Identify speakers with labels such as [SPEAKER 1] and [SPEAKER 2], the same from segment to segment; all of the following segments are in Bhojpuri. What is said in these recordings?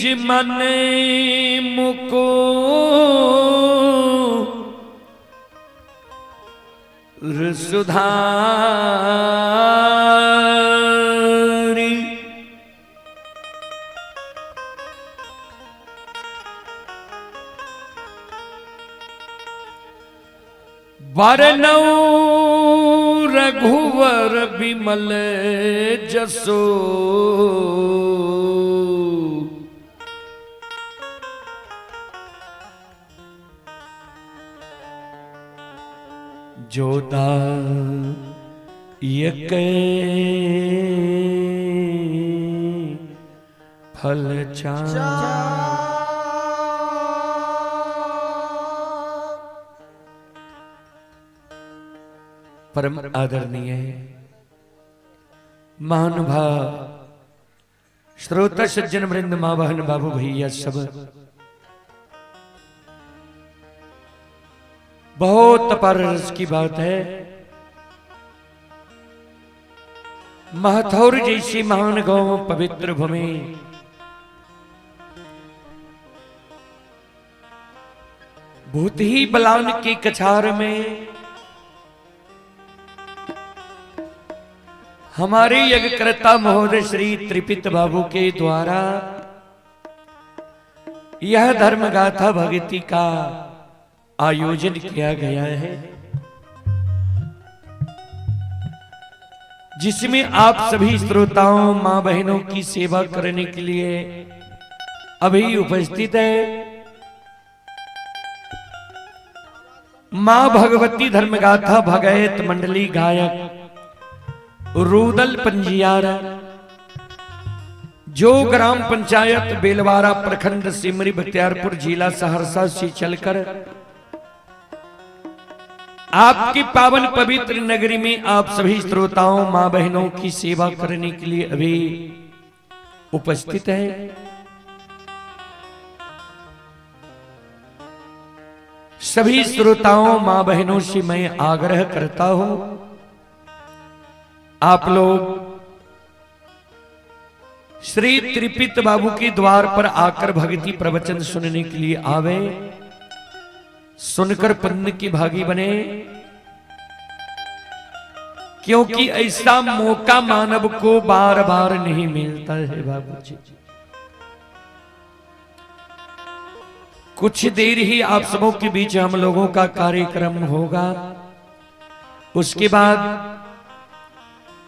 [SPEAKER 1] निज मन मुको सुधारी वरनौ रघुवर विमल जसो जोदा यक फल चार। परम आदरणीय महानुभाव श्रोता सज्जन वृंद, मां बहन बाबू भैया सब बहुत अपार रस की बात है। महथौर जैसी महान गौ पवित्र भूमि भूत ही बलान की कछार में हमारे यज्ञकर्ता महोदय श्री त्रिपित बाबू के द्वारा यह धर्म गाथा भक्ति का आयोजन किया गया है, जिसमें आप सभी श्रोताओं मां बहनों की सेवा करने के लिए अभी उपस्थित है। मां भगवती धर्मगाथा भगैत मंडली गायक रूदल पंजियार, जो ग्राम पंचायत बेलवारा प्रखंड सिमरी बख्तियारपुर जिला सहरसा से चलकर आपकी पावन पवित्र नगरी में आप सभी श्रोताओं मां बहनों की सेवा करने के लिए अभी उपस्थित है। सभी श्रोताओं मां बहनों से मैं आग्रह करता हूं, आप लोग श्री त्रिपित बाबू के द्वार पर आकर भक्ति प्रवचन सुनने के लिए आवे, सुनकर पुण्य की भागी बने, क्योंकि ऐसा मौका मानव को बार बार नहीं मिलता है। बाबू जी कुछ देर ही आप सबों के बीच हम लोगों का कार्यक्रम होगा, उसके बाद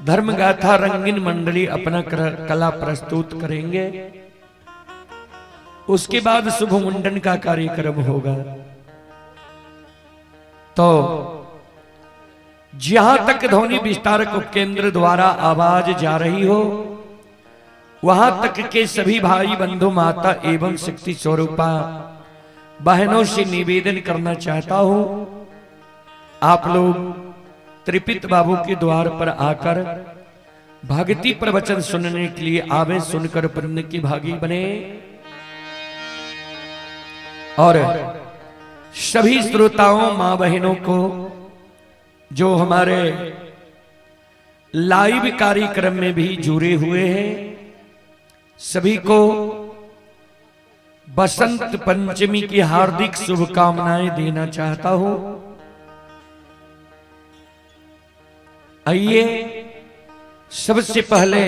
[SPEAKER 1] धर्मगाथा रंगीन मंडली अपना कला प्रस्तुत करेंगे, उसके बाद शुभ मुंडन का कार्यक्रम होगा। तो जहां तक ध्वनि विस्तारक उपकेंद्र द्वारा आवाज जा रही हो, वहां तक के सभी भाई बंधु माता एवं शक्ति स्वरूपा बहनों से निवेदन करना चाहता हूं, आप लोग त्रिपित बाबू के द्वार पर आकर भक्ति प्रवचन सुनने के लिए आवे, सुनकर पुण्य की भागी बने। और सभी श्रोताओं मां बहनों को जो हमारे लाइव कार्यक्रम में भी जुड़े हुए हैं, सभी को बसंत पंचमी की हार्दिक शुभकामनाएं देना चाहता हूं। आइए सबसे पहले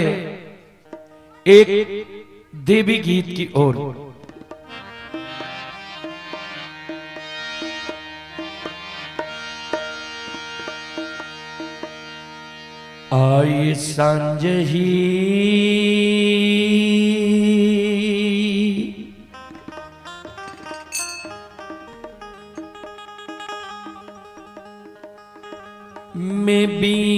[SPEAKER 1] एक देवी गीत की ओर। आई सांझ ही में बीनती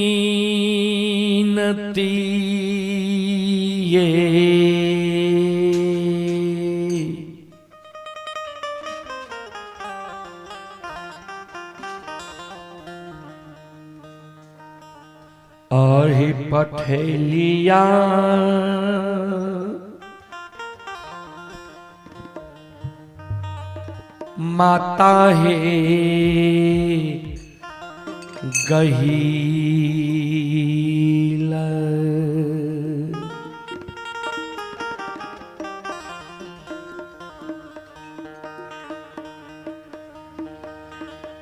[SPEAKER 1] ये और ही पठेलिया माता है गहीला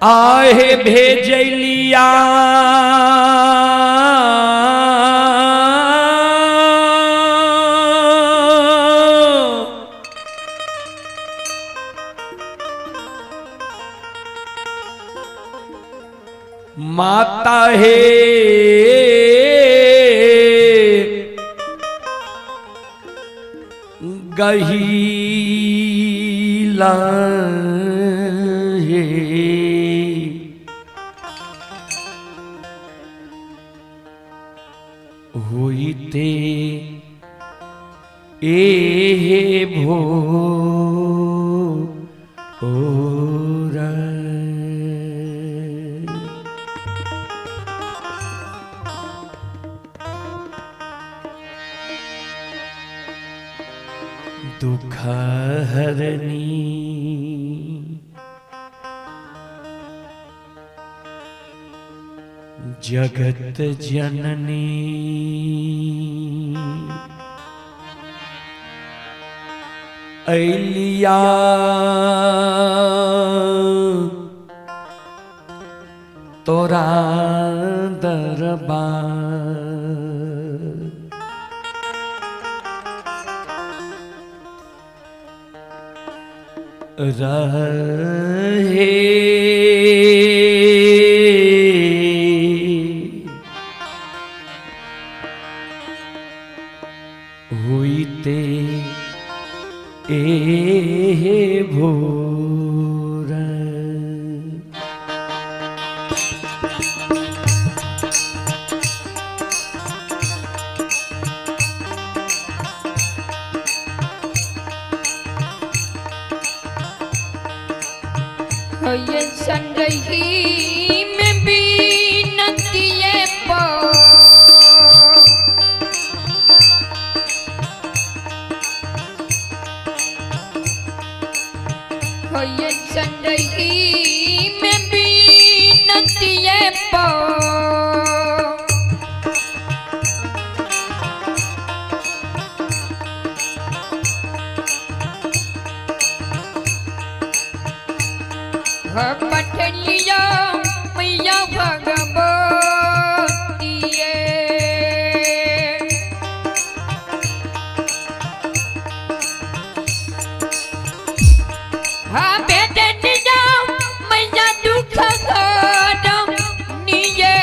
[SPEAKER 1] आहे भेजलिया माता है गहीला है होइते ए भो दुख हरनी जगत जननी अलिया तोरा दरबार रहे हुईते ए भोर
[SPEAKER 2] संगही में बीनतिए पो संगही में बीनतिए पो पठलिया मैया भगवतिए हाँ बेटनिया मैया दुख निये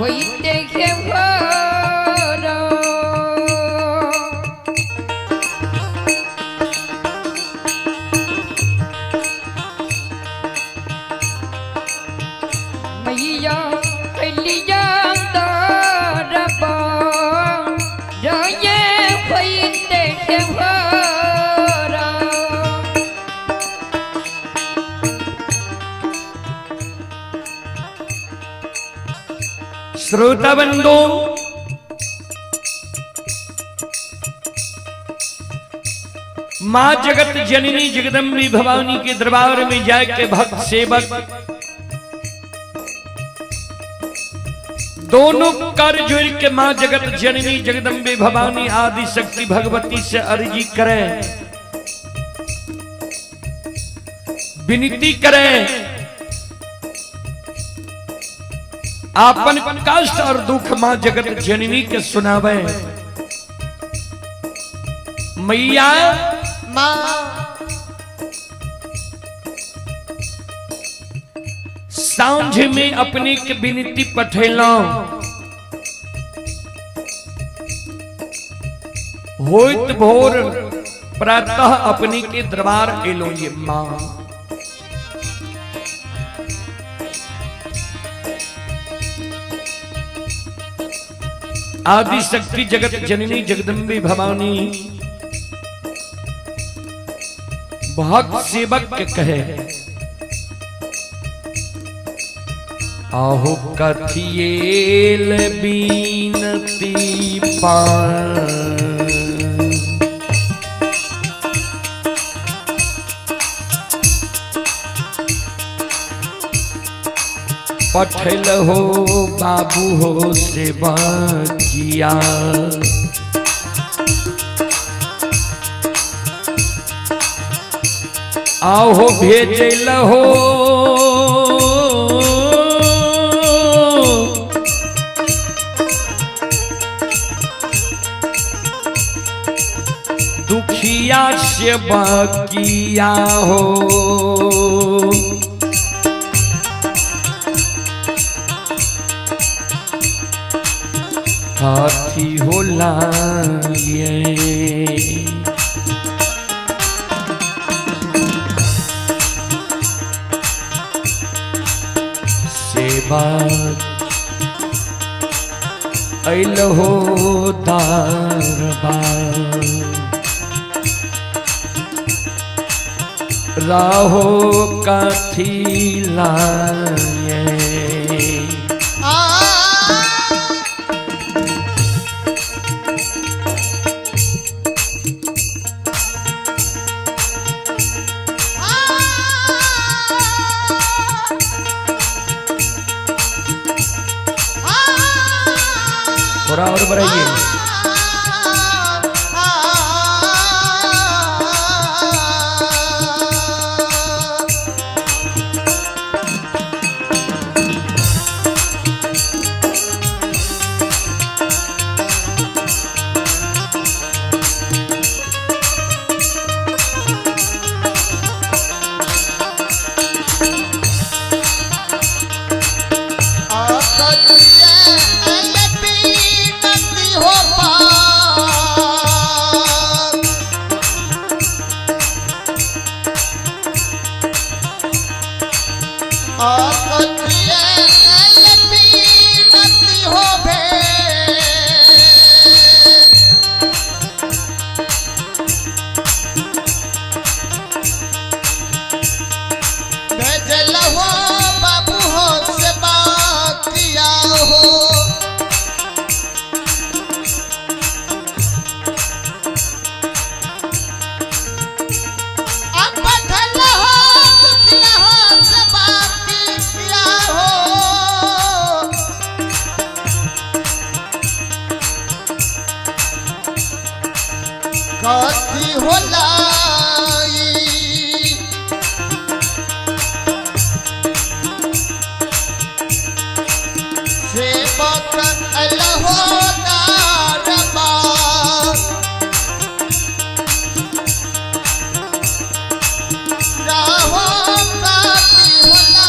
[SPEAKER 2] वही देखे
[SPEAKER 1] श्रोता बंधु मां जगत जननी जगदम्बी भवानी के दरबार में जाके भक्त सेवक दोनों कर जोड़ के मां जगत जननी जगदम्बे भवानी आदि शक्ति भगवती से अर्जी करें, विनती करें, आपन कष्ट और दुख मां जगत जननी के सुनावे। मैया सांझ में अपनी के विनती पठेला होइत भोर प्रातः अपनी के दरबार एलो ये मां आदि शक्ति जगत जननी जगदम्बे भवानी भक्त सेवक के कहे आहो कथिएल बीनती पठल हो बाबू हो सेवा किया आओ भेजल हो दुखिया से बकिया हो हाथी होला ये सेवा ऐल हो दरबार राहो कथी लाए थोड़ा और बढ़ाइए।
[SPEAKER 3] कथी होला सेवक अलहो दरबार राहो कथी होला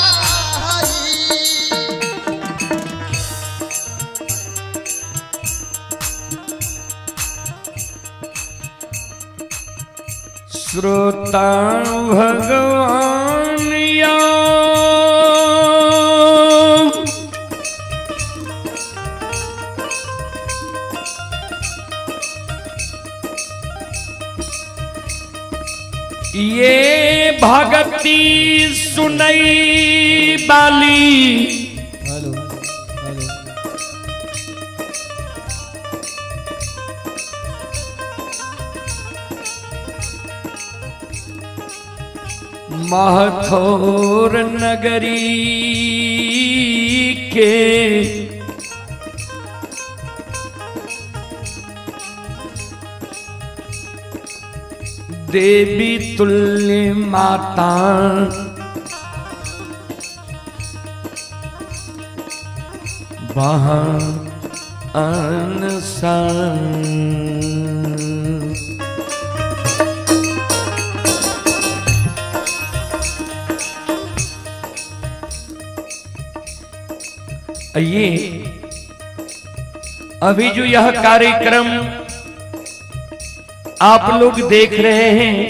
[SPEAKER 1] श्रोता भगवान या ये भगती सुनई बाली
[SPEAKER 3] हेलो हेलो
[SPEAKER 1] महथोर नगरी के देवी तुल्य माता वहाँ अनसन ये अभी जो यह कार्यक्रम आप लोग देख रहे हैं,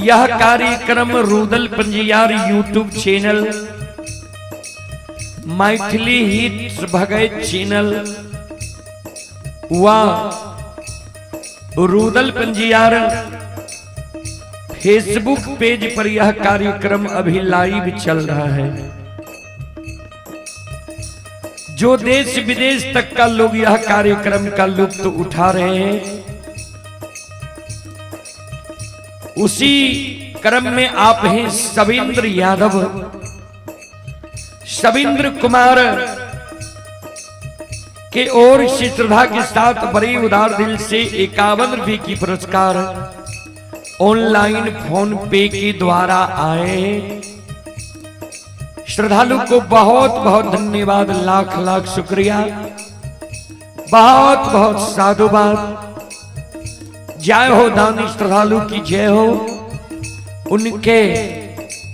[SPEAKER 1] यह कार्यक्रम Rudal Panjiyar YouTube channel, Maithili hits Bhagat channel व रूदल पंजियार फेसबुक पेज पर यह कार्यक्रम अभी लाइव चल रहा है। जो देश विदेश तक का लोग यह कार्यक्रम का लुत्फ उठा रहे हैं, उसी क्रम में आप हैं सविंद्र यादव, सविंद्र कुमार के ओर से श्रद्धा के साथ बड़े उदार दिल से 51 रुपये की पुरस्कार ऑनलाइन फोन पे के द्वारा आए श्रद्धालु को बहुत बहुत धन्यवाद, लाख लाख शुक्रिया, बहुत बहुत साधुवाद। जय हो दानी श्रद्धालु की जय हो, उनके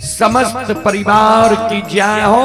[SPEAKER 1] समस्त परिवार की जय हो।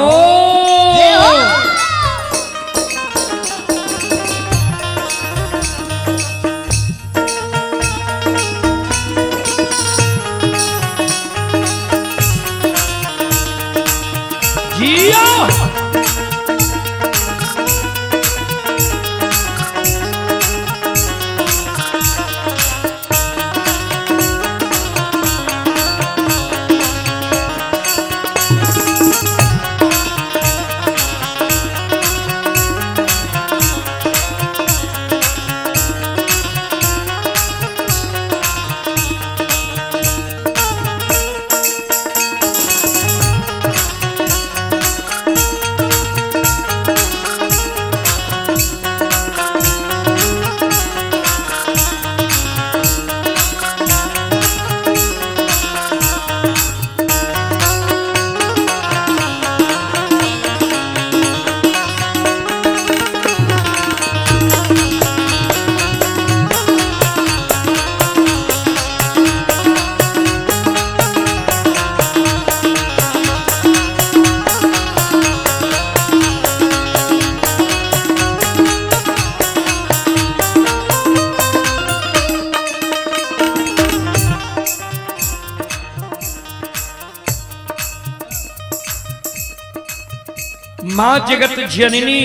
[SPEAKER 1] मां जगत जननी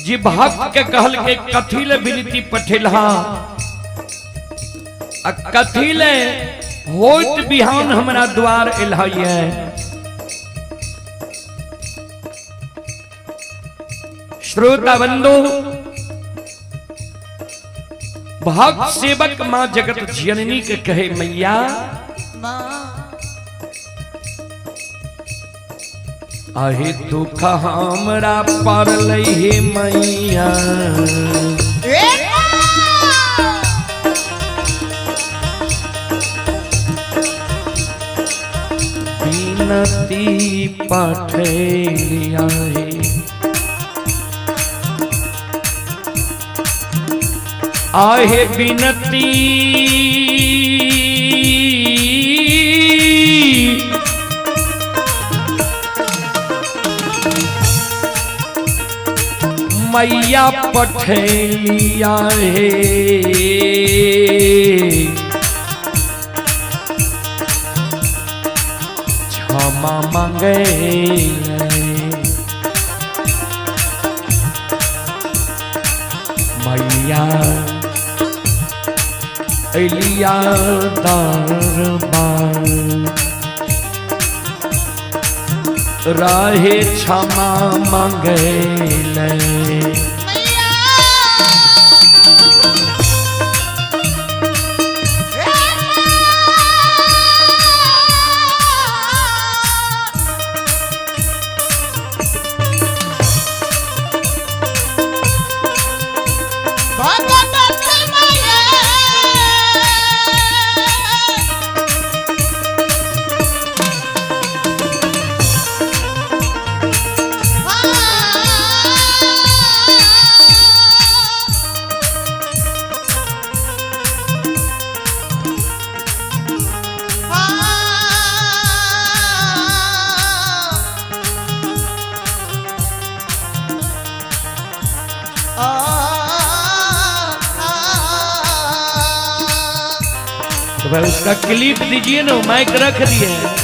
[SPEAKER 1] जी भक्त के कहल के कथिल विनती पठेलहा, कथिल होत बिहान हमरा द्वार एलहिए। श्रोता बंधु, भक्त सेवक मां जगत जननी के कहे मैया आहे दुख हमरा पर लहे मैया, बिनती पठेलिया है। आहे बिनती मैया पठेलिया है, क्षमा मांगे मैया एलिया दरबार, राहे क्षमा मांगे तो भाई उसका क्लिप दीजिए ना, माइक रख दिए हैं।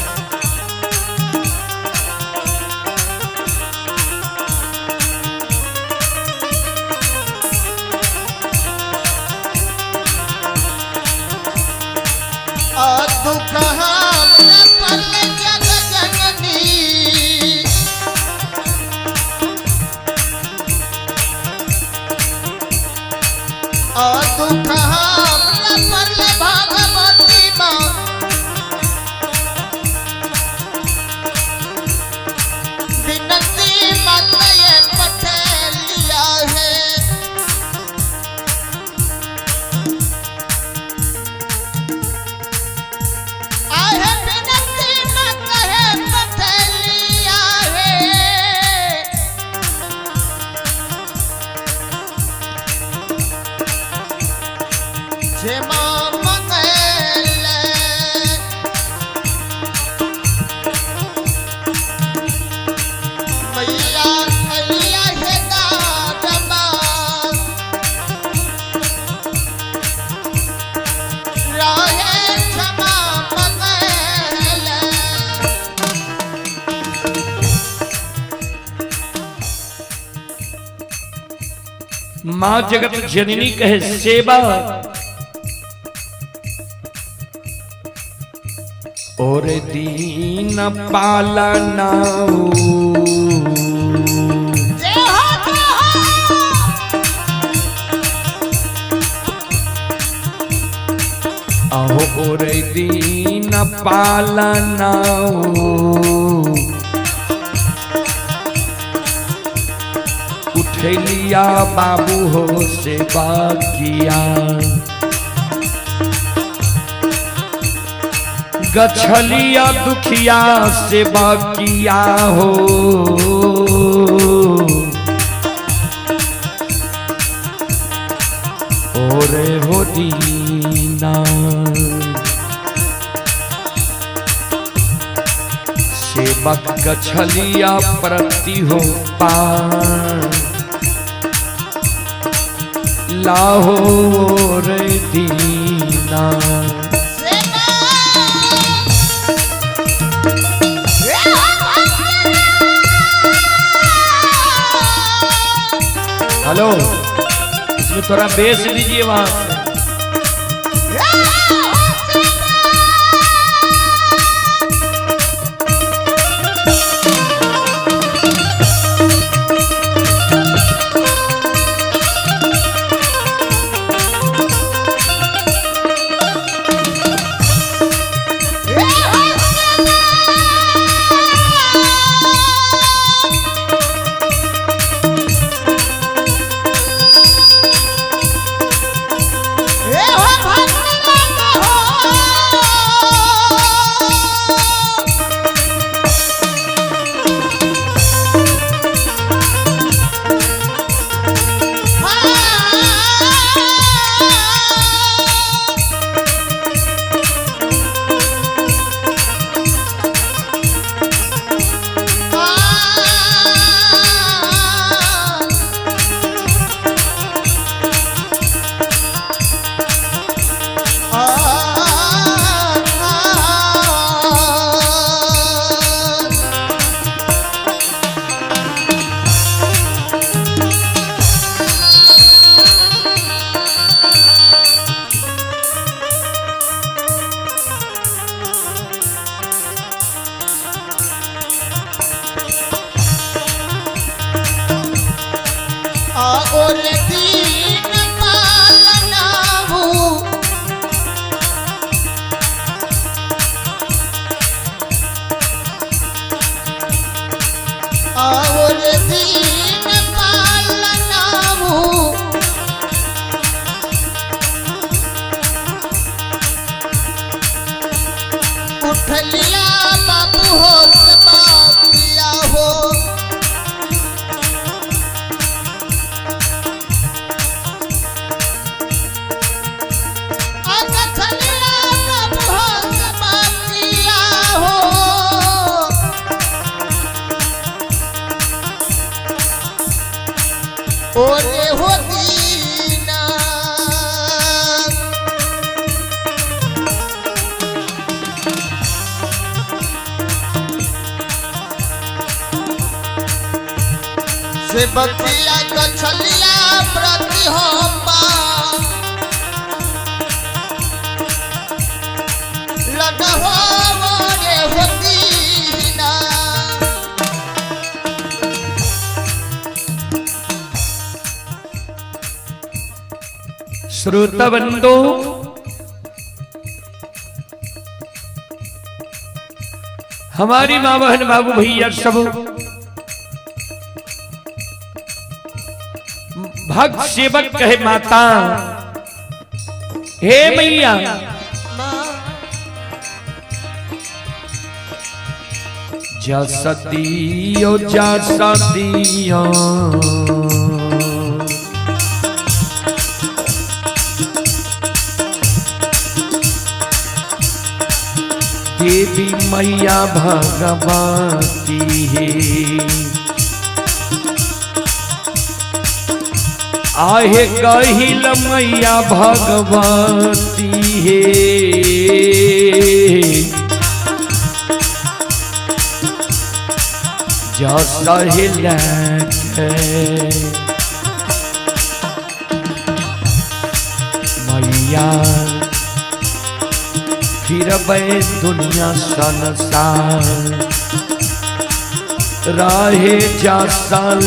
[SPEAKER 3] क्षमा मंगल मैया अलिया है दारमा राहे क्षमा मंगल
[SPEAKER 1] माँ जगत जननी कहे सेवा और दीन पालना अहो और दीन पालना उठलिया बाबू हो सेवा किया गछलिया दुखिया सेवा किया हो ओरे हो दीना सेवक गछलिया प्रति हो पार लाहो रे दीना हेलो इसमें थोड़ा बेस दीजिए वहां से।
[SPEAKER 3] और दीन पालना हूँ और दीन पालना हूँ उठ लिया बाबू हो सेवा किया हो ओरे हो दीना से बतिया गछलिया प्रति होपा लगहो ओरे हो दीना
[SPEAKER 1] श्रोता बंदो हमारी माँ बहन बाबू भैया सब भक्त सेवक कहे माता हे मैया जसदियो जसदियो मैया भगवती है। आहे कहिल मैया भगवती है। जा सहिल मैया फिर दुनिया संसार राहे जा सल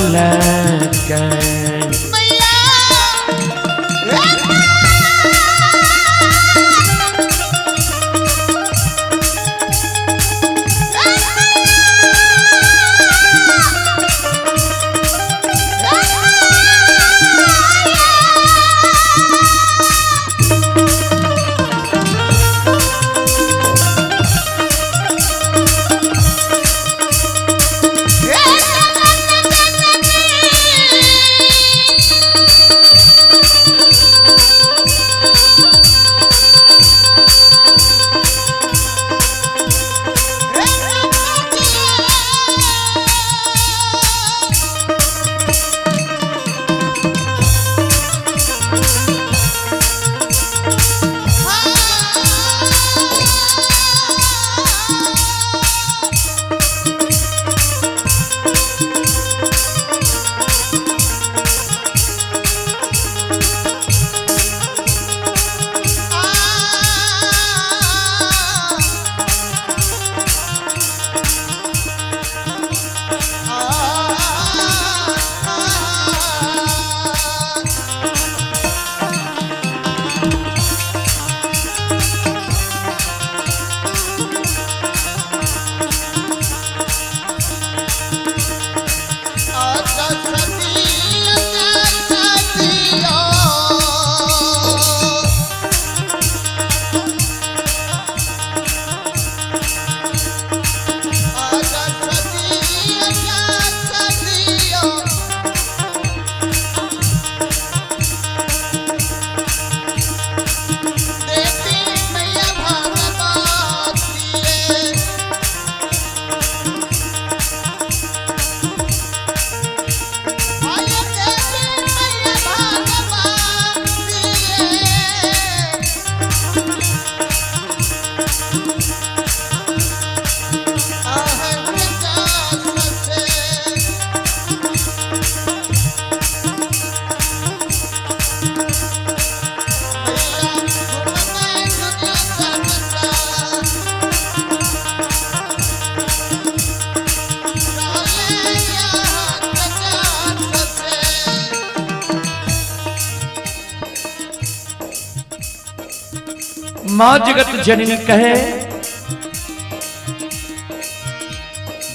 [SPEAKER 1] माँ जगत जननी कहे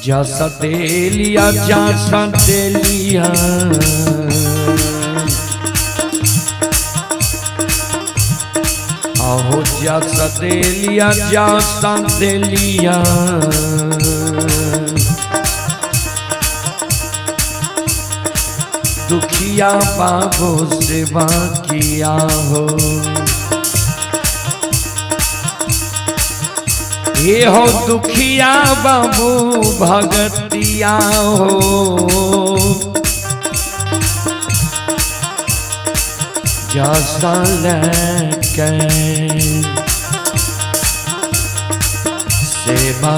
[SPEAKER 1] जैसा दे लिया जैसा दे लिया आहो जैसा दे लिया जैसा दे लिया दुखिया बाबू सेवा किया हो ये हो दुखिया बाबू भगतिया हो जैसा लेके सेवा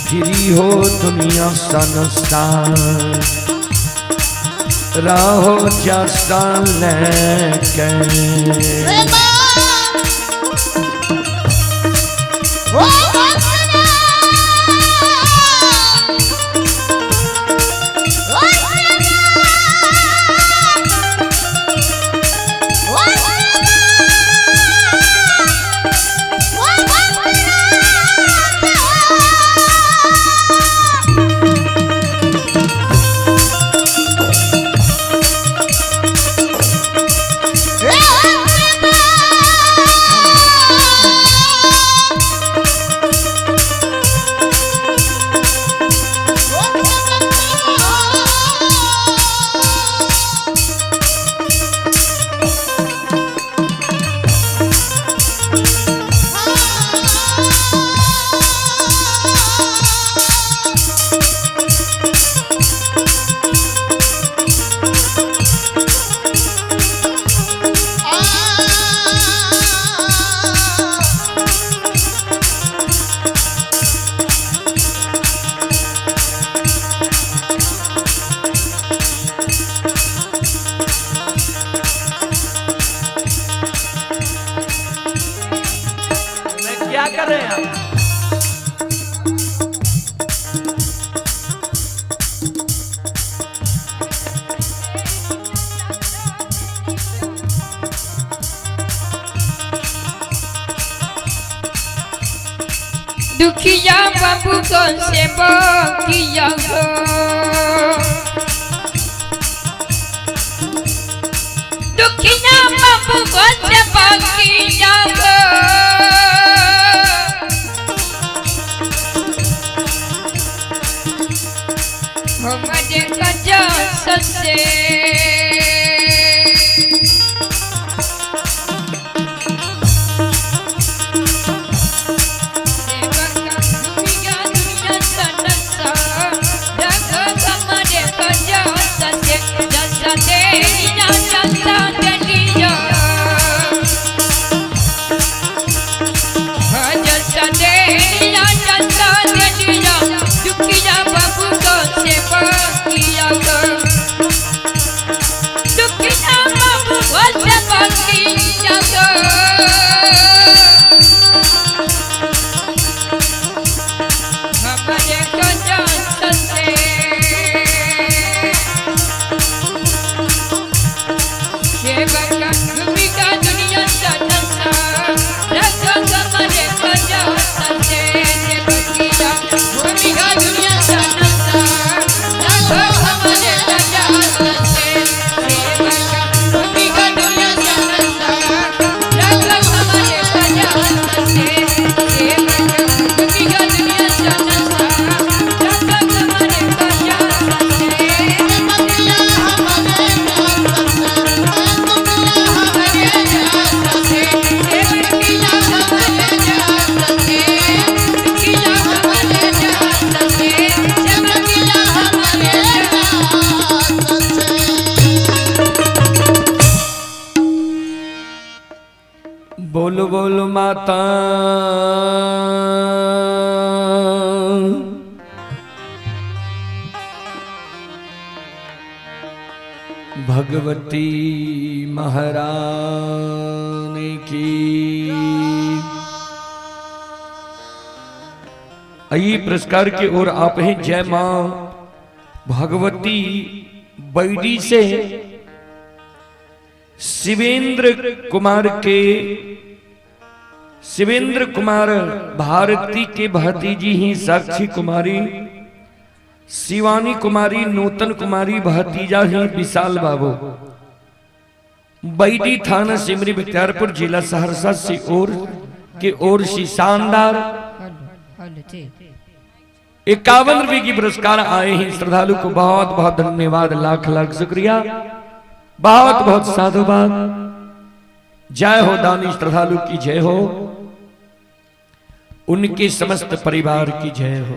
[SPEAKER 1] फिरी हो दुनिया संसार रहो जैसा लेके
[SPEAKER 3] Yeah.
[SPEAKER 2] दुखिया बाबू को सेवा किया हो दुखिया बाबू को सेवा किया हो हमारे कजा ससे
[SPEAKER 1] बोलो बोलो माता भगवती महारानी की। आइए पुरस्कार की ओर आप हैं। जय मां भगवती बैडी से शिवेंद्र कुमार भारती के भतीजी ही साक्षी कुमारी, शिवानी कुमारी, नूतन कुमारी भतीजा ही विशाल बाबू, बैडी थाना सिमरी बख्तियारपुर जिला सहरसा से ओर से शानदार 51 रुपए की पुरस्कार आए हैं। श्रद्धालु को बहुत बहुत धन्यवाद, लाख लाख शुक्रिया, बहुत बहुत साधुवाद। जय हो दानी श्रद्धालु की जय हो, उनके समस्त परिवार की जय हो।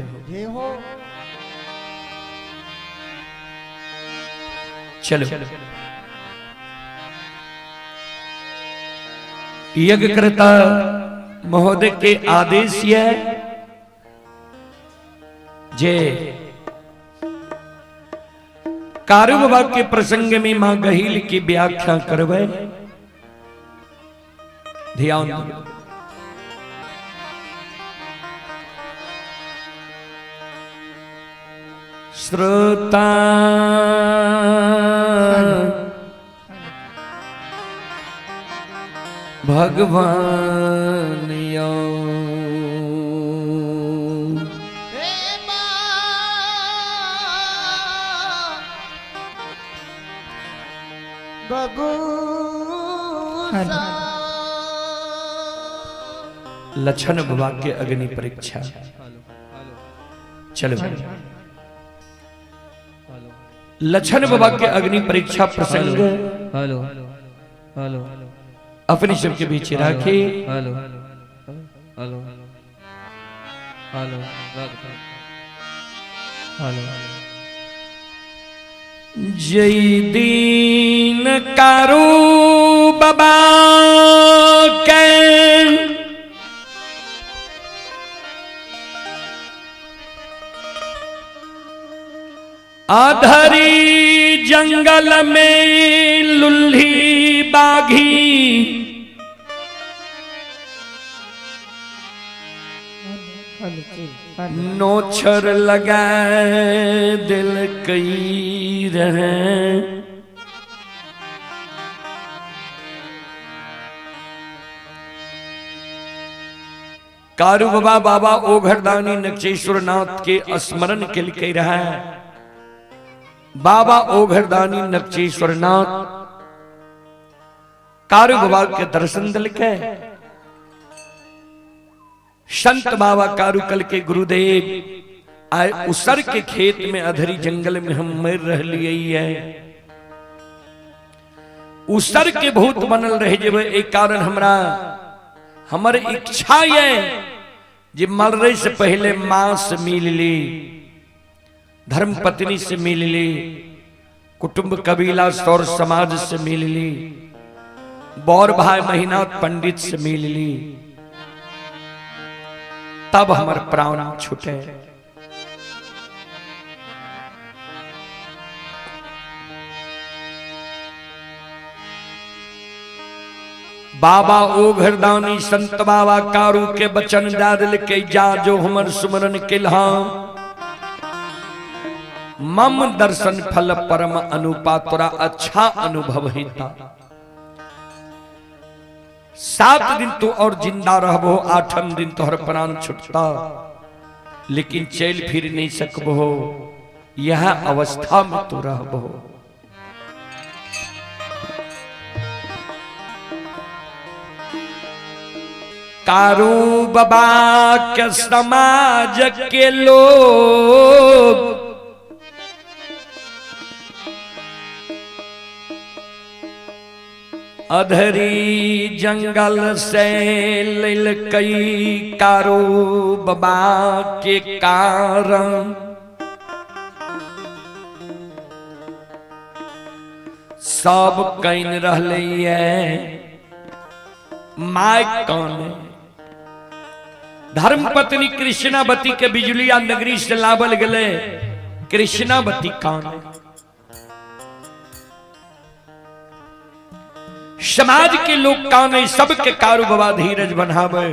[SPEAKER 1] चलो यज्ञकर्ता महोदय के आदेश है जय कारू बाबा के प्रसंग में मां गहील की व्याख्या करवे। ध्यान श्रोता भगवान यो लक्षण बाबा के अग्नि परीक्षा। चलो लक्षण बाबा के अग्नि परीक्षा प्रसंग
[SPEAKER 4] हेलो हेलो
[SPEAKER 1] अपने सब के बीच रखे।
[SPEAKER 4] हेलो हेलो हेलो हेलो
[SPEAKER 1] जय दीन कारू बाबा के आधरी जंगल में लुल्ही बाघी नोछर लगाए दिल कई रहे। कारू बाबा बाबा ओघरदानी नक्षेश्वर नाथ के स्मरण के लिए रहा है। बाबा ओघरदानी नक्षेश्वर नाथ कारू बाबा के दर्शन दिल के संत बाबा कारुकल के गुरुदेव आए उसर के खेत में अधरी जंगल में हम मर रह लिए है। उसर के भूत बनल रहे जब एक कारण हमरा हमर इच्छा ये जे मरने से पहले मां से मिल ली, धर्म पत्नी से मिल ली, कुटुंब कबीला सौर समाज से मिल ली, बौर भाई महीनाथ पंडित से मिल ली, तब हमार प्राण छूटे। बाबा ओघरदानी संत बाबा कारू के बचन दादल के जा जो हमर सुमरन किल्हा मम दर्शन फल परम अनुपा तोरा अच्छा अनुभव हिता। 7 दिन तू और जिंदा रहबो, 8 दिन तोहर प्राण छुटता, लेकिन चल फिर नहीं सकबो, यह अवस्था में तू रहबो। कारू बाबा के समाज के लोग अधरी जंगल से लेल कई कारू बाबा के कारण सब कइन रहले माय कौन धर्मपत्नी कृष्णावती के बिजुलिया नगरी से लावल गले। कृष्णावती कौन समाज के लोग कौन सबके कारू बाबा धीरज बनावे,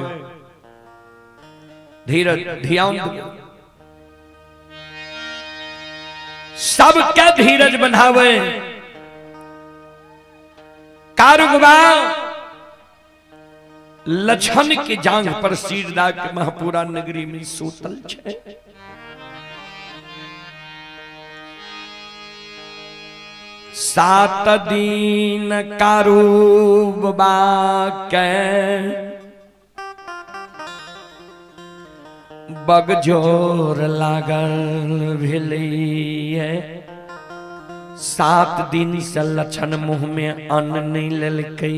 [SPEAKER 1] धीरज ध्यान सबके धीरज बनावे। कारू बाबा लछन के जांग पर सिर डाल के महापुरा नगरी में सूतल छे। सात दिन कारू बाबा के बगजोर लागल भेलै। 7 दिन से लछन मुंह में अन्न नहीं लेलकै।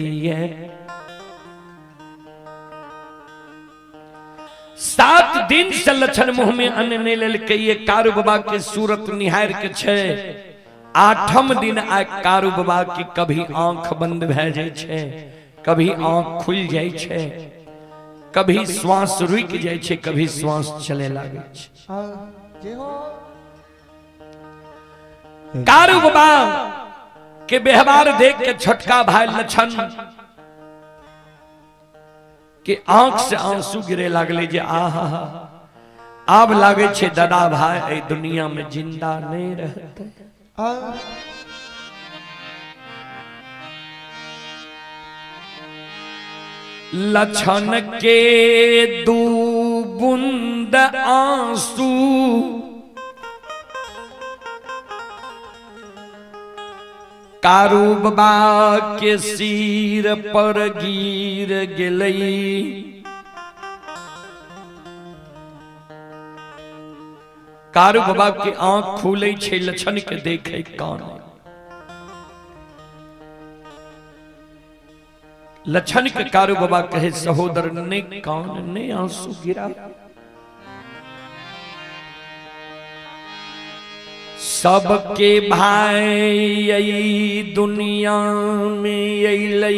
[SPEAKER 1] 7 दिन से लछन मुंह में अन्न नहीं लेलकै। कारू बाबा के सूरत निहार के छे। 8म दिन आ कारू बाबा की कभी आंख बंद भे जाय छे, कभी आंख खुल जाय छे, कभी श्वास रुक जाय छे, कभी श्वास चले लागे छे। कारू बाबा के व्यवहार देख के छोटका भाई लछन के आंख से आंसू गिरे लागले जे आहा आब लागे छे दादा भाई ए दुनिया में जिंदा नहीं रहते। लछन के 2 बूंद आंसू कारू बाबा के सिर पर गिर गेलई। कारू बाबा के आंख खुले छे, लछन के देखे कान। लछन के कारू बाबा कहे सहोदर ने कान ने आंसू गिरा। सबके भाई यही दुनिया में अइलै।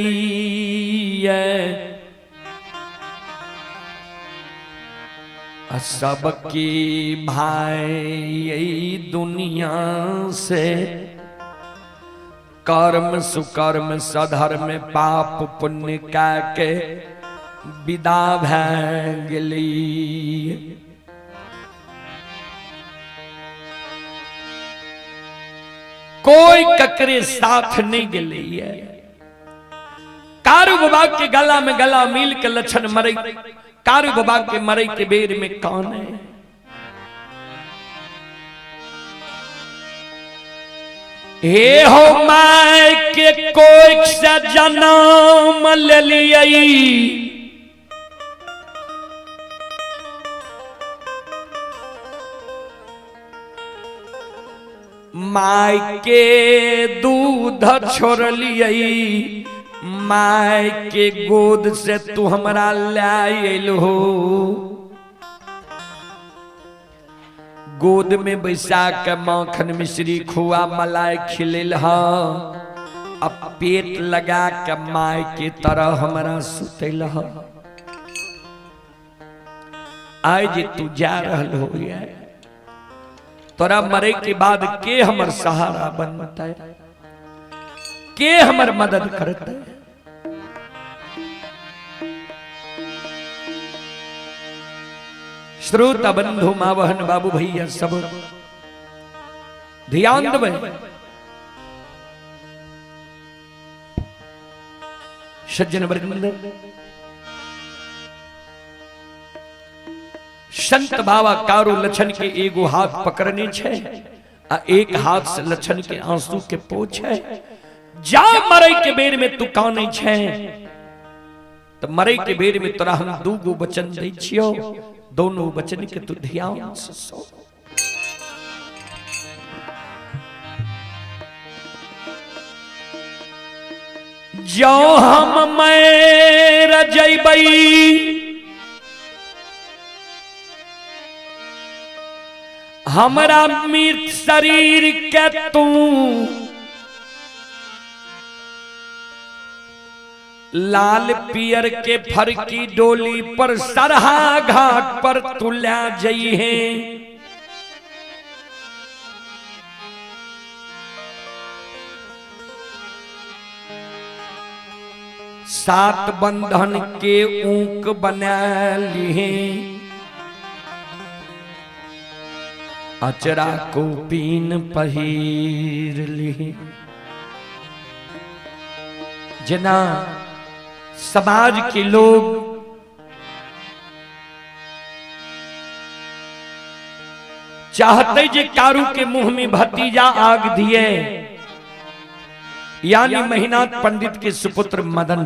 [SPEAKER 1] सबके भाई यही दुनिया से कर्म सुकर्म सधर्म पाप पुण्य का के विदा भै गेली। कोई ककरे साथ नहीं गेली है। कारू बाबा के गला में गला मिल के लछन मरे कारु बाबा के मरे के बेर में कौन है? हे हो माय के कोई से जन्म ले लियई, माय के दूध छोड़ लियई, माय के गोद से तू हमरा लायल हो। गोद में बैसा के माखन मिश्री खुआ मलाई खिलेल हा, अब पेट लगा के माय के तरह हमरा सुतेल हा। आज तू जा रहल हो गया, तोरा मरे के बाद के हमर सहारा बनता है, के हमर मदद करता है। श्रोता बंधु मां बहन बाबू भैया सब ध्यान देवे। सज्जन वर्ग संत बाबा कारो लक्षण के एगो हाथ पकड़ने छे आ एक हाथ से लक्षण के आंसू के पोछे। जा मरे के बेर में तू काने छे, तो मरे के बेर में तोरा हम दूगो वचन दै छियो, दोनों वचन के तू ध्यान से सो। जो हम मर जइबई, हमरा मृत शरीर के तू लाल पियर के फर की डोली पर सरहा घाट पर तू ला जई है। सात बंधन के ऊंक बना लिए, अचरा को पीन पहिर लिए। जना समाज के लोग चाहते जे कारू के मुंह में भतीजा आग दिए, यानी महीनाथ पंडित के सुपुत्र मदन,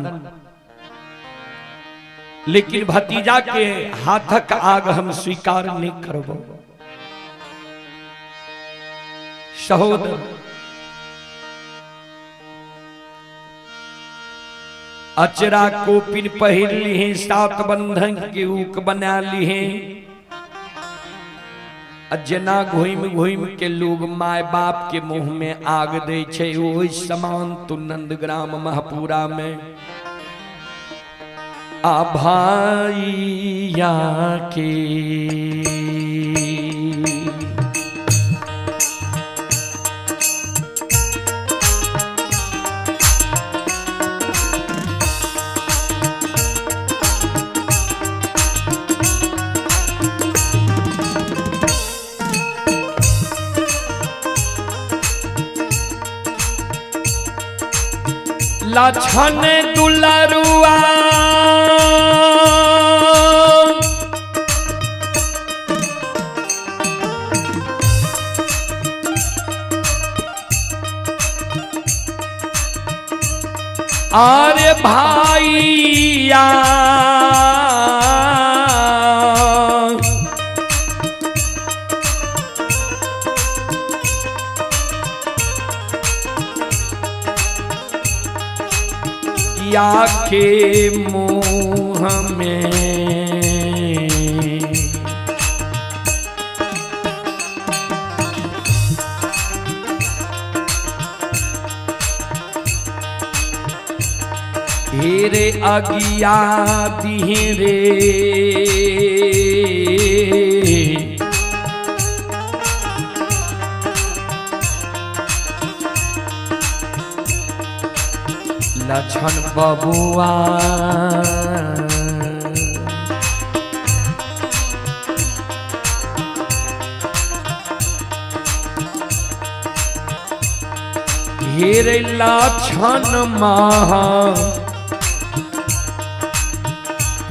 [SPEAKER 1] लेकिन भतीजा के हाथक आग हम स्वीकार नहीं करबो। सहोदर अचरा को पिन पहिर ली है, सात बंधन के ऊक बना ली है। जना घुम घुम के लोग माय बाप के मुंह में आग दे छे, ओहि समान तू नंदग्राम महपुरा में आ भाईया के लक्षण दुलरुआ अरे भाईया या के मुंह में हेरे अगिया दिहरे लक्षण बबुआ हेरे लक्षण महा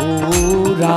[SPEAKER 1] पूरा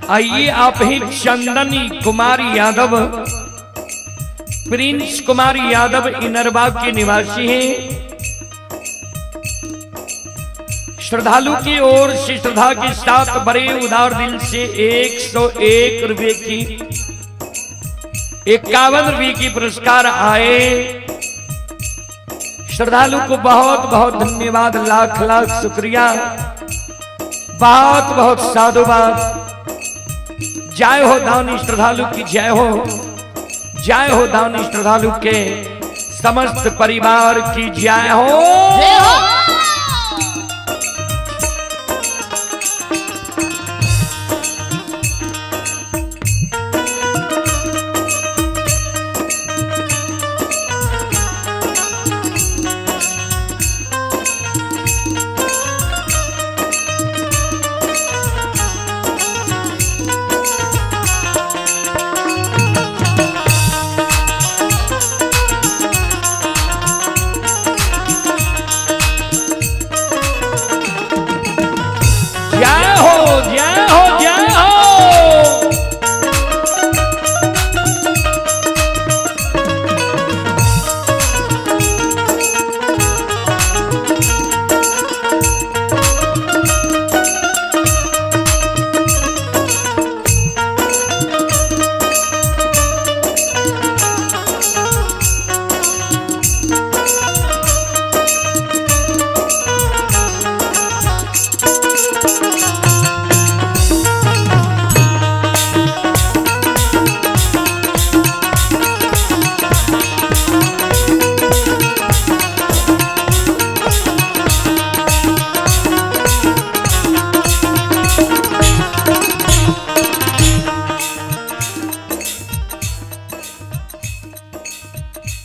[SPEAKER 1] आइए आप ही चंदनी कुमार यादव, प्रिंस कुमार यादव इनरबाग के निवासी हैं। श्रद्धालु की ओर से श्रद्धा के साथ बड़े उदार दिल से 101 रुपए की 51 रुपए की पुरस्कार आए। श्रद्धालु को बहुत बहुत धन्यवाद, लाख लाख शुक्रिया, बहुत बहुत साधुवाद। जय हो दानी श्रद्धालु की, जय हो, जय हो दानी श्रद्धालु के समस्त परिवार की जय हो, जय हो।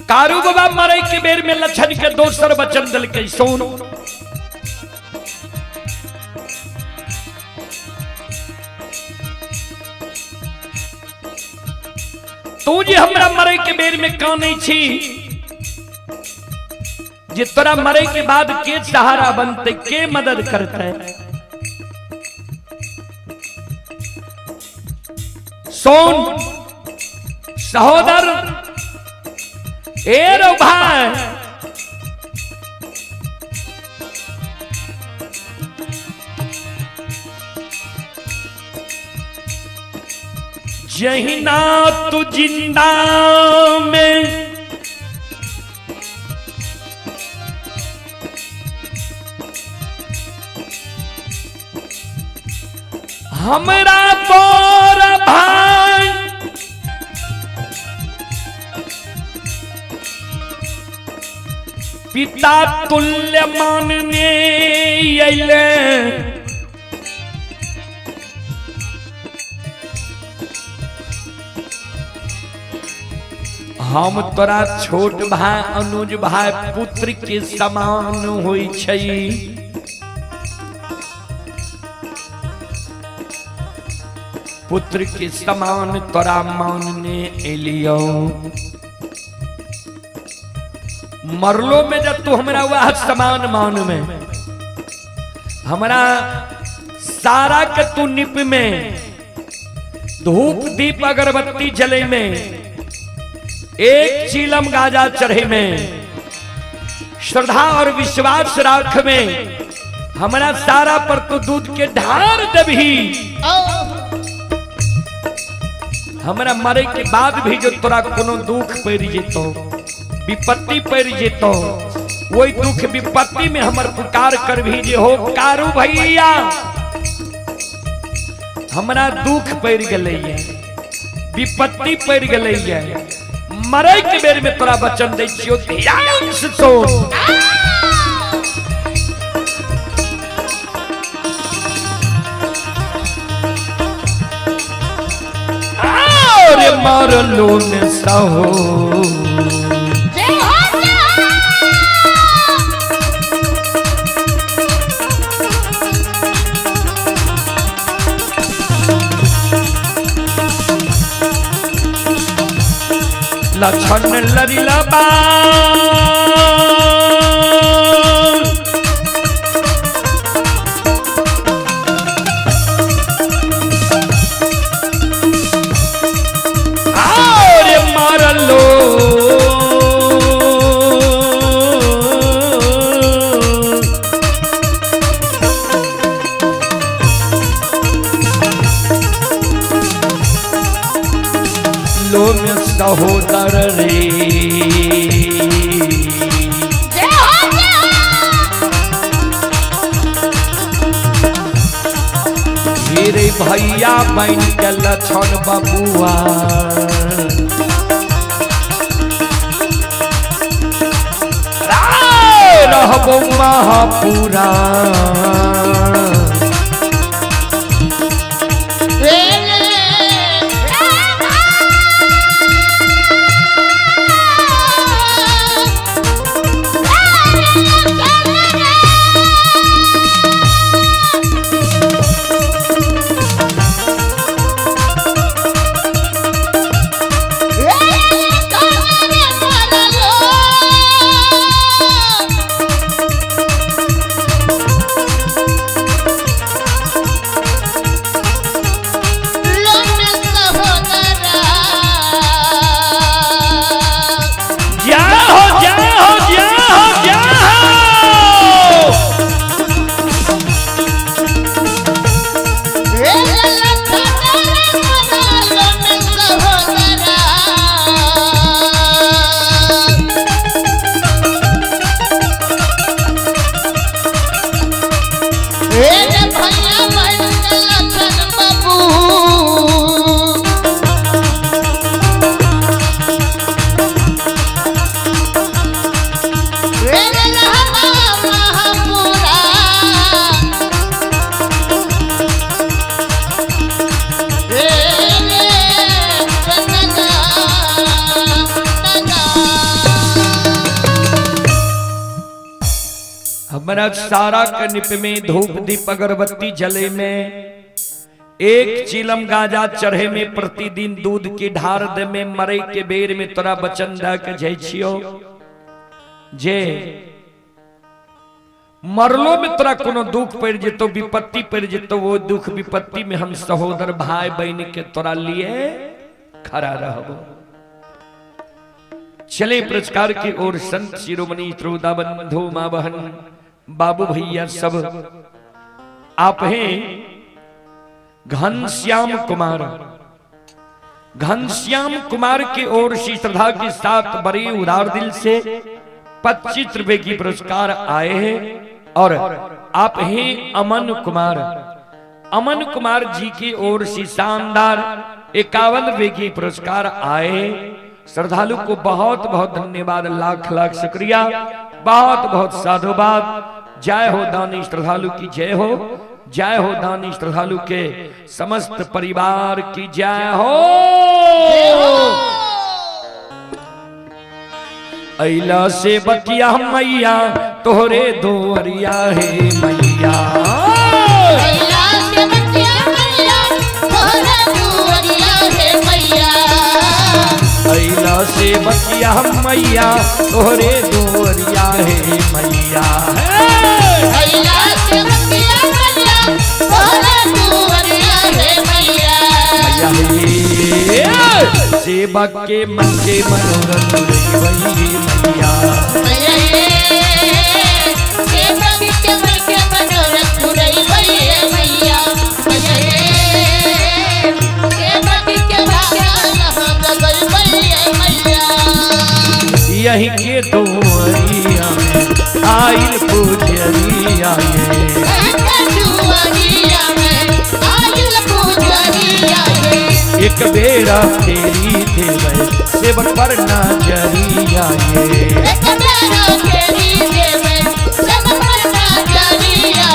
[SPEAKER 1] कारू बाबा मरे के बेर में लक्षण के दोसर वचन दल के सोन। तू जी हमरा मरे के बेर में काने छी, जे तोरा मरे के बाद के सहारा बनते, के मदद करते। सोन सहोदर ए रो भाई जहिना तू जिंदा में हमरा तोर भाई पिता तुल्य मानने अइले हम तोरा छोट भाई अनुज भाई पुत्र के समान होई छई। पुत्र के समान तोरा मानने एलियो मरलो में जब तू हमरा वह समान मान में हमरा सारा के तू निप में धूप दीप अगरबत्ती जले में एक चीलम गाजा चढ़े में श्रद्धा और विश्वास राख में हमारा सारा पर तो दूध के ढार दबी हमारा मरे के बाद भी जो तोरा कोनो दुख पड़ जेतो विपत्ति पड़ जेतो वही दुख विपत्ति में हमर पुकार कर भी जे हो कारू भैया हमारा दुख पड़ गले विपत्ति पड़ गले मरे के बेर में तोरा वचन दे छियो ध्यान से सुन। अरे मारलो ने सहो लक्षण लरिला बा अरे मारलो लो में सहोदर रे मेरे भैया बन के लक्षण बबुआ रहबो महापुरा हमारा सारा के निप में धूप दीप अगरबत्ती जले में एक चिलम गाजा चढ़े में प्रतिदिन दूध की ढार दे में मरे के बेर में तोरा बचन दा के जय छियो जे मरलो में तोरा कोनो दुख पड़ जेतो विपत्ति पड़ जेतो वो दुख विपत्ति में हम सहोदर भाई बहन के तोरा लिए खड़ा रहबो। चले पुरस्कार की ओर संत शिरोमणि श्रोता बंधु मां बहन बाबू भैया सब आप हैं घनश्याम कुमार। घनश्याम कुमार की ओर श्री श्रद्धा के साथ बड़े उदार दिल से 25 रुपए की पुरस्कार आए हैं। और आप हैं अमन कुमार। अमन कुमार जी की ओर से शानदार 51 रुपए की पुरस्कार आए। श्रद्धालु को बहुत बहुत धन्यवाद, लाख लाख शुक्रिया, बहुत बहुत साधुवाद। जय हो दानी श्रद्धालु की जय हो, जय हो दानी श्रद्धालु के समस्त परिवार की जय हो। अइला से बकिया मैया तोहरे दोरिया है मैया,
[SPEAKER 3] अइला से बकिया मैया तोहरे दोरिया है मैया,
[SPEAKER 1] अइला से बकिया मैया तोहरे दोरिया है मैया,
[SPEAKER 3] अइला से बकिया मैया तोहरे दोरिया है मैया,
[SPEAKER 1] सेवक के मन के मनोरथ वही मैया,
[SPEAKER 3] सेवक के मन के मनोरथ वही मैया, सेवक के मैया,
[SPEAKER 1] यही के दोरिया में आइल पूजरिया एक बेरा तेरी देवे सेवक पर नजरिया
[SPEAKER 3] एक बेरा तेरी देवे सेवक पर नजरिया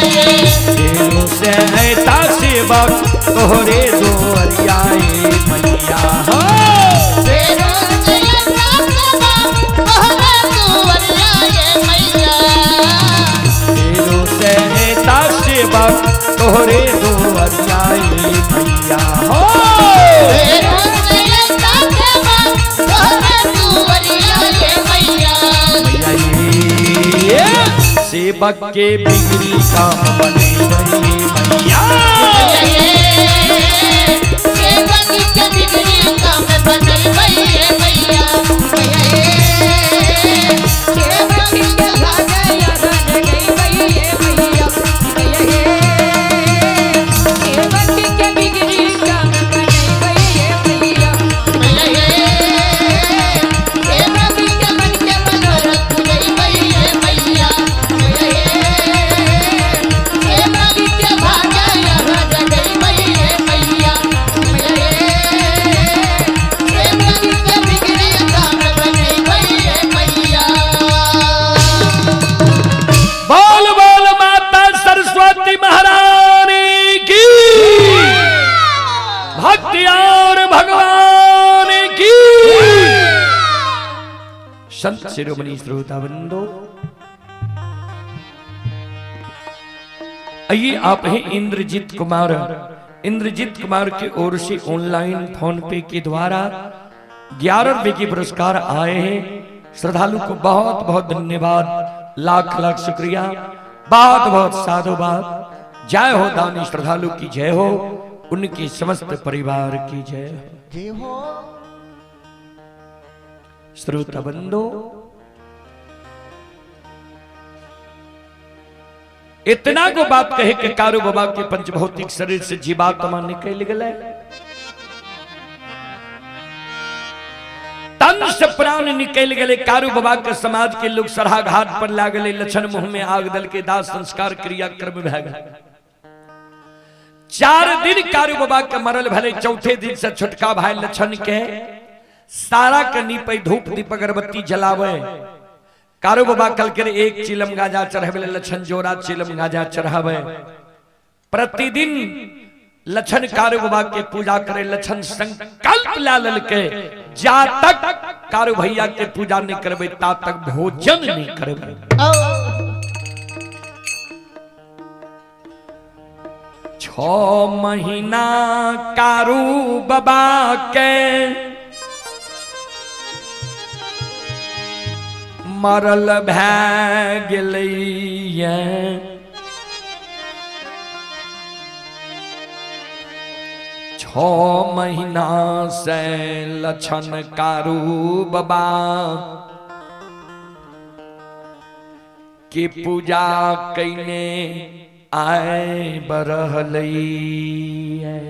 [SPEAKER 1] तेरो से ऐता सेवक तोहरे दोरिया मैया,
[SPEAKER 3] तेरो से ऐता सेवक तोहरे दोरिया मैया,
[SPEAKER 1] तेरो से ऐता सेवक तोहरे दोरिया मैया, सेवक के बिगड़ी काम बने वही मैया,
[SPEAKER 3] सेवक के बिगड़ी काम बने वही मैया, सेवक के भागे याद गई वही मैया, सेवक के बिगड़ी काम बने वही मैया, सेवक के मन के मनोरथ गई वही मैया, सेवक के भागे याद गई वही मैया, सेवक के बिगड़ी काम बने वही मैया।
[SPEAKER 1] बोल बोल माता सरस्वती महारानी की, भक्ति और भगवान की। संत शिरोमणि श्रोता बंधु, आइए आप हैं इंद्रजीत कुमार। इंद्रजीत कुमार की ओर से ऑनलाइन फोन पे के द्वारा 11 रुपए की पुरस्कार आए हैं। श्रद्धालु को बहुत बहुत धन्यवाद, लाख लाख शुक्रिया, बहुत बहुत साधुवाद। जय हो दानी श्रद्धालु की जय हो, उनके समस्त परिवार की जय हो। श्रोता बंधु, इतना को बात कहे कि कारू बाबा के पंचभौतिक शरीर से जीवात्मा निकल गए, तन से प्राण निकल गए। कारू बाबा के समाज के लोग सरहा घाट पर ला गए, लक्षण मुंह में आग दल के दास संस्कार क्रिया कर्म भय गए। 4 दिन कारू बाबा के मरल भले, चौथे दिन से छुटका भाई लक्षण के सारा कनी पे धूप दीप अगरबत्ती जलावे। कारू बाबा कल के एक चिलम गाजा चढ़ावे, लक्षण जोरा चिलम गाजा चढ़ावे। प्रतिदिन लक्षण कारू बाबा के पूजा करे। लक्षण संकल्प ला ललके, जा तक कारू भैया के पूजा नहीं करबे ता तक भोजन नहीं करबे। 6 महीना कारू बाबा के मरल भै गेलैया। 6 महीना से लछन कारू बाबा के पूजा कैने आए बरहलई है।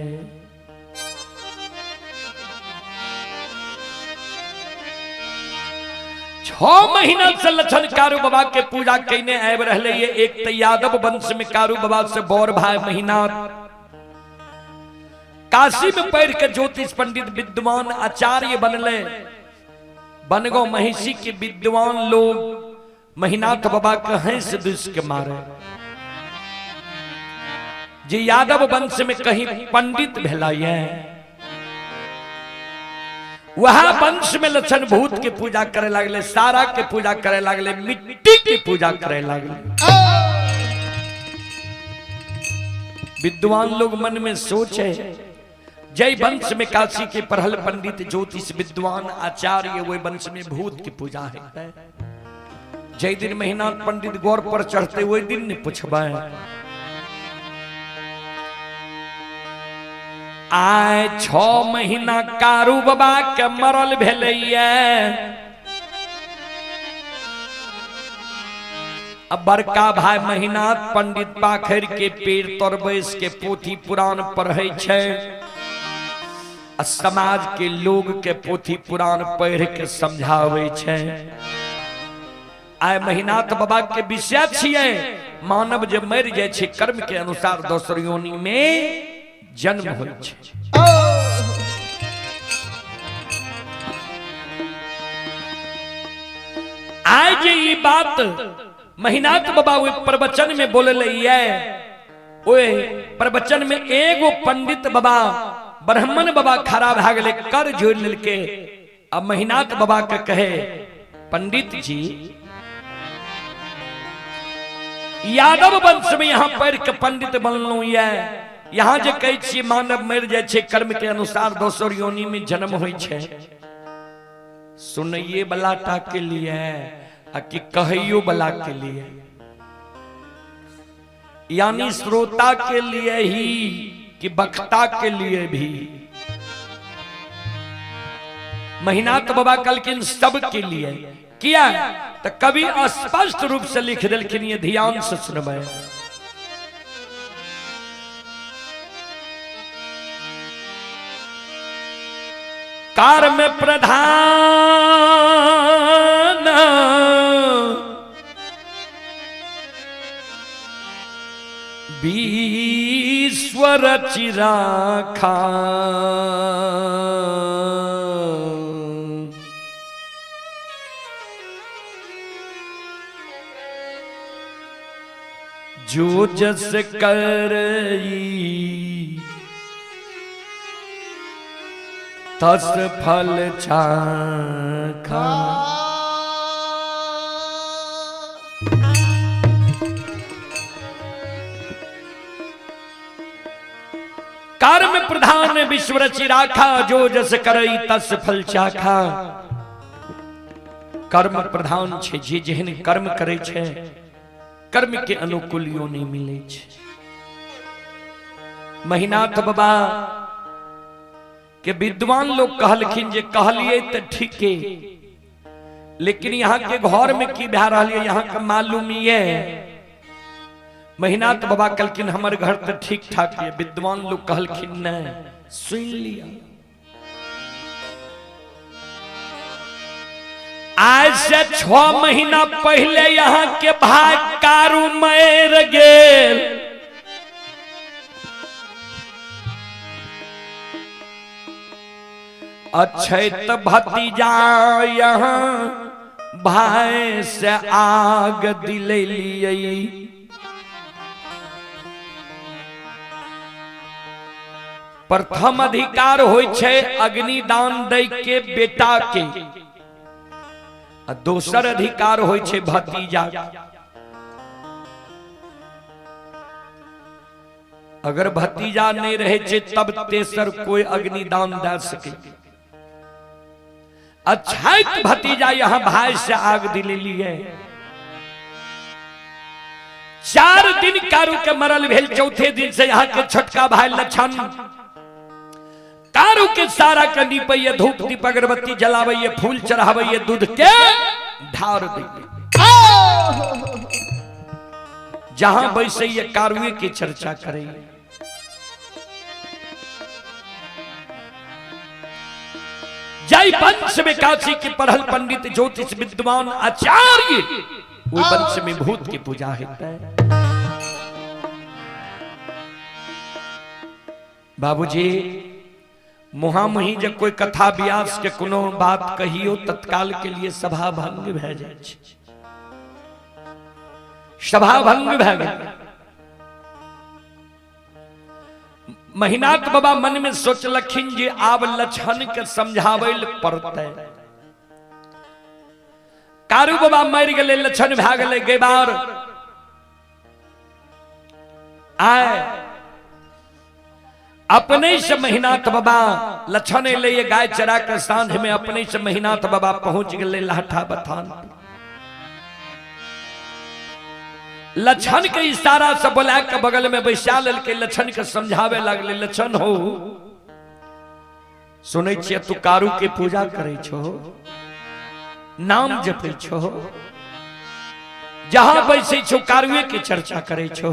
[SPEAKER 1] 6 महीना से लछन कारू बाबा के पूजा कैने आए रहले। ये एक तो यादव वंश में कारू बाबा से बौर भाई महीना काशी में पढ़ के ज्योतिष पंडित विद्वान आचार्य बनले। बनगो महिषी के विद्वान लोग महीनाथ बाबा कहें से दुष के मारे। जे यादव वंश में कहीं पंडित भेलाइए वह वंश में लक्षण भूत की पूजा करे लगले, सारा के पूजा करे लगले, मिट्टी की पूजा करे लगले। विद्वान लोग मन में सोचे जय वंश में काशी के पढ़ल पंडित ज्योतिष विद्वान आचार्य वो वंश में भूत की पूजा है। जय दिन महीना पंडित गौर पर चढ़ते वही दिन ने पूछबा आए 6 महीना कारू बाबा के मरल भेलैया। अब बड़का भाई महीनाथ पंडित पाखर के पेड़ तर बैस के पोथी पुराण पढ़े छे। समाज के लोग के पोथी पुराण पढ़ के समझावे छे। आय महीनाथ बाबा के विषय छिए मानव जब मर जाए छे कर्म के अनुसार दोसर योनि में जन्म होय छे। आज ये बात महीनाथ बाबा वो प्रवचन में बोले है। ओए प्रवचन में एगो पंडित बाबा ब्राह्मण बाबा खड़ा भ गए कर जोड़ लेके। अब महीनाथ बाबा के कहे पंडित जी यादव वंश में यहाँ पढ़ के पंडित बनलू है। यहाँ जे कहे छी मानव मर जाए छे कर्म के अनुसार दोसर योनि में जन्म होय छे। सुनइए बलाटा के लिए आ कि कहियो बला के लिए यानी श्रोता के लिए ही कि वक्ता के लिए भी। महीनाथ बाबा कलकिन सब के लिए किया तो कवि स्पष्ट रूप से लिख दिलखिन, ये ध्यान से सुनबे। कार में प्रधान ईश्वर चिराखा जो जस करई तस फल चाखा। कर्म प्रधान विश्व चिराखा जो जस करई तस फल चाखा। कर्म प्रधान छे, जे जेहन कर्म करे छे कर्म के अनुकूल योनि मिले छे। महीनाथ बाबा के विद्वान लोग कहलखिन जे कहलिए तो ठीक है, लेकिन यहाँ के घर में की भा रहा है यहाँ का मालूम ये। महीनाथ बाबा कहलखिन हमर घर तो ठीक ठाक है। विद्वान लोग कहलखिन न सुन लिया। आज से 6 महीना पहले यहाँ के भाई कारू मर गेल। अछैत भतीजा यहाँ भाई से आग दिलैलियै। प्रथम अधिकार होय छै अग्निदान दै के बेटा के, दोसर अधिकार होय छै भतीजा। अगर भतीजा नहीं रहे छे तब तेसर कोई अग्निदान दे सके। अछैत भतीजा यहाँ भाई से आग दिलेली है। 4 दिन कारू के मरल भेल। चौथे दिन से यहाँ के छोटका भाई लछन कारू के सारा कनी पे ये धूप दीप अगरबत्ती जलावे, ये फूल चढ़ावे, ये दूध के ढार दे। जहां बैसे ये कारुए की चर्चा करे। जय वंश में काशी के पढ़ल पंडित ज्योतिष विद्वान आचार्य, वो वंश में भूत की पूजा है। बाबूजी मुहामुही जब कोई कथा व्यास के कोनो बात कहियो तत्काल के लिए सभा भंग भे जाए, सभा भंग भे गए। महीनाथ बाबा मन में सोचलखिन जे आब लक्षण के समझावे पड़ते। कारू बाबा मर गए, लक्षण भे गए, गई बार आए अपने से महीनाथ बाबा लक्षण ले गाय चरा कर सांझ में अपने से महीनाथ बाबा पहुंच गए लाठा बथान। लक्षण के इशारा से बोला के बगल में बैसा लेल के लक्षण के समझावे लगले। लक्षण हो सुनै छियै तू कारू के पूजा करे छो, नाम जपे छो, जहां बैसे छो कारुए के चर्चा करे छो।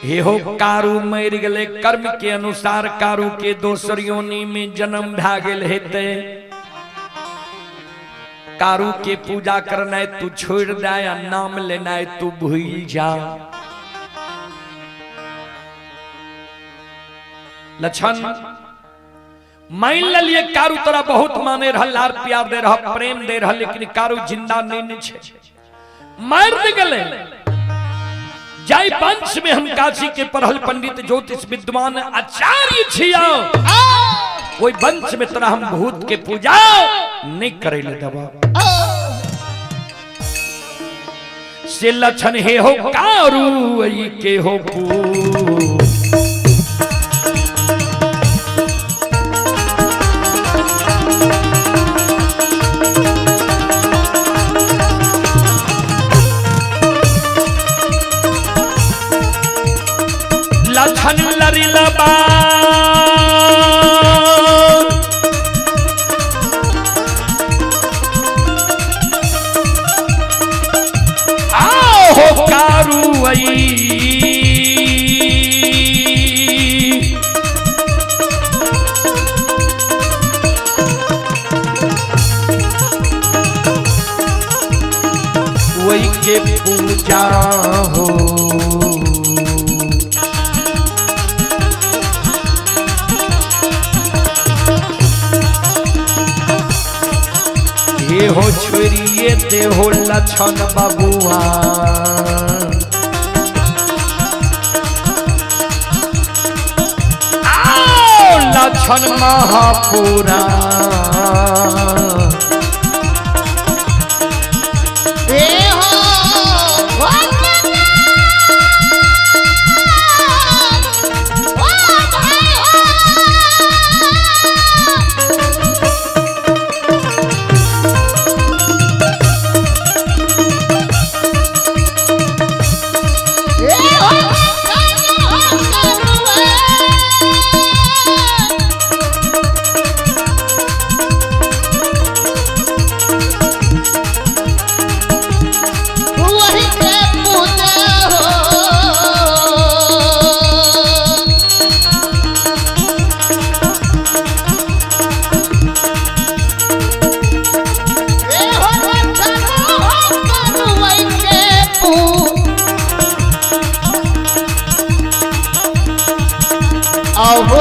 [SPEAKER 1] हे हो कारू मर गए, कर्म के अनुसार कारू के दोसर योनि में जन्म भे गेल हेते। कारू के पूजा करना तू छोड़ दे, नाम लेना तू भूल जा। लक्षण मान लिये कारू तोरा बहुत माने रहा, लार प्यार दे रहा, प्रेम दे रहा, लेकिन कारू जिंदा नहीं छे, मर गए। जय वंश में हम काशी के पढ़ल पंडित ज्योतिष विद्वान आचार्य छिया, कोई वंश में तरह हम भूत के पूजा नहीं करे ले दबा। से लक्षण हे हो कारू आई के हो पू। लक्षण लरी लबा आओ हो कारू आई। वही के पूजा हो हो छोड़िए दे हो लक्षण बबुआ। आओ लक्षण महापुरा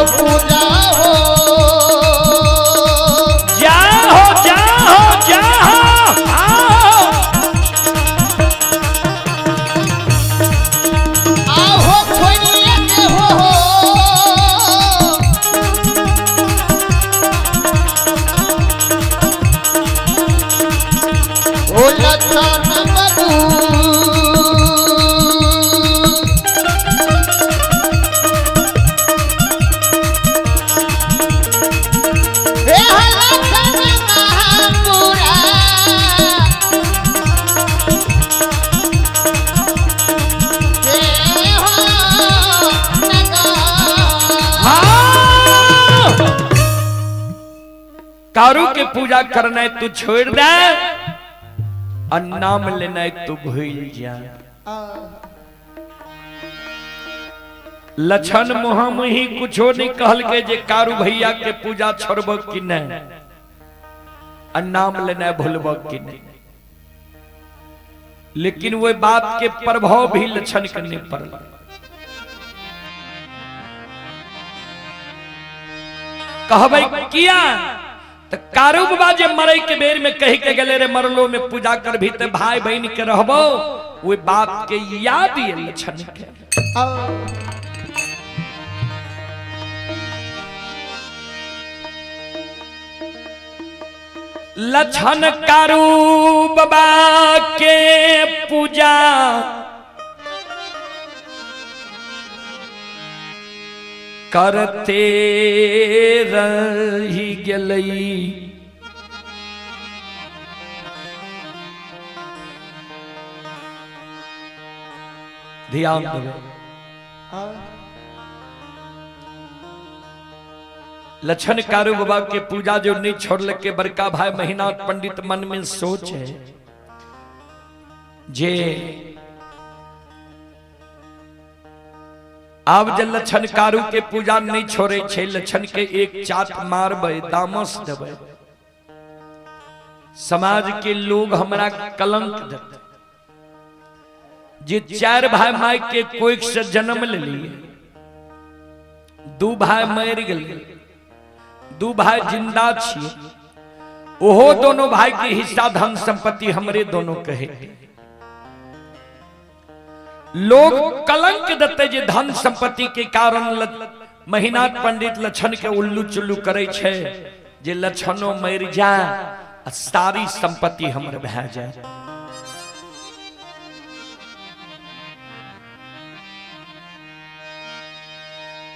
[SPEAKER 1] पूजा हो जाओ जाओ जाओ आओ छोड़िए के हो ओ लक्षण बबू। कारू के पूजा करना है तू छोड़ दे और नाम लेना है तू भूल जा। लछन मुहम ही कुछो नहीं कहल के जे कारू भैया के पूजा छोड़ब कि नहीं और नाम लेना भूलब कि नहीं। लेकिन वो बात के प्रभाव भी लक्षण करने पर कहबै किया तो कारू बाबा जे मरे के बेर में कह के गले रे मरलो में पूजा कर भी ते भाई बहन के रहबो वो बात के याद ये लक्षण के लछन कारू बाबा के पूजा करते रही गलई। ध्यान दो लछन कारू बाबा के पूजा जो नहीं छोड़ के बड़का भाई महीनाथ पंडित मन में सोच है जे अब जब लछन कारू के पूजा नहीं छोड़े छे लछन के एक चाट मारबे दामस देबे समाज के लोग हमरा कलंक देते। जे चार भाई माई के कोई से जन्म ले लिए दू भाई मर गए दू भाई जिंदा छिए ओहो दोनों भाई के हिस्सा धन संपत्ति हमरे दोनों कहे। लोग कलंक देते जे धन संपत्ति के कारण महीनाथ पंडित लछन के उल्लू चुल्लू करे छे जे लछनो मर जाए सारी संपत्ति हमर भे जाए।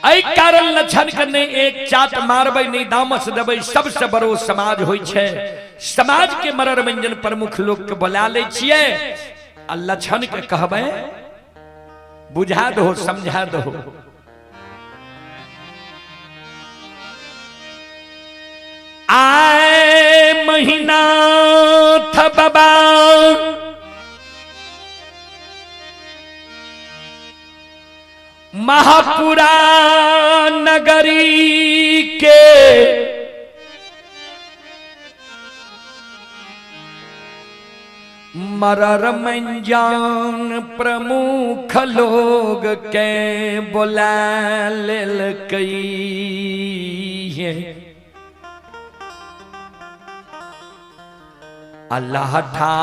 [SPEAKER 1] आई कारण लछन करने एक चाट मारबे नहीं दामस देबे सबसे बड़ो समाज होय छे। समाज के मरर मंजन प्रमुख लोग के बुला ले छिए आ लछन के कहबे बुझा दो समझा दो। आए महीनाथ बाबा महापुरा नगरी के मरर मंजान प्रमुख लोग के बुला लेल कई है। अल्लाह ठा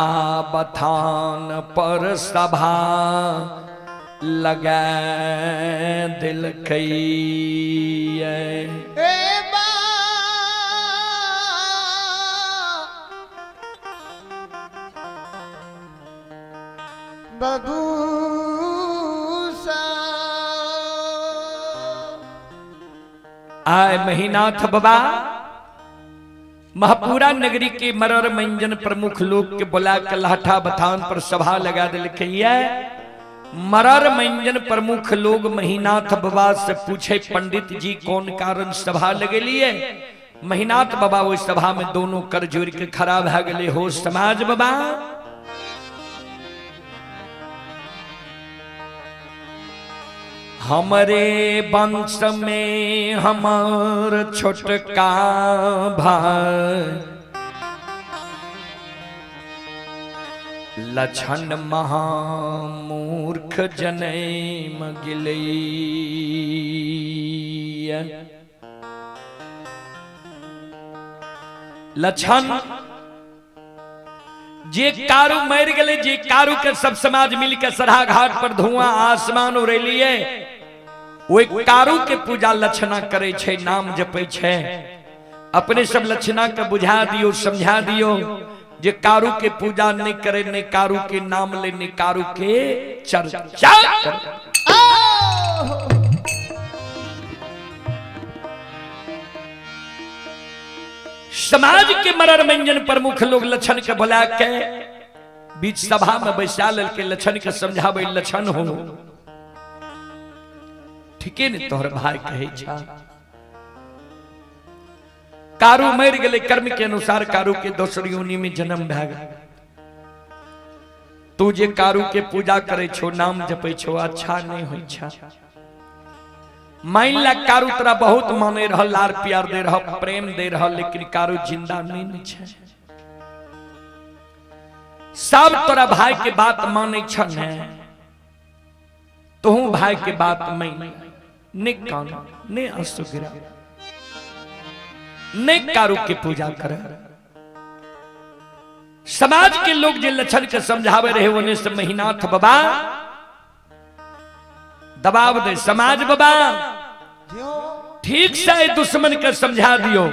[SPEAKER 1] बथान पर सभा लगा दिल कई आए महीनाथ बाबा महापुरा नगरी के मरर मंजन प्रमुख लोग के बुला के लाठा बथान पर सभा लगा दिल मरर मंजन प्रमुख लोग महीनाथ बाबा से पूछे पंडित जी कौन कारण सभा लगे लिए। महीनाथ बाबा वो सभा में दोनों कर जोड़ के खड़ा भ गए हो समाज बाबा हमरे वंश में हमार छोटका भाई लछन महामूर्ख जन्म गिलई। लछन जे कारू मर गए जे कारू के सब समाज मिल के सराहा घाट पर धुआं आसमान उड़ेलिए वो कारू के पूजा लक्षणा करे छे नाम जपे छे। अपने सब लक्षणा के बुझा दियो समझा दियो जे कारू के पूजा नहीं करे ने कारू के नाम ले ने कारू के चर्चा समाज के मरर मंजन प्रमुख लोग लक्षण के बुला के बीच सभा में बैसा लेल के लक्षण के समझावे लक्षण हो ठीके ने तोहर भाई कहे छा कारू मर गए कर्म के अनुसार कारू के दोसर योनि में जन्म भए गेल। तू जे कारू के पूजा करे छो नाम जपे छो अच्छा नहीं होई छा। मान ला कारू तोरा बहुत माने रह लार प्यार दे रह प्रेम दे रह लेकिन कारू जिंदा नहीं छे। सब तोरा भाई के बात माने छन तू भाई के बात मैं ने कान ने आंसू गिरा ने कारू के पूजा कर। समाज के लोग जे लक्षण के समझावे रहे वो से महीनाथ बाबा दबाव दे समाज बाबा ठीक से दुश्मन के समझा दियो।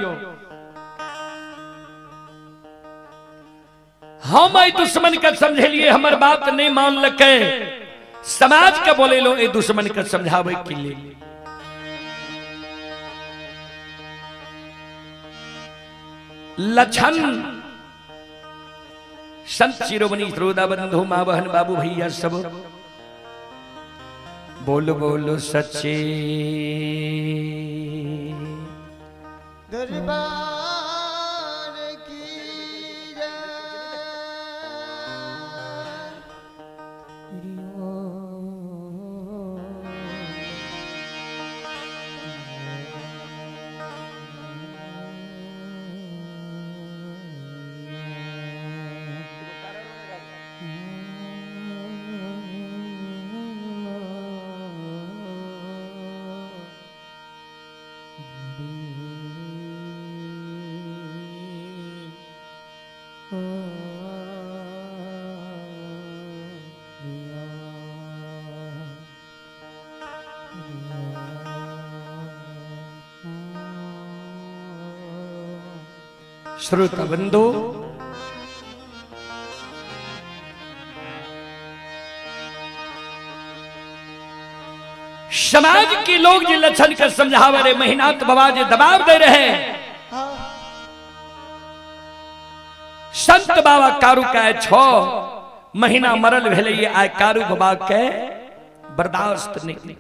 [SPEAKER 1] हम आई दुश्मन के समझलिए हमर बात नहीं मान लके समाज के बोले लो ए दुश्मन के समझावे के लिए। लक्षण संत शिरोमणि श्रोदा बंधु मां बहन बाबू भैया सब बोलो बोलो सच्चे
[SPEAKER 3] दरबार की जय।
[SPEAKER 1] श्रोता बंधु समाज के लोग जो लक्षण के समझावे रे महीनाथ बाबा जे दबाव दे रहे संत बाबा कारू का 6 महीना मरल भेले आय कारू बाबा के बर्दाश्त नहीं।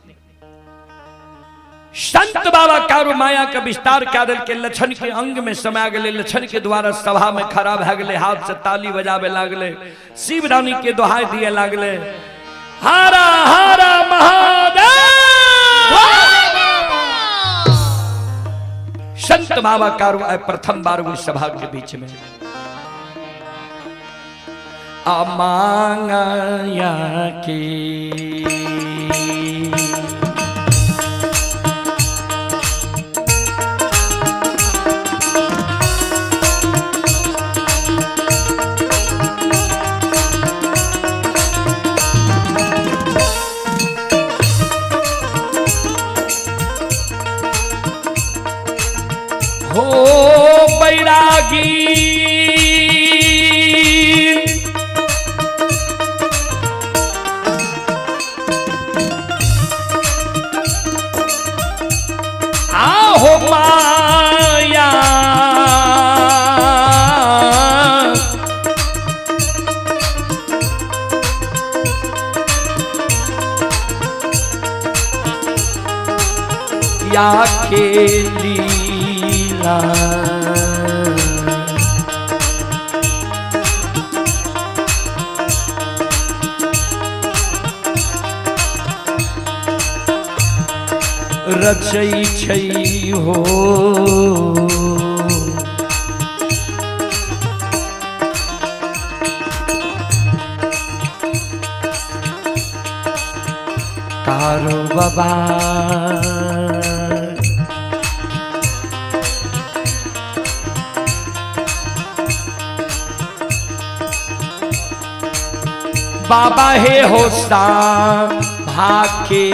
[SPEAKER 1] संत बाबा कारू माया का विस्तार कादल के लक्षण के अंग में समा गए। लक्षण के द्वारा सभा में खड़ा भए गए हाथ से ताली बजावे लागले शिव रानी के दोहाई दिए लागले हारा हारा महादेव। संत बाबा कारू आए प्रथम बार हुई सभा के बीच में अमांगया की हो बैरागी आहो माया या खेली रचई छई हो कारू बाबा बाबा हे होस्ता भाके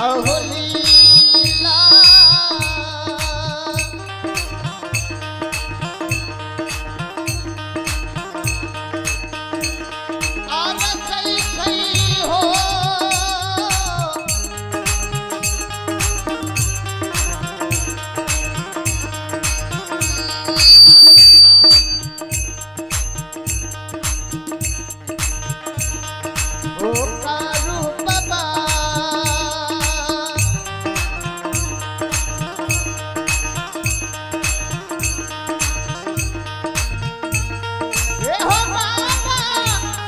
[SPEAKER 3] अहोलीला और सही सही हो ओ कारू बाबा ए हो बाबा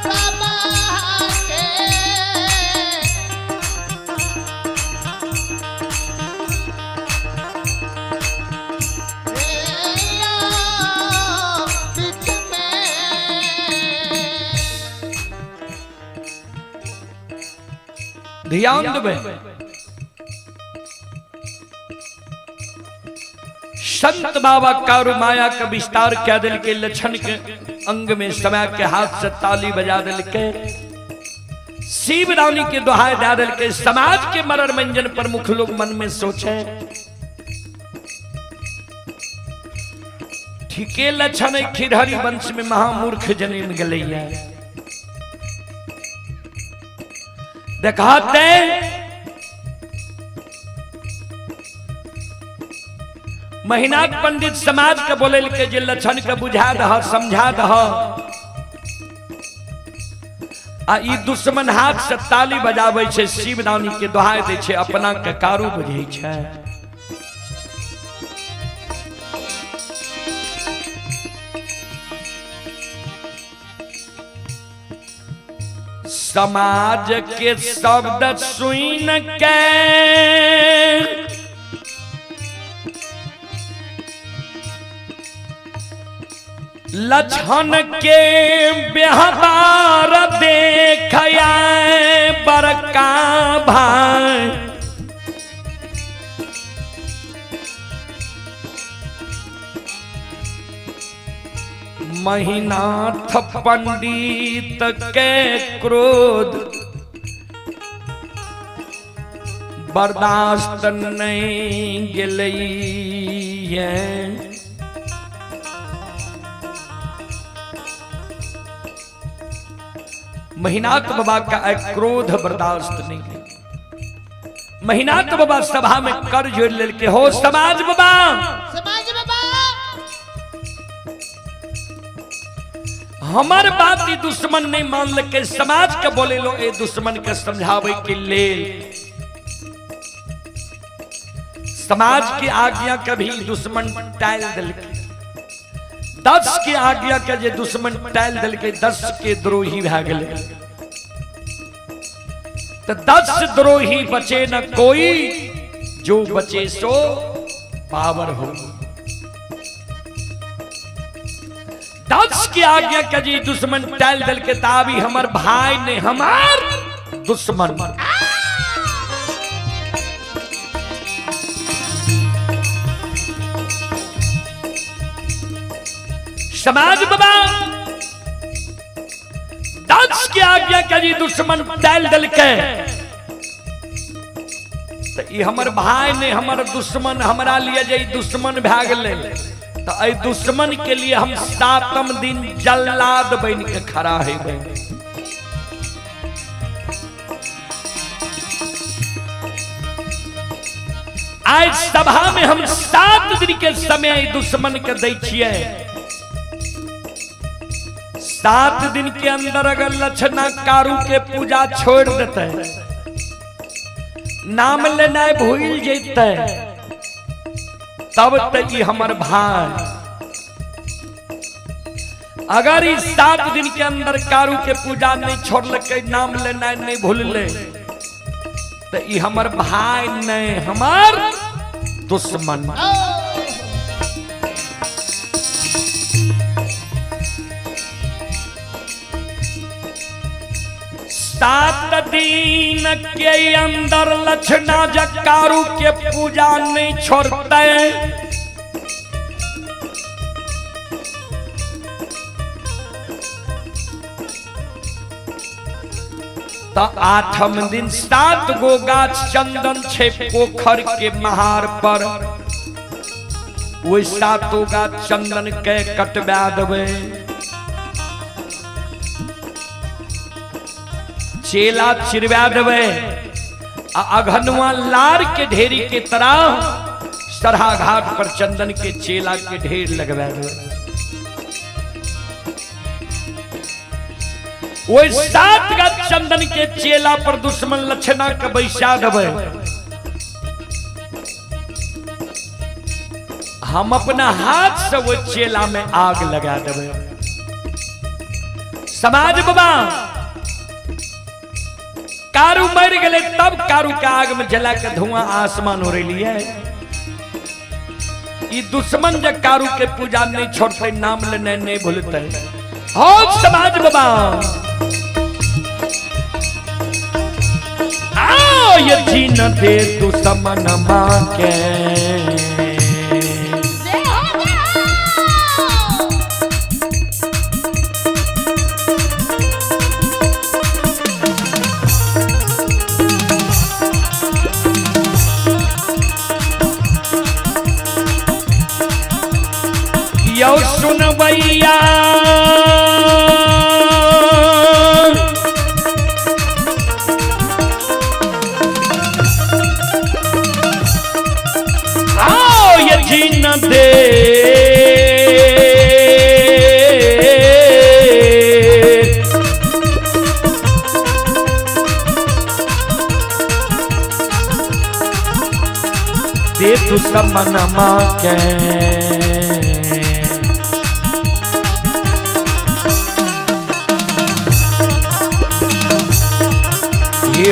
[SPEAKER 3] बाबा के बीच में
[SPEAKER 1] ध्यान देवे। संत बाबा कारू माया का विस्तार क्या दिल के लक्षण के अंग में समय के हाथ से ताली बजा दिल के शिवरानी के दोहाय दे दिल के समाज के मरण मंजन प्रमुख लोग मन में सोचे ठीके लक्षण खिरहरी वंश में महामूर्ख जन्म गलैया दिखाते महिनाथ पंडित समाज के बोले के जे लक्षण के बुझा दह समझा दह आ ई दुश्मन हाथ से ताली बजाबै छे शिवरानी के दोहाय दै छे अपना के कारू बुझै छे। समाज के शब्द सुन के लक्षण के बेहदार देखया बड़का भाई महिनाथ पंडित के क्रोध बर्दाश्त नहीं गेलैये महिनाथ बाबा का क्रोध बर्दाश्त नहीं किया। महिनाथ बाबा सभा में कर जोड़ लेके हो समाज बाबा हमार बात ई दुश्मन नहीं मान लेके समाज के बोले लो ए दुश्मन के समझावे के लेल समाज की आज्ञा कभी दुश्मन टाल दिल के 10 के आज्ञा के जे दुश्मन टाल दिल के 10 के द्रोही भा गेले तो 10 द्रोही बचे न कोई जो बचे सो पावर हो। 10 की आज्ञा के जी दुश्मन टाल दिल के ताबी हमार भाई ने हमार दुश्मन समाज बाबा 10 की आज्ञा के जी दुश्मन टाल दिल के तो ये हमार भाई ने हमार दुश्मन हमरा लिए जे दुश्मन भा गेले तो ऐ दुश्मन के लिए हम 7म दिन जल्लाद बन के खड़ा है। आज सभा में हम 7 दिन के समय दुश्मन के दै छिए। 7 दिन के अंदर अगर लक्षणा कारू के पूजा छोड़ देते नाम लेना भूल जेते तब तक हमार भाई अगर इस 7 दिन के अंदर कारू के पूजा नहीं छोड़ लके नाम लेना नहीं भूल ले तो ये हमार भाई नहीं हमार दुश्मन। 7 दिन के अंदर लक्षणा जकारू के पूजा नहीं छोड़ते तो आठम दिन 7 गो गाछ चंदन छे पोखर के महार पर, वो 7 गाछ चंदन के कटवा देवे। चेला चिरवा देवे, अघनुआ लार के ढेरी के तरह सरहा घाट पर चंदन के चेला के ढेर लगवा देवे। वो 7 गाछ चंदन के चेला पर दुश्मन लक्षणा के बैसा देवे। हम अपना हाथ से वो चेला में आग लगा देवे। समाज बाबा कारू मर गए, तब कारू के आग में जला के धुआं आसमान हो रही है। ये दुश्मन जब कारू के पूजा नहीं छोड़ते, नाम लेने नहीं भूलते। हो समाज बाबा आओ ये जीन दे दुश्मन मां के, यो सुनवैया आओ ये जीन दे दे तू समन मां के।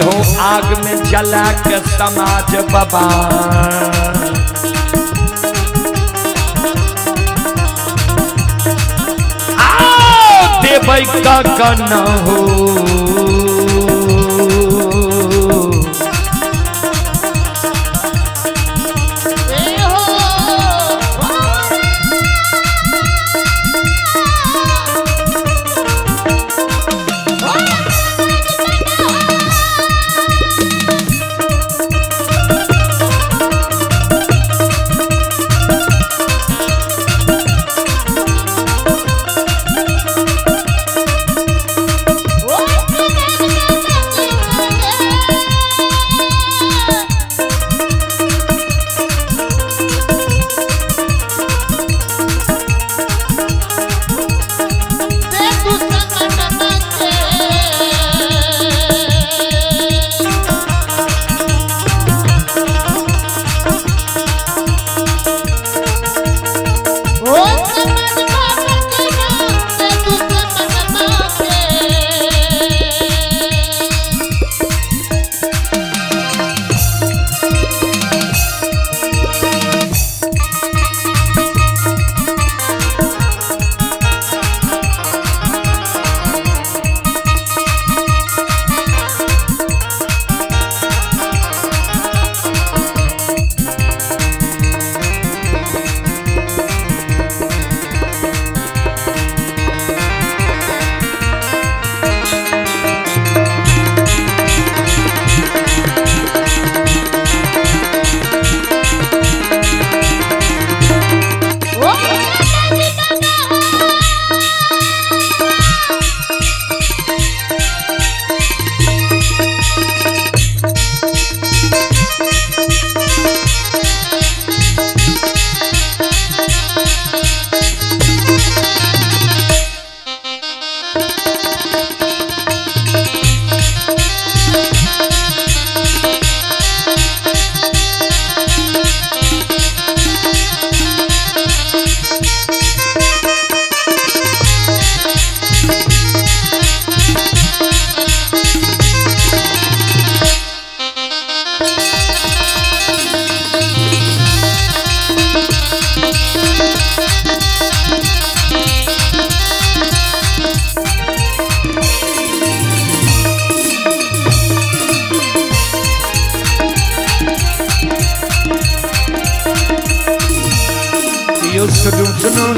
[SPEAKER 1] हो आग में जला के समाज बाबा आओ देवै का न हो।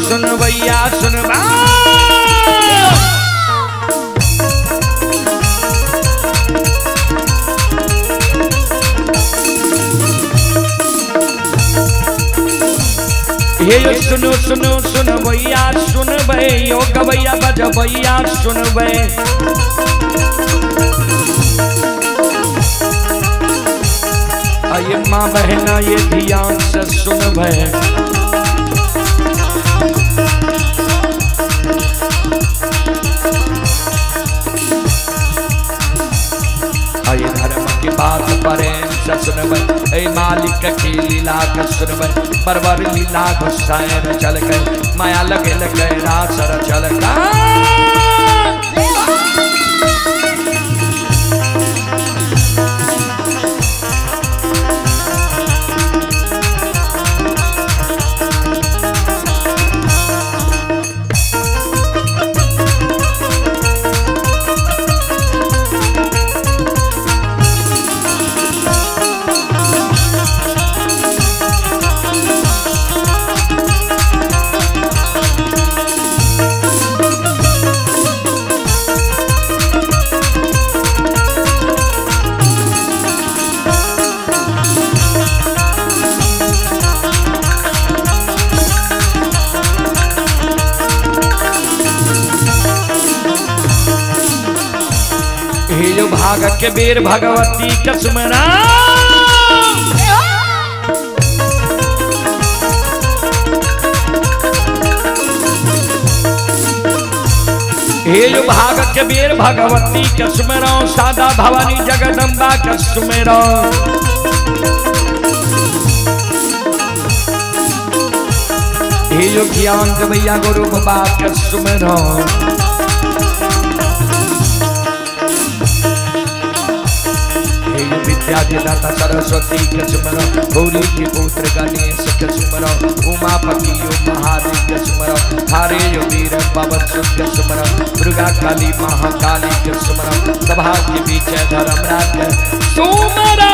[SPEAKER 1] सुन भैया सुन हे यो सुनो सुनो सुन भैया सुन बे यो गवैया बज भैया सुन बे। ये माँ बहना ये ध्यान से सुन बे। ये धर्म की बात प्रेम से सुन बे। ऐ मालिक की लीला का सुन बे। बरबर लीला गुस्साए चल गए माया लगे लगे रासर चल गए। जो भाग के बेर भगवती कसमरा हे जो भाग के बेर भगवती कसमरा सादा भवानी जगदम्बा कसमरा। हे जो ज्ञान भैया गुरु बाबा कसमरा। विद्यादाता सरस्वती के सुमरो गौरी के पुत्र गणेश के सुमरो उमापति महादेव के सुमरो हारे यो वीर पवन सुत के सुमरो दुर्गा काली महाकाली के सुमरो सभा के बीच धर्मराज के सुमरो।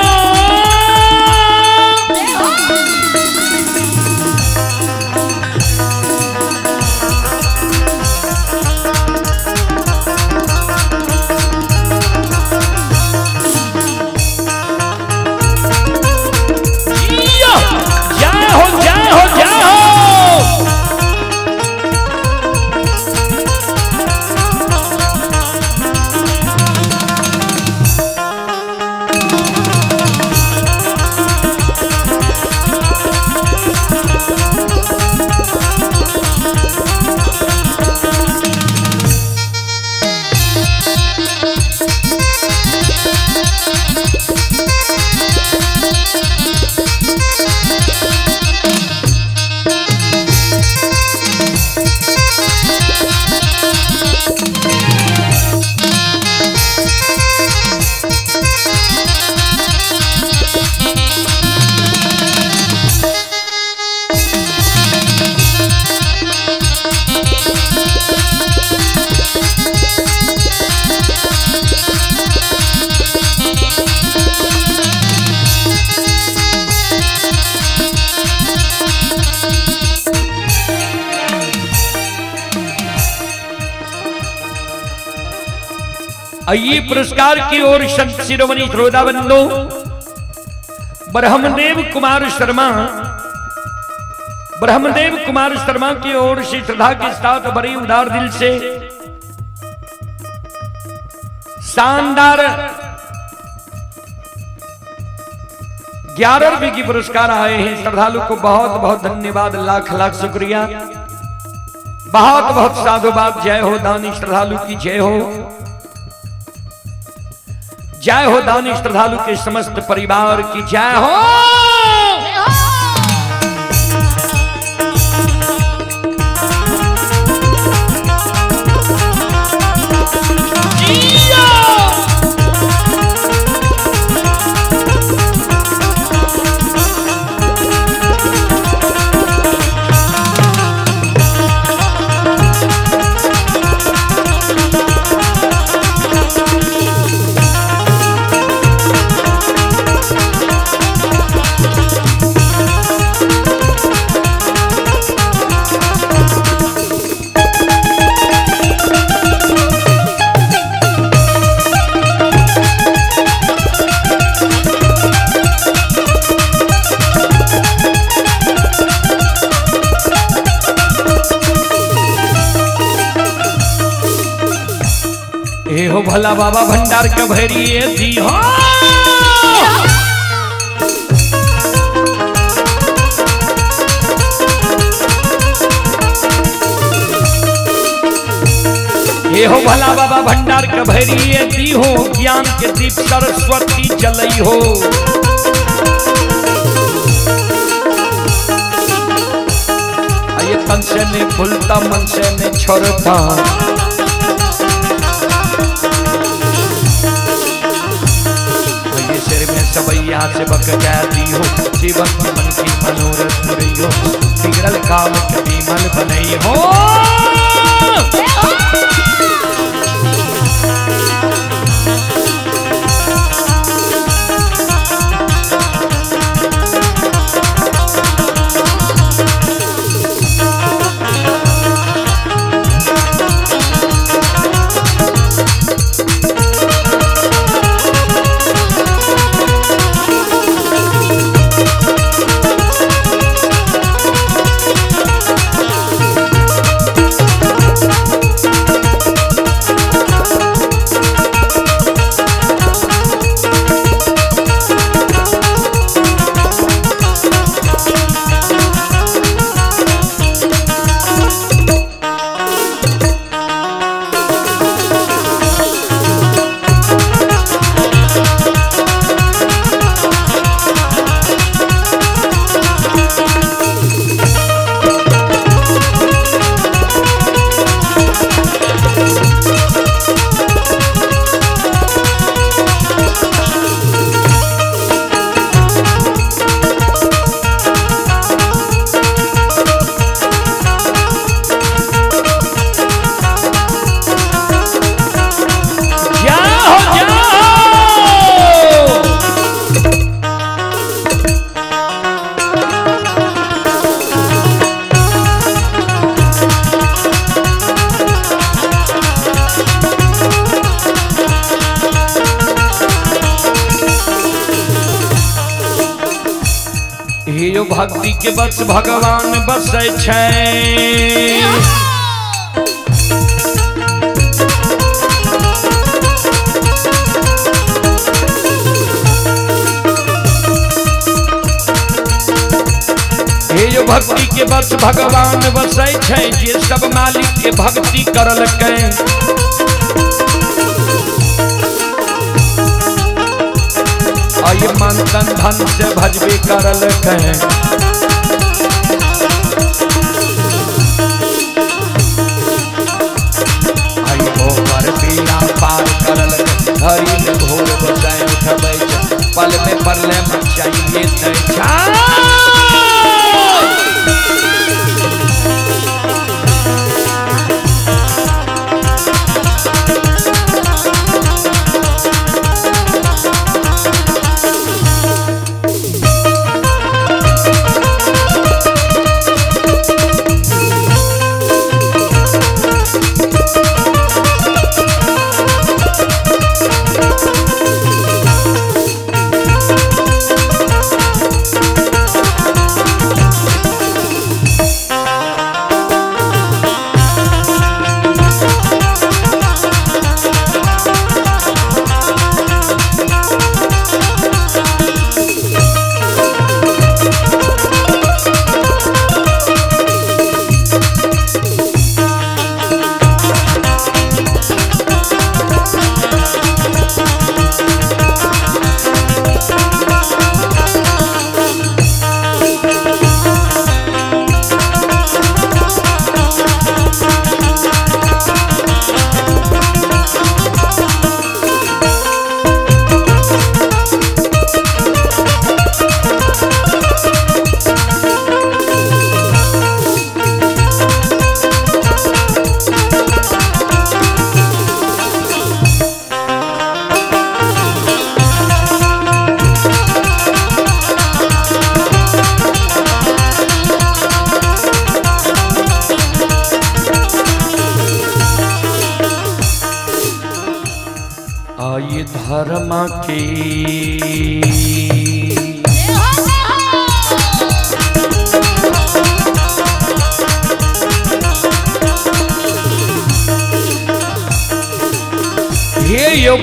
[SPEAKER 1] ये पुरस्कार की ओर संत शिरोमणि श्रोताबंधु ब्रह्मदेव कुमार शर्मा की ओर से श्रद्धा के साथ बड़े उदार दिल से शानदार 11 रुपए की पुरस्कार आए हैं। श्रद्धालु को बहुत बहुत धन्यवाद, लाख लाख शुक्रिया, बहुत बहुत साधुवाद। जय हो दानी श्रद्धालु की जय हो, जय हो दानी श्रद्धालु के समस्त परिवार की जय हो। भला बाबा भंडार का भैरी दी हो। ये हो भला बाबा भंडार का भैरी दी हो, ज्ञान के दीप सरस्वती जलई हो। ये तन से नहीं भूलता मन से नहीं छोड़ता, ये सिर में सबैया से बक जाती हो, जीवन की मन की मनोरथ पूरी हो, बिगड़ल काम कभी मन बनई हो। यो भक्ति के बस भगवान बसै छै, यो भक्ति के बस भगवान बसै छै, जे सब मालिक के भक्ति करलकै। ये मन तन धन से भजबे करल कहे, आई हो पर पीड़ा पार करल हरि में घोर बसाए उठबै, पल में परले मचाइए नहीं छा।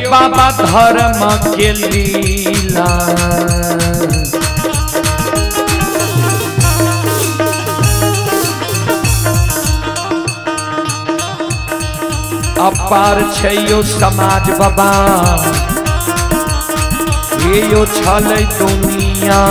[SPEAKER 1] बाबा धर्म के लीला अपार छो समाज बाबा यो छल दुनिया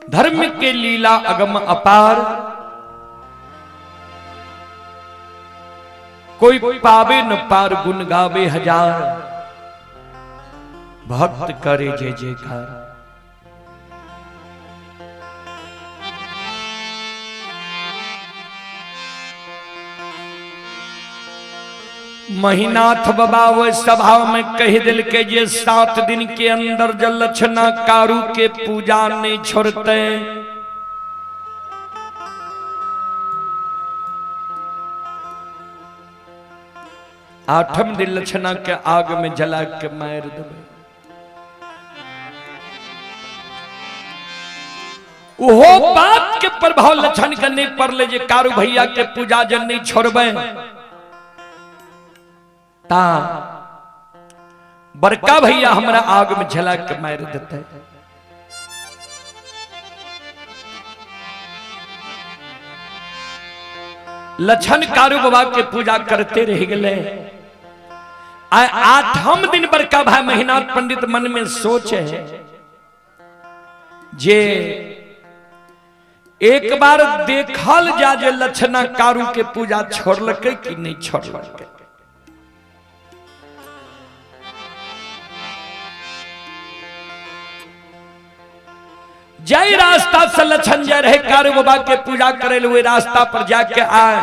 [SPEAKER 1] धर्म के लीला अगम अपार कोई पावे न पार गुण गावे हजार भक्त करे जय जयकार। महीनाथ बाबा वो सभा में कह दिल के जे 7 दिन के अंदर जल लक्षणा कारू के पूजा नहीं छोड़ते। आठम दिन लक्षणा के आग में जला के मार देवे। वो बात के प्रभाव लक्षण करने पर ले जे कारू भैया के पूजा जन नहीं छोड़बे ता बड़का भैया हमरा आग में जला के मार देते। लक्षण कारू बाबा के पूजा करते रह गए। 8हम दिन बड़का भाई महीनाथ पंडित मन में सोचे जे एक बार देखल जा जे लक्षणा कारू के पूजा छोड़लके कि नहीं छोड़लके। जय रास्ता से लक्षण जय रहे कारू बाबा के पूजा करे हुए रास्ता पर जाके आए।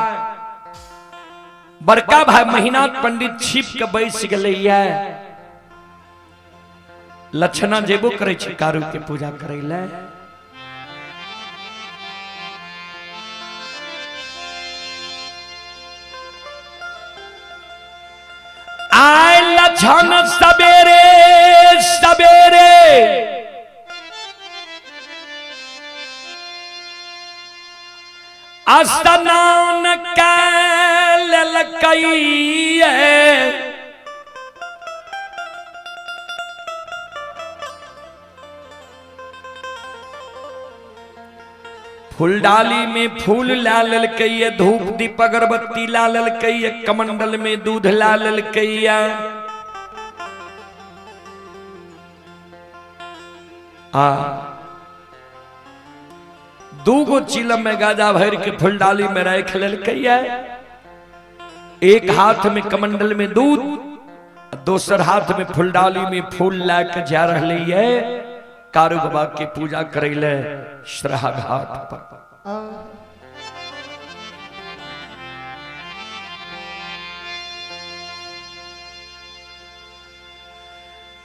[SPEAKER 1] बड़का भाई महीनाथ पंडित छिप के बैस गए। लक्षणा जेबो करे छे कारू के पूजा करे ले। आए लक्षण सवेरे सवेरे स्नान कैलकैये फूलडाली में फूल ला ललकैये, धूप दीप अगरबत्ती ला ललकैये, कमंडल में दूध ला ललकैया। दूगो चिलम में गाजा भर के फूलडाली में रख ललकैया। एक हाथ में कमंडल में दूध, दोसर हाथ में फूलडाली में फूल लाके जा रहे है कारू बाबा की पूजा करेले श्रहा घाट पर।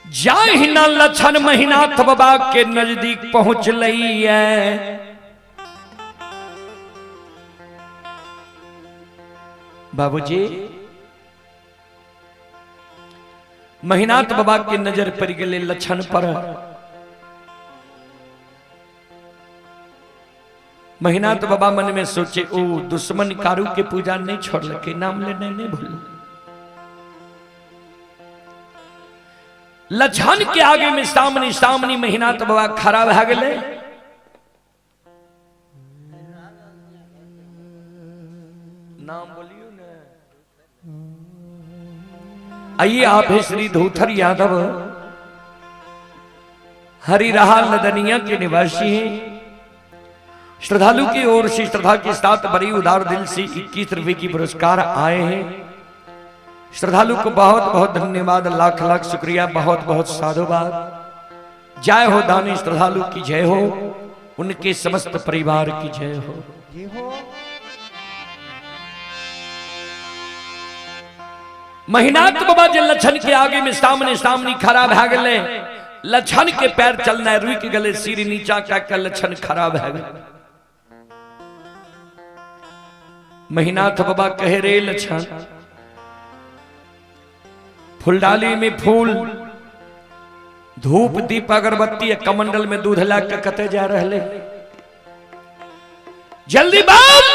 [SPEAKER 1] जाहि न लक्षण महीनाथ बाबा के नजदीक पहुंच लई है। बाबूजी महीनाथ बाबा के नजर पड़ गए लक्षण पर। महीनाथ बाबा मन में सोचे, ओ दुश्मन कारू के पूजा नहीं छोड़ के नाम लेने नहीं भूल। लछन के आगे में सामने सामने महीनाथ बाबा खड़ा भा गए। नाम बोलियो ना। आइए आप है श्री धूथर यादव, हरिराहा लदनिया के निवासी हैं। श्रद्धालु की ओर से श्रद्धा के साथ बड़ी उदार दिल से 21 रुपए की पुरस्कार आए हैं। श्रद्धालु को बहुत बहुत धन्यवाद, लाख लाख शुक्रिया, बहुत बहुत साधुवाद। जय हो दानी श्रद्धालु की जय हो, उनके समस्त परिवार की जय हो। महीनाथ बाबा जे लछन के आगे में सामने सामने खड़ा भा गए। लछन के पैर चलना रुई के गले, सिर नीचा का लछन खड़ा भा गए। महीनाथ बाबा कहे, रे लछन, फुलडाली में फूल, धूप, दीप, अगरबत्ती, कमंडल में दूध ला के कते जा रहे, जल्दी बात।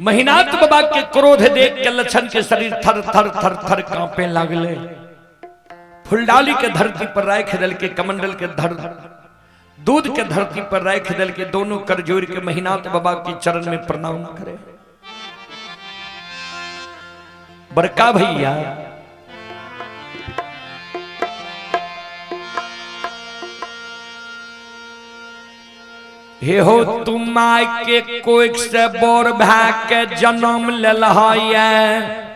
[SPEAKER 1] महीनाथ बाबा के क्रोध देख के लछन के शरीर थर थर थर थर कांपे लागले। फुलडाली के धरती पर राय खिदल के, कमंडल के दूध के धरती पर राय खिदल के, दोनों कर जोड़ के महीनाथ बाबा के चरण में प्रणाम करे। बड़का भैया हे हो, तुम माय के कोई से बोर भा के जन्म ले लहाये,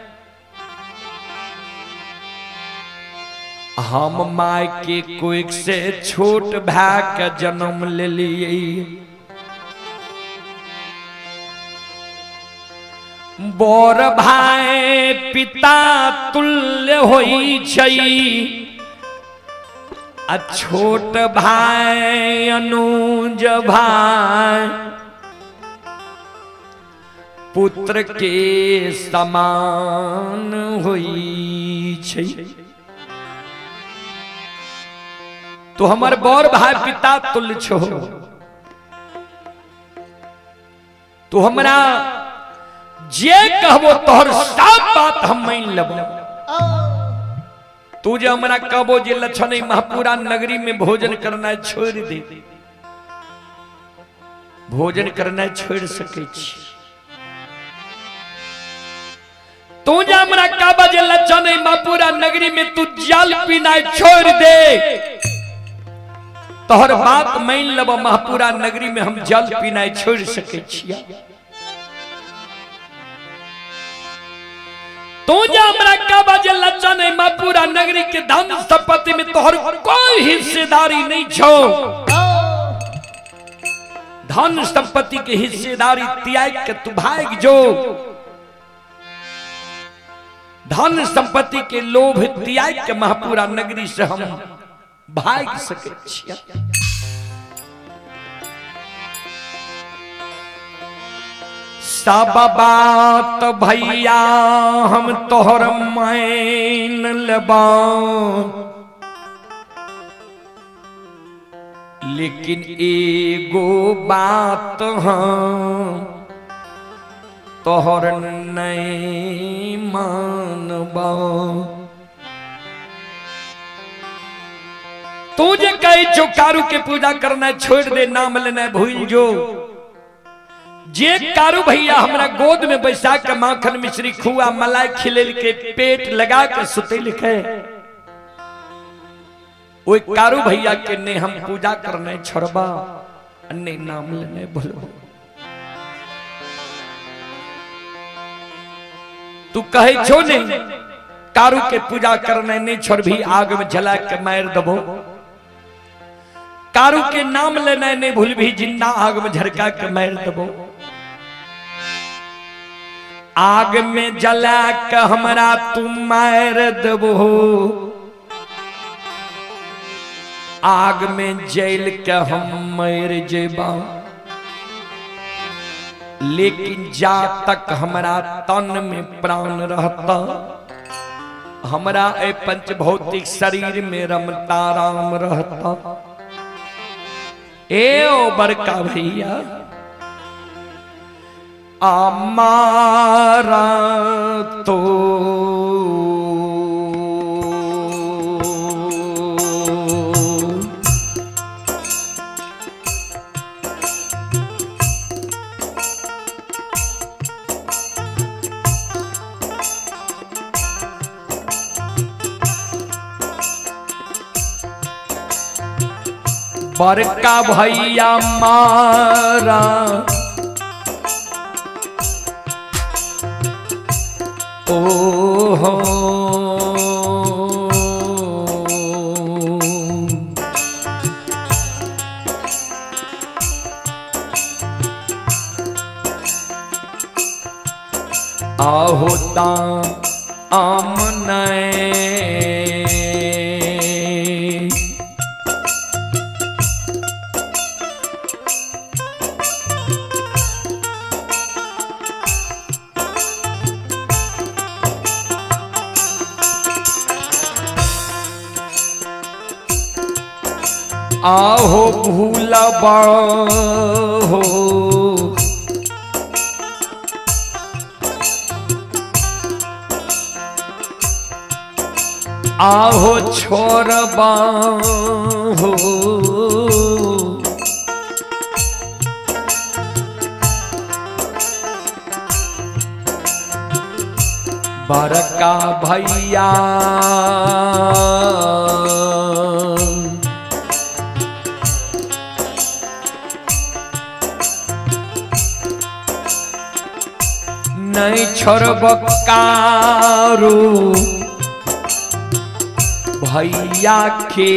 [SPEAKER 1] हम माय के कोई से छोट भा के जन्म ले लिए। बोर भाई पिता तुल्य होई छई, आ छोट भाई अनुज भाई पुत्र के समान होई छई। तो हमर बड़ भाई पिता तुल्य छो, तो हमरा जे कहबो तोहर सब बात हम मान लेबो। तू जे हमरा कहबो जे लछन महापुरा नगरी में भोजन करना छोड़ दे, भोजन करना छोड़ सके छी। तू जे हमरा कहबो जे लछन महापुरा नगरी में तू जल पीना छोड़ दे, तोहर बात मान लेबो। महापुरा नगरी में हम जल पीना छोड़ सके छिया। तू जो हमरा कहबा जे लछन महापुरा नगरी के धन संपत्ति में तोहर कोई हिस्सेदारी नहीं छो, धन संपत्ति के हिस्सेदारी त्याग के तू भाग जो। धन संपत्ति के लोभ त्याग के महापुरा नगरी से हम भाग सके छिया। सब बात भैया हम तोहर मान लेबा, लेकिन एगो बात हम तोहर नहीं मानबा। तू जे कहे जो कारू के पूजा करना छोड़ दे, नाम लेना भूल जो। जे कारू भैया हमरा गोद में बैसा के माखन मिश्री खुआ मलाई खिलेल के पेट लगा के सुते लिखे, वो कारू भैया के ने हम पूजा करने छोड़बा, अन्य नाम लेने बोलो। तू कहे छो ने कारू के पूजा करने नहीं छोड़ भी, आग में जला के मार दबो। कारू के नाम लेना नहीं भूल भी, जिंदा आग में झरका के मार दबो। आग में जला के हमरा तुम मार दबो, आग में जल के हम मर जेबा। लेकिन जा तक हमरा तन में प्राण रहता, हमरा ए पंच भौतिक शरीर में रमता राम रहता। ए ओ बड़का भैया हमारा तो बड़का भैया मारा ओ हो आहोता आमने आहो भूलबा हो आहो छोरबा हो बड़का भैया नहीं छोड़बकारू भैया के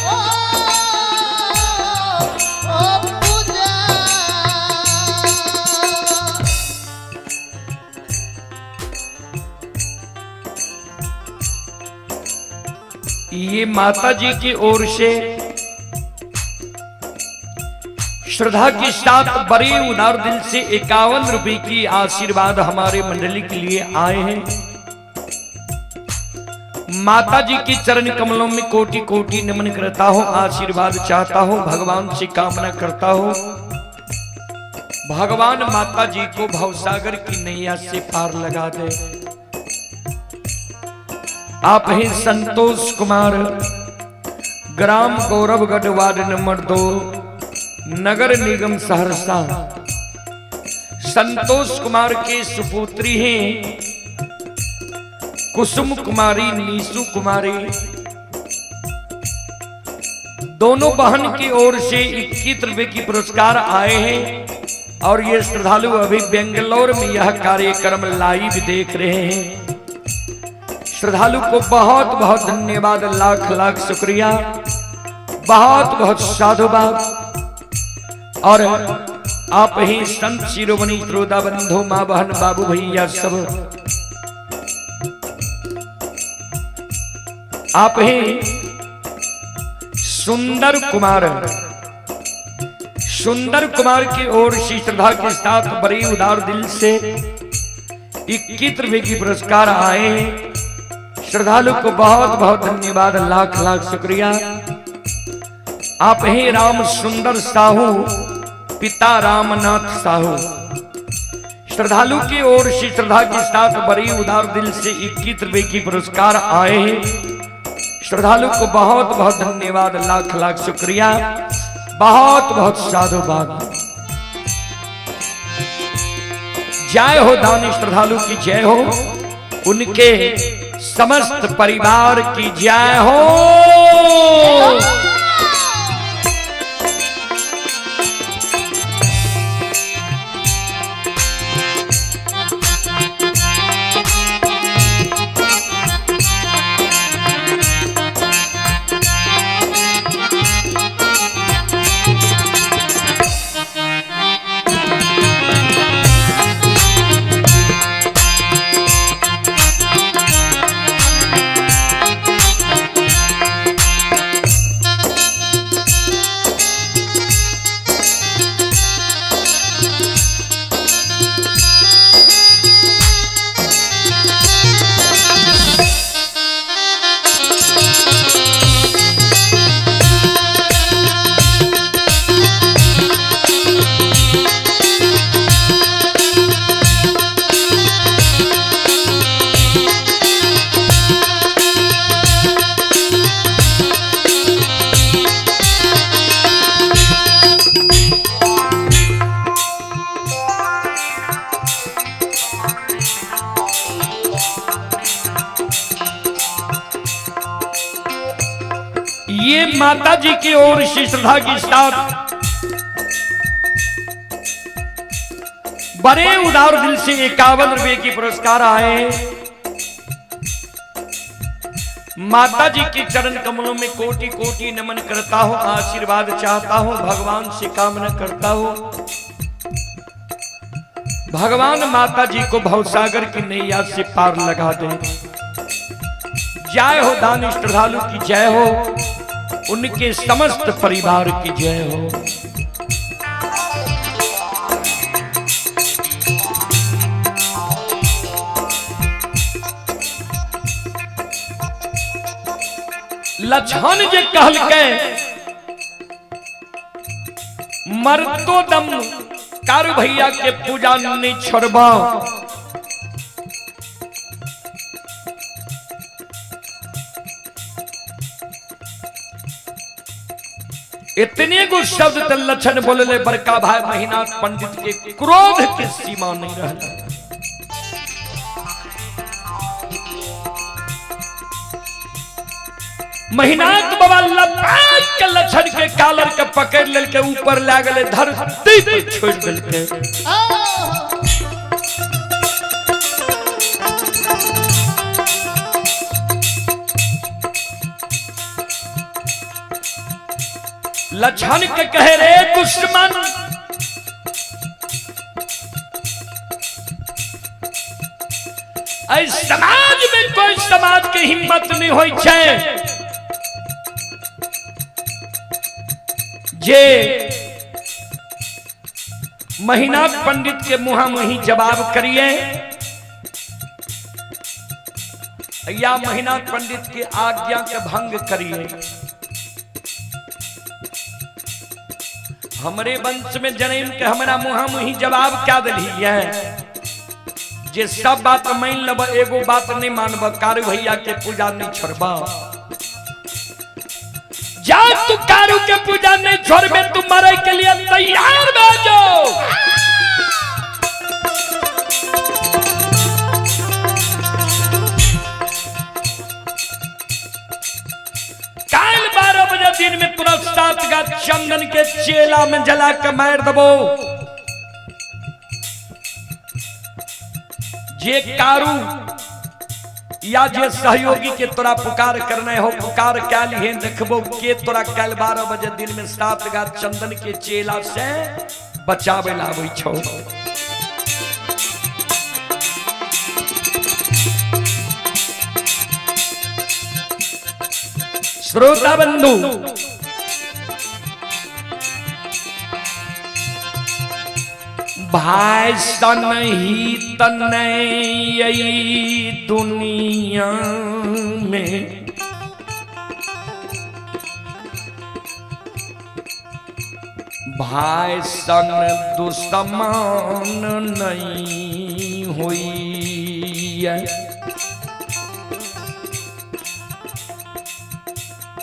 [SPEAKER 3] ओ
[SPEAKER 1] ये माता जी की ओर से श्रद्धा के साथ बड़े उदार दिल से 51 रुपए की आशीर्वाद हमारे मंडली के लिए आए हैं। माता जी के चरण कमलों में कोटि कोटि नमन करता हूं, आशीर्वाद चाहता हूं, भगवान से कामना करता हूं भगवान माता जी को भवसागर की नैया से पार लगा दे। आप हैं Santosh Kumar, gram Gauravgarh, ward number 2, नगर निगम सहरसा। संतोष कुमार के सुपुत्री हैं कुसुम कुमारी, नीसू कुमारी। दोनों बहन की ओर से 21 रुपए की पुरस्कार आए हैं और ये श्रद्धालु अभी बेंगलोर में यह कार्यक्रम लाइव देख रहे हैं। श्रद्धालु को बहुत बहुत धन्यवाद, लाख लाख शुक्रिया, बहुत बहुत साधुवाद। और आप ही संत शिरोमणि श्रोता बंधु, मां बहन, बाबू भैया सब आप ही सुंदर कुमार, सुंदर कुमार की ओर से श्रद्धा के साथ बड़ी उदार दिल से 21 रुपए की पुरस्कार आए हैं। श्रद्धालु को बहुत बहुत धन्यवाद, लाख लाख शुक्रिया। आप हैं राम सुंदर साहू, पिता रामनाथ साहू। श्रद्धालु की ओर से श्रद्धा के साथ बड़ी उदार दिल से 21 रुपए की पुरस्कार आए हैं। श्रद्धालु को बहुत बहुत धन्यवाद, लाख लाख शुक्रिया, बहुत बहुत साधुवाद। जय हो दानी श्रद्धालु की जय हो, उनके समस्त परिवार की जय हो। ये माता जी की ओर से श्रद्धा के साथ बड़े उदार दिल से 51 रुपए की पुरस्कार आए। माता जी के चरण कमलों में कोटि कोटि नमन करता हूं, आशीर्वाद चाहता हूं, भगवान से कामना करता हूं भगवान माता जी को भवसागर की नैया से पार लगा दे। जय हो दानी श्रद्धालु की जय हो, उनके समस्त परिवार की जय हो। लछन जे कहल के मरतो दम कार भैया के पूजा नहीं छोड़बा। इतने गो शब्द लक्षण बोलले बड़का भाई महीनाथ पंडित के क्रोध के सीमा नहीं रहा। महीनाथ बाबा लपाट के लक्षण के कालर के पकड़ लेल के ऊपर ला गए, धरती पे छोड़ दिल के। लक्षण के कहे रे दुश्मन, समाज में कोई समाज के हिम्मत नहीं होई छे जे महीनाथ पंडित के मुहामुही जवाब करिए या महीनाथ पंडित की आज्ञा के भंग करिए। हमरे वंश में जन्म के हमारा मुहामुही जवाब क्या दिली है जे सब बात मान लब एगो बात नहीं मानब कारू भैया के पूजा नहीं छोड़बा। जा तू कारू के पूजा नहीं छोड़बे तू मरे के लिए तैयार बाजो। काल 12 बजे दिन में तुरंत 7 गा चंदन के चेला में जला के मार दबो। जे कारू या जे सहयोगी के तोरा पुकार करने हो पुकार क्या लिए देखबो के तोरा कल 12 बजे दिन में 7 गा चंदन के चेला से बचावे लाबै छौ। श्रोता बंधु भाई सन ही तनई दुनिया में भाई सन दुश्मन नहीं हुई है।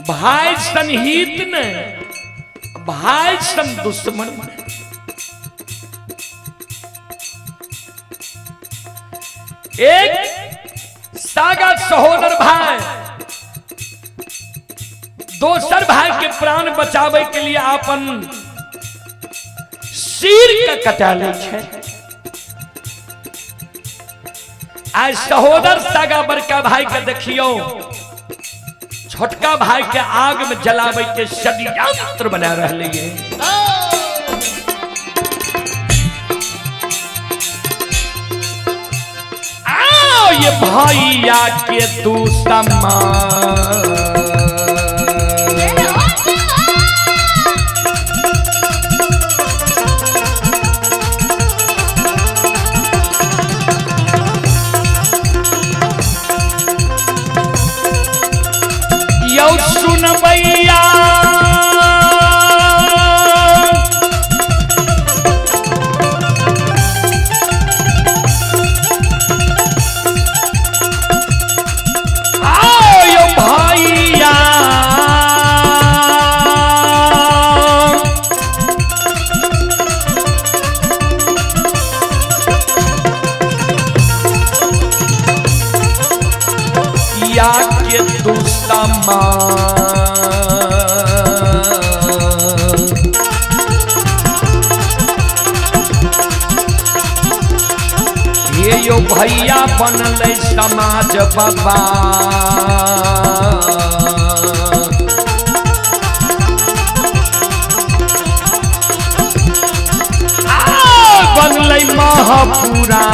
[SPEAKER 1] भाई सन हित ने भाई सन दुश्मन ने एक सागा सहोदर भाई दोसर भाई के प्राण बचावे के लिए अपन सिर के कटा ले छे। आज सहोदर सागा बड़का भाई के देखियो छोटका भाई के आग में जलावे के षड्यंत्र बना रहले ये। ये भैया के तू सम्मान यो सुन भैया के तू ये यो भैया बनल समाज बाबा बनल महापुरा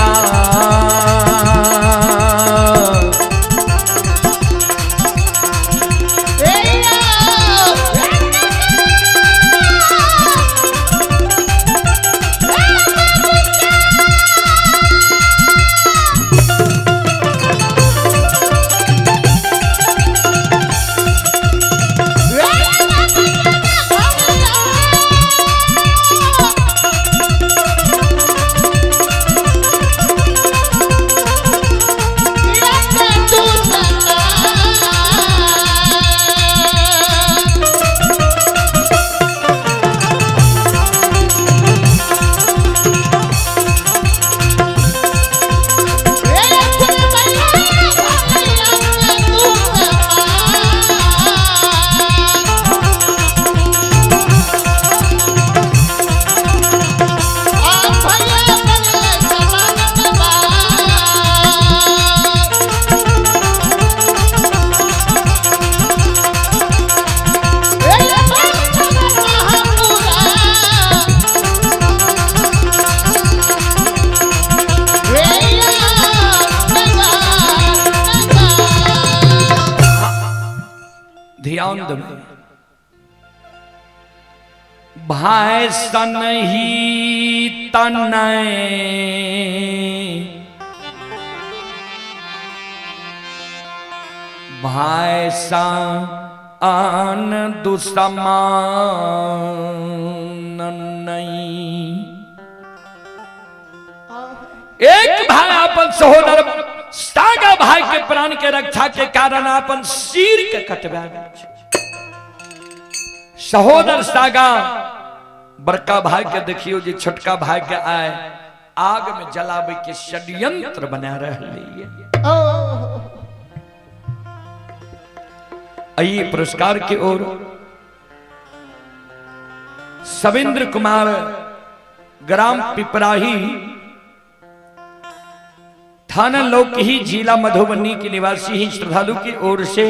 [SPEAKER 1] भाई सन ही तनय भाई सा आन दुसमान नहीं। एक भाई अपन सहोदर सागा भाई के प्राण के रक्षा के कारण अपन सिर के कटवा सहोदर सागा बड़का भाई के देखियो जे छोटका भाई के आए आग में जलावे के षड्यंत्र बना रहे। आइए पुरस्कार की ओर सविंद्र कुमार ग्राम पिपराही थाना लोकही जिला मधुबनी के निवासी ही श्रद्धालु की ओर से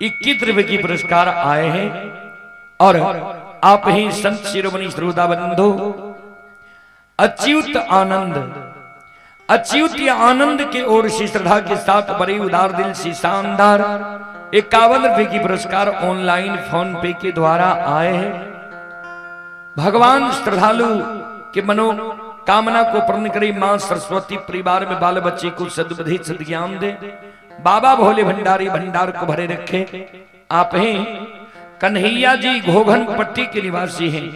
[SPEAKER 1] 21 रुपए की पुरस्कार आए हैं और आप ही संत शिरोमणि श्रोता बंधु अच्युत आनंद के ओर से श्रद्धा के साथ बड़े उदार दिल से शानदार 51 रुपए की पुरस्कार ऑनलाइन फोन पे के द्वारा आए हैं। भगवान श्रद्धालु के मनोकामना को पूर्ण करे मां सरस्वती परिवार में बाल बच्चे को सद्बुद्धि सद्ज्ञान दे। बाबा भोले भंडारी भंडार को भरे रखे। आप हैं कन्हैया जी घोघन पट्टी के निवासी हैं।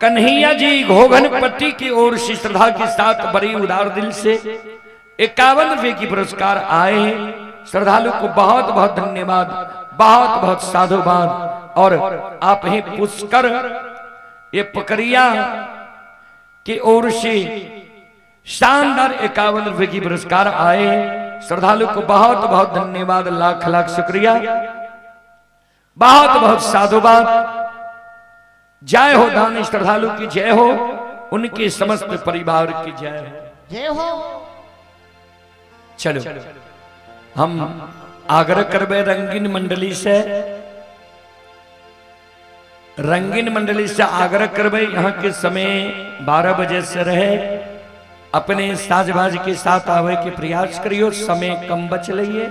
[SPEAKER 1] कन्हैया जी घोघन पट्टी की ओर से श्रद्धा के साथ बड़ी उदार दिल से 51 रुपए की पुरस्कार आए हैं। श्रद्धालु को बहुत बहुत धन्यवाद, बहुत बहुत साधुवाद। और आप ही पुष्कर ये पकड़िया की ओर से शानदार 51 रुपए की पुरस्कार आए हैं। श्रद्धालु को बहुत बहुत धन्यवाद, लाख लाख शुक्रिया, बहुत बहुत साधुवाद। जय हो दानी श्रद्धालु की जय हो, उनके समस्त परिवार की जय हो।
[SPEAKER 3] जय हो।
[SPEAKER 1] चलो हम आग्रह करबे रंगीन मंडली से आग्रह करबे यहाँ के समय 12 बजे से रहे। अपने साजबाज के साथ आवे के प्रयास करियो, समय कम बच लिये।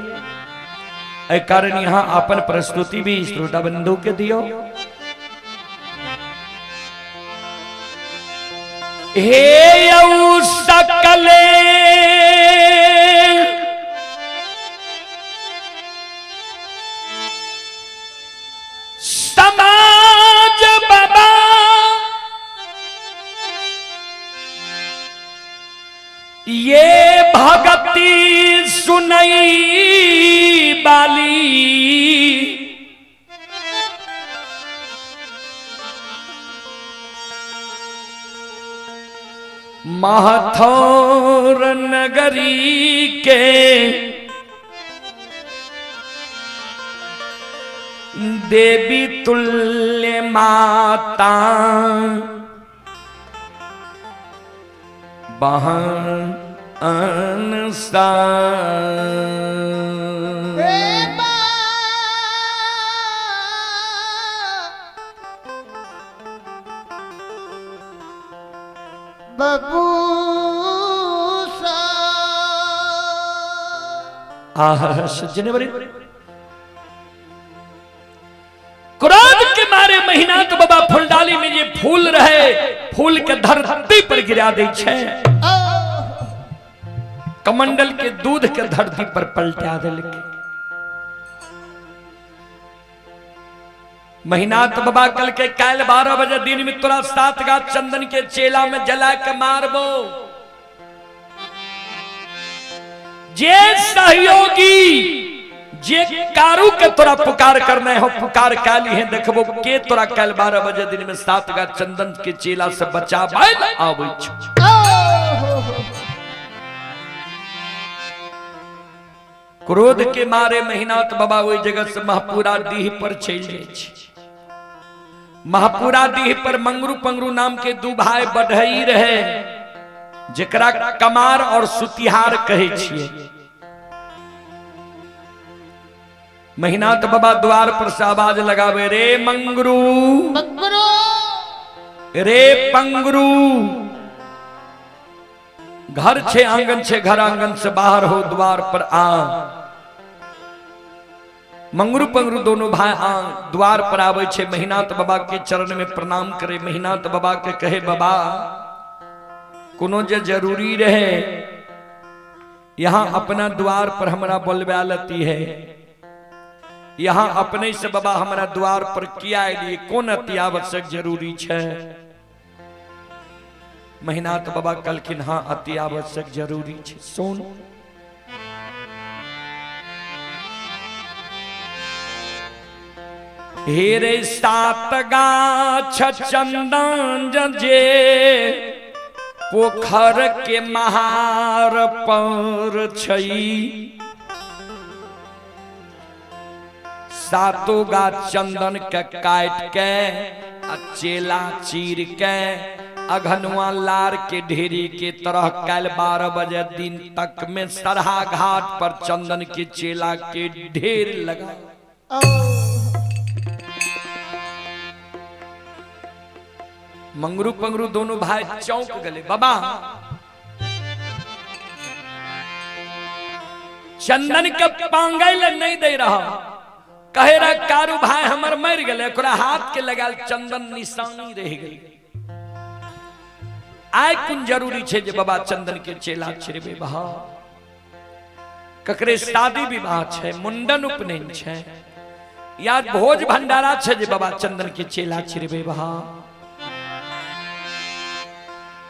[SPEAKER 1] ए कारण यहाँ अपन प्रस्तुति भी श्रोता बंधु के दियो। हे यौ सकले समाज बाबा ये भगति सुनई बाली महथौर नगरी के देवी तुल्य माता बहन सा
[SPEAKER 3] बबू
[SPEAKER 1] जनवरी क्रोध के मारे महीना तो बाबा फूलडाली में ये फूल रहे, फूल के धरती पर गिरा दे छे, कमंडल के दूध के धरती पर पलटा दे। महीना तो बाबा कल के काल 12 बजे दिन में तोरा 7 गाछ चंदन के चेला में जला के मारबो। जे सहयोगी जे कारू के तोरा पुकार करना हो, पुकार काली है देखबो के तोरा कल 12 बजे दिन में 7 गाछ चंदन के चेला से बचाबै आबै छ। क्रोध के मारे महीनाथ बाबा ओई जगह से महापुरा डीह पर चल जाय छै। महापुरा डीह पर मंगरू पंगरू नाम के दू भाई बढ़ई रहे, जेकरा कमार और सुतिहार कहे छिए। महीनाथ बाबा द्वार पर से आवाज लगावे, रे मंगरू रे पंगरू, घर छे आंगन छे, घर आंगन से बाहर हो, द्वार पर आ। मंगरू पंगरू दोनों भाई द्वार पर आवे छे। महीनाथ बाबा के चरण में प्रणाम करे। महीनाथ बाबा के कहे बाबा कोनो जे जरूरी रहे यहाँ अपना द्वार पर हमरा बोलवा लेती है, यहाँ अपने से बाबा हमारा द्वार पर किया लिए कौन अति आवश्यक जरूरी है। महीनाथ बाबा कहलखिन हाँ अति आवश्यक जरूरी है। सुन हेरे सात गाछ चंदन जे पोखर के महार पर छई, सातों गाछ चंदन के काट के चेला चीर के अघनुआ लार के ढेरी के तरह कल 12 बजे दिन तक में सरहा घाट पर चंदन के चेला के ढेर लगा। मंगरू पंगरू दोनों भाई चौंक गए। बाबा चंदन के पांगल नहीं दे रहा, कहे रहा कारू भाई हमर मर गए, हाथ के लगाल चंदन निशानी रह गई। आय कुन जरूरी छे जे बाबा चंदन के चेला छिड़बे बहा, ककरे शादी विवाह छे, मुंडन उपनयन छे या भोज भंडारा छे जे बाबा चंदन के चेला छिड़बे बहा।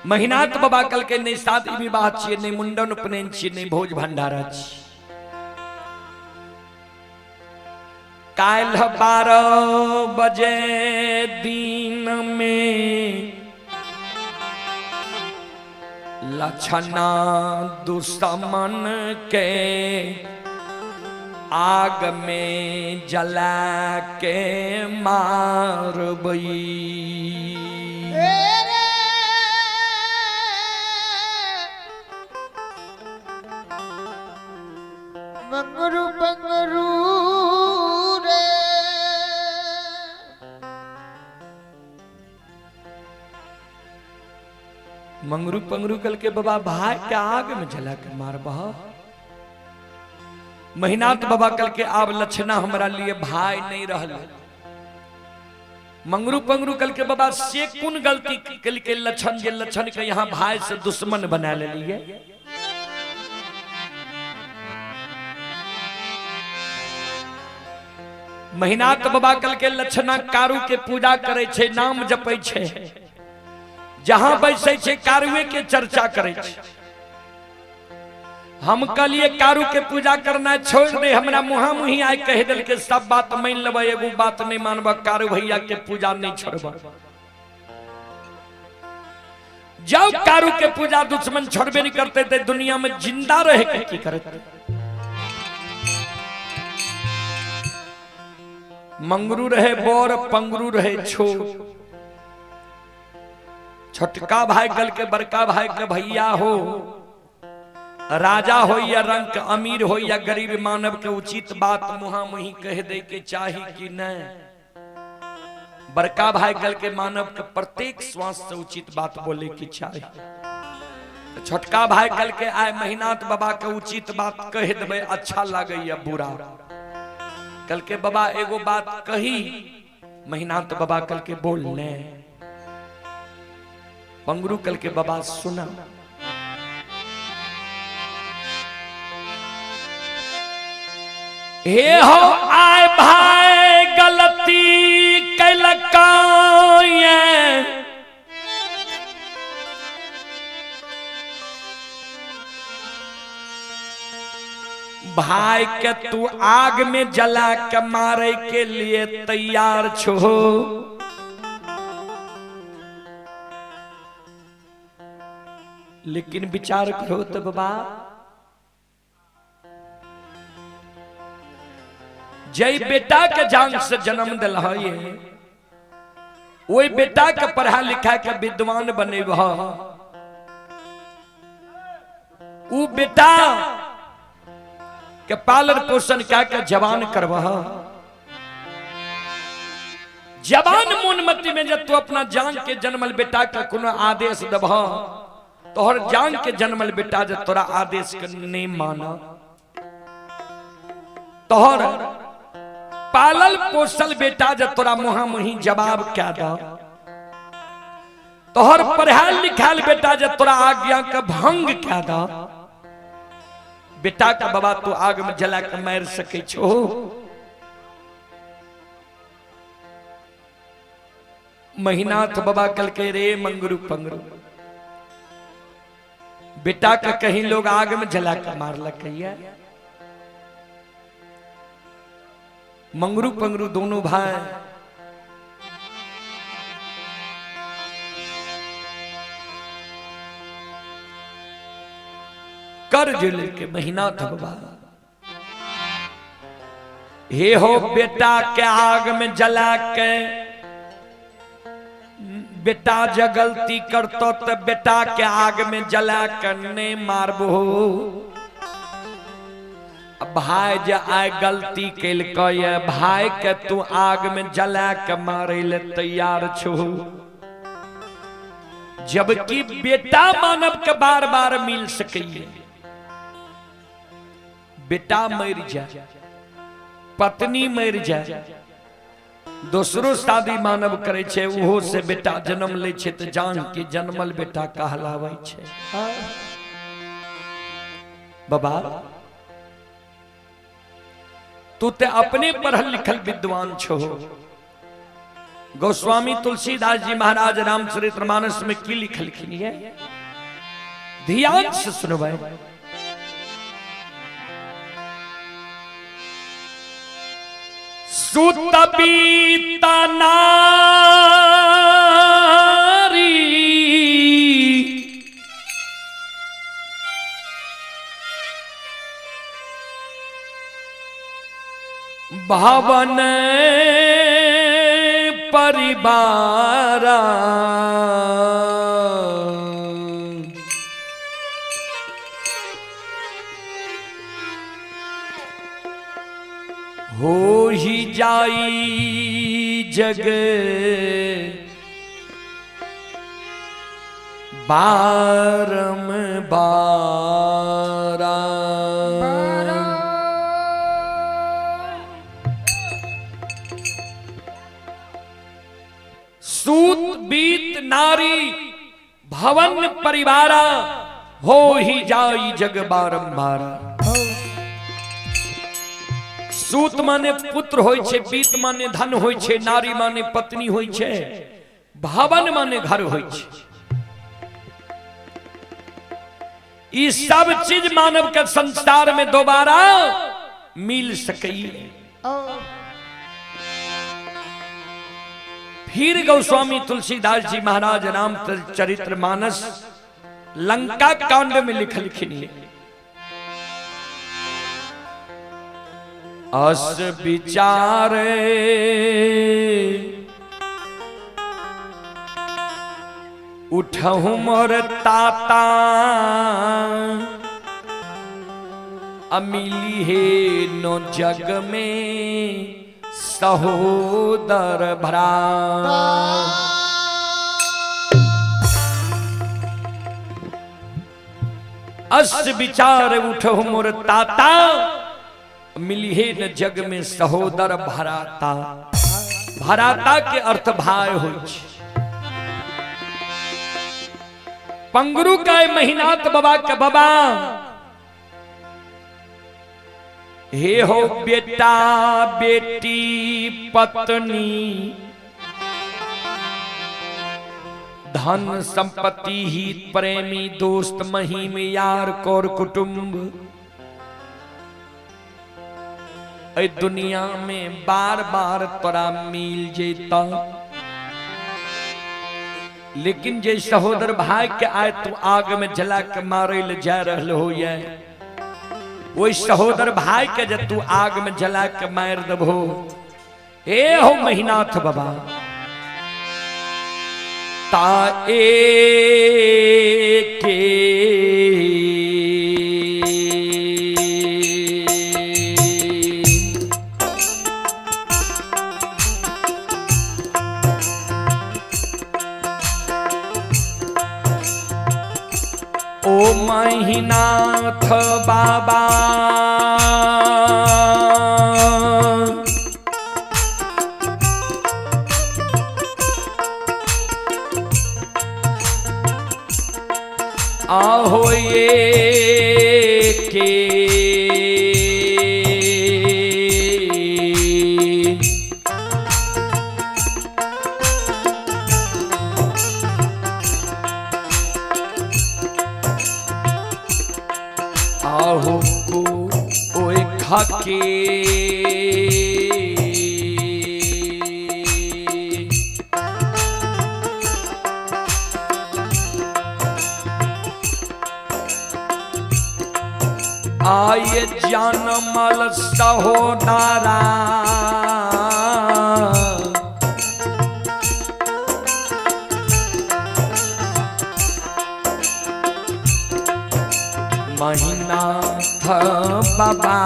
[SPEAKER 1] महीनाथ बाबा कल के नहीं शादी विवाह छे, नहीं मुंडन उपनयन छे, नहीं भोज भंडारा छे। काल 12 बजे दिन में लछना दुश्मन के आग में जला के मारबई।
[SPEAKER 3] मंगरू पंगरू रे
[SPEAKER 1] मंगरू पंगरू कल के बाबा भाई के आग में जला के मार बहा। महीनाथ बाबा कल के आब लक्षणा हमारा लिए भाई नहीं रहल। मंगरू पंगरू कल के बाबा से कुन गलती कल के लक्षण जे लक्षण के यहाँ भाई से दुश्मन बना ले लिए। महीनाथ बाबा कल के लक्षणा कारू के पूजा करे छे, नाम जपे छे, जहां बैसे छे कारुए के चर्चा करे छे। हम कलिए कारू के पूजा करना छोड़ दे, हमरा मुहा मुही आए कह दिल के सब बात मान लेबा, एगो बात नहीं मानबा, कारू भैया के पूजा नहीं छोड़बा। जब कारू के पूजा दुश्मन छोड़बे नहीं करते थे, दुनिया में जिंदा रहे के की करते। मंगरू रहे बोर, पंगरू रहे छोट। छोटका भाई कल के बड़का भाई के भैया हो, राजा हो या रंग अमीर हो या गरीब मानव के उचित बात मुहा मुही कह दे के चाही कि नहीं। बड़का भाई कल के मानव के प्रत्येक श्वास से उचित बात बोले की चाही। छोटका भाई कल के आए महीनाथ बाबा के उचित बात कह देवे, अच्छा लगे या बुरा। कल के बाबा एगो बात कही, महीनाथ बाबा कल के बोलने, पंगरू कल के बाबा सुना। हे हो आए भाई गलती कैलका, भाई के तू आग में जला के मारे के लिए तैयार छो। लेकिन विचार करो तो बाबा, जय बेटा के जान से जन्म दिल है, वही बेटा के पढ़ा लिखा के विद्वान बने, वो बेटा के पालन पोषण क्या के जवान करवा। जवान मोनमती में जब तू अपना जान के जन्मल बेटा का कोनो आदेश दबा, तोहर जान के जन्मल बेटा जब तोरा आदेश के नहीं माना, तोहर पालल पोसल बेटा जब तोरा मुहा मुही जवाब क्या दा, तोहर पढ़ाल लिखाल बेटा जब तोरा आज्ञा का भंग क्या दा, बेटा का बाबा तू आग में जला के मार सके छो। महीनाथ बाबा कल के रे मंगरू पंगरू, बेटा का कहीं लोग आग में जला कर मार लकैया। मंगरू पंगरू दोनों भाई कर्ज लेके महीना था बाबा, हे हो बेटा के आग में जला के, बेटा जो गलती करतो तो बेटा के आग में जला करने मारबो। भाई जो आय गलती कैल भाई के तू आग में जला के मारे ले तैयार छो, जबकि बेटा मानव के बार बार मिल सके। बेटा मर जाए, पत्नी मर जाए, दोसरो शादी मानव करे छे, उहो से बेटा जन्म ले छे तो जान के जन्मल बेटा कहलावे छे। बाबा तू ते अपने पढ़ल लिखल विद्वान छो। गोस्वामी तुलसीदास जी महाराज रामचरितमानस में की लिखलखिन है, ध्यान से सुनबे। सुतबीता नारी भवन परिवारा, हो ही जाई जग बारंबारा। सूत बीत नारी भवन परिवारा, हो ही जाई जग बारंबारा। सूत माने पुत्र होय छे, बीत माने धन होय छे, नारी माने पत्नी होय छे, भवन माने घर होय छे। ई सब चीज मानव के संसार में दोबारा मिल सकई। फिर गोस्वामी तुलसीदास जी महाराज रामचरितमानस लंका कांड में लिखलखिन है, अस विचारे उठहु मोर ताता, अमिली है नो जग में सहोदर भरा। अस विचार उठहु मोर ताता, मिली है न जग में सहोदर भराता। भराता के अर्थ भाई हो। पंगरू का महीनाथ बाबा के बाबा, हे हो बेटा बेटी पत्नी, धन संपत्ति हित प्रेमी दोस्त महिम यार कौर कुटुंब, दुनिया में बार बार तोरा मिल जेता, लेकिन जे सहोदर भाई के आए तू आग में जला के मारे ले जा रहल हो, वही सहोदर भाई के जब तू आग में जला के मार दबो। ए हो महीनाथ बाबा, ता के ओ महीनाथ बाबा, आहू को ओए खाके आय जानमल सहोदरा महीना था बाबा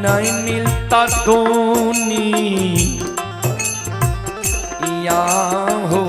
[SPEAKER 1] नहीं मिलता दुनिया हो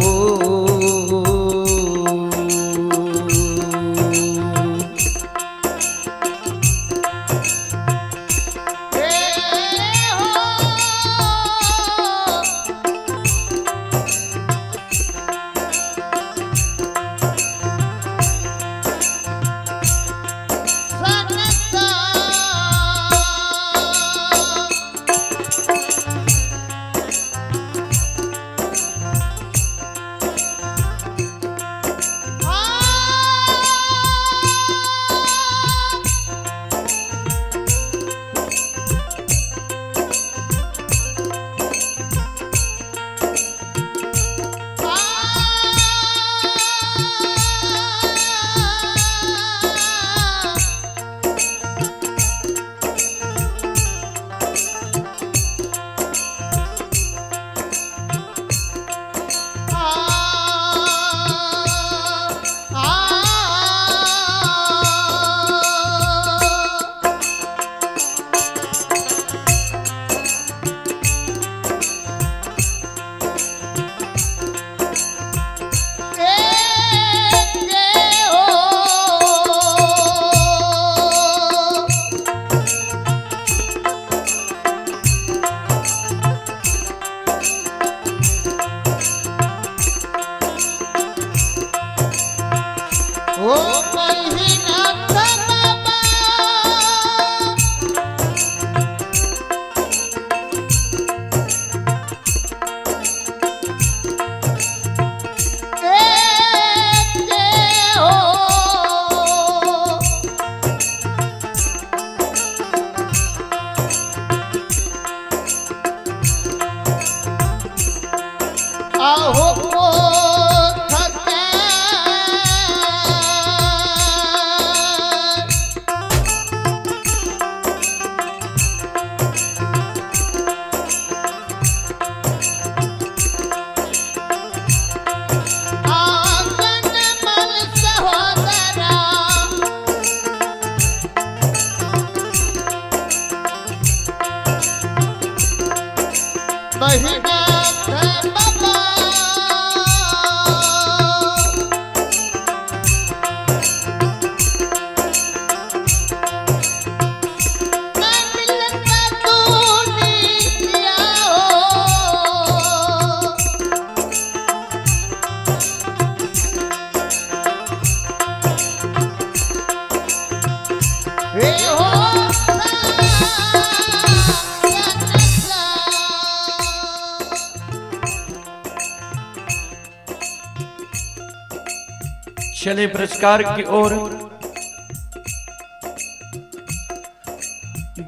[SPEAKER 1] चले पुरस्कार की ओर।